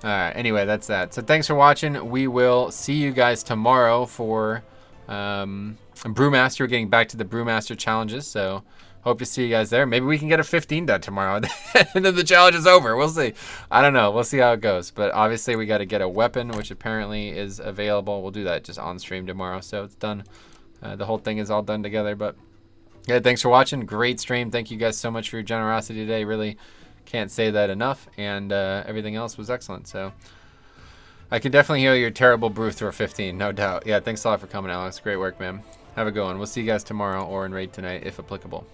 Alright, anyway, that's that. So thanks for watching. We will see you guys tomorrow for Brewmaster. We're getting back to the Brewmaster challenges, so hope to see you guys there. Maybe we can get a 15 done tomorrow, and then the challenge is over. We'll see. I don't know. We'll see how it goes. But obviously, we got to get a weapon, which apparently is available. We'll do that just on stream tomorrow, so it's done. The whole thing is all done together, but yeah, thanks for watching. Great stream. Thank you guys so much for your generosity today. Really can't say that enough, and everything else was excellent. So I can definitely heal your terrible brew through 15, no doubt. Yeah, thanks a lot for coming, Alex. Great work, man. Have a good one. We'll see you guys tomorrow or in raid tonight, if applicable.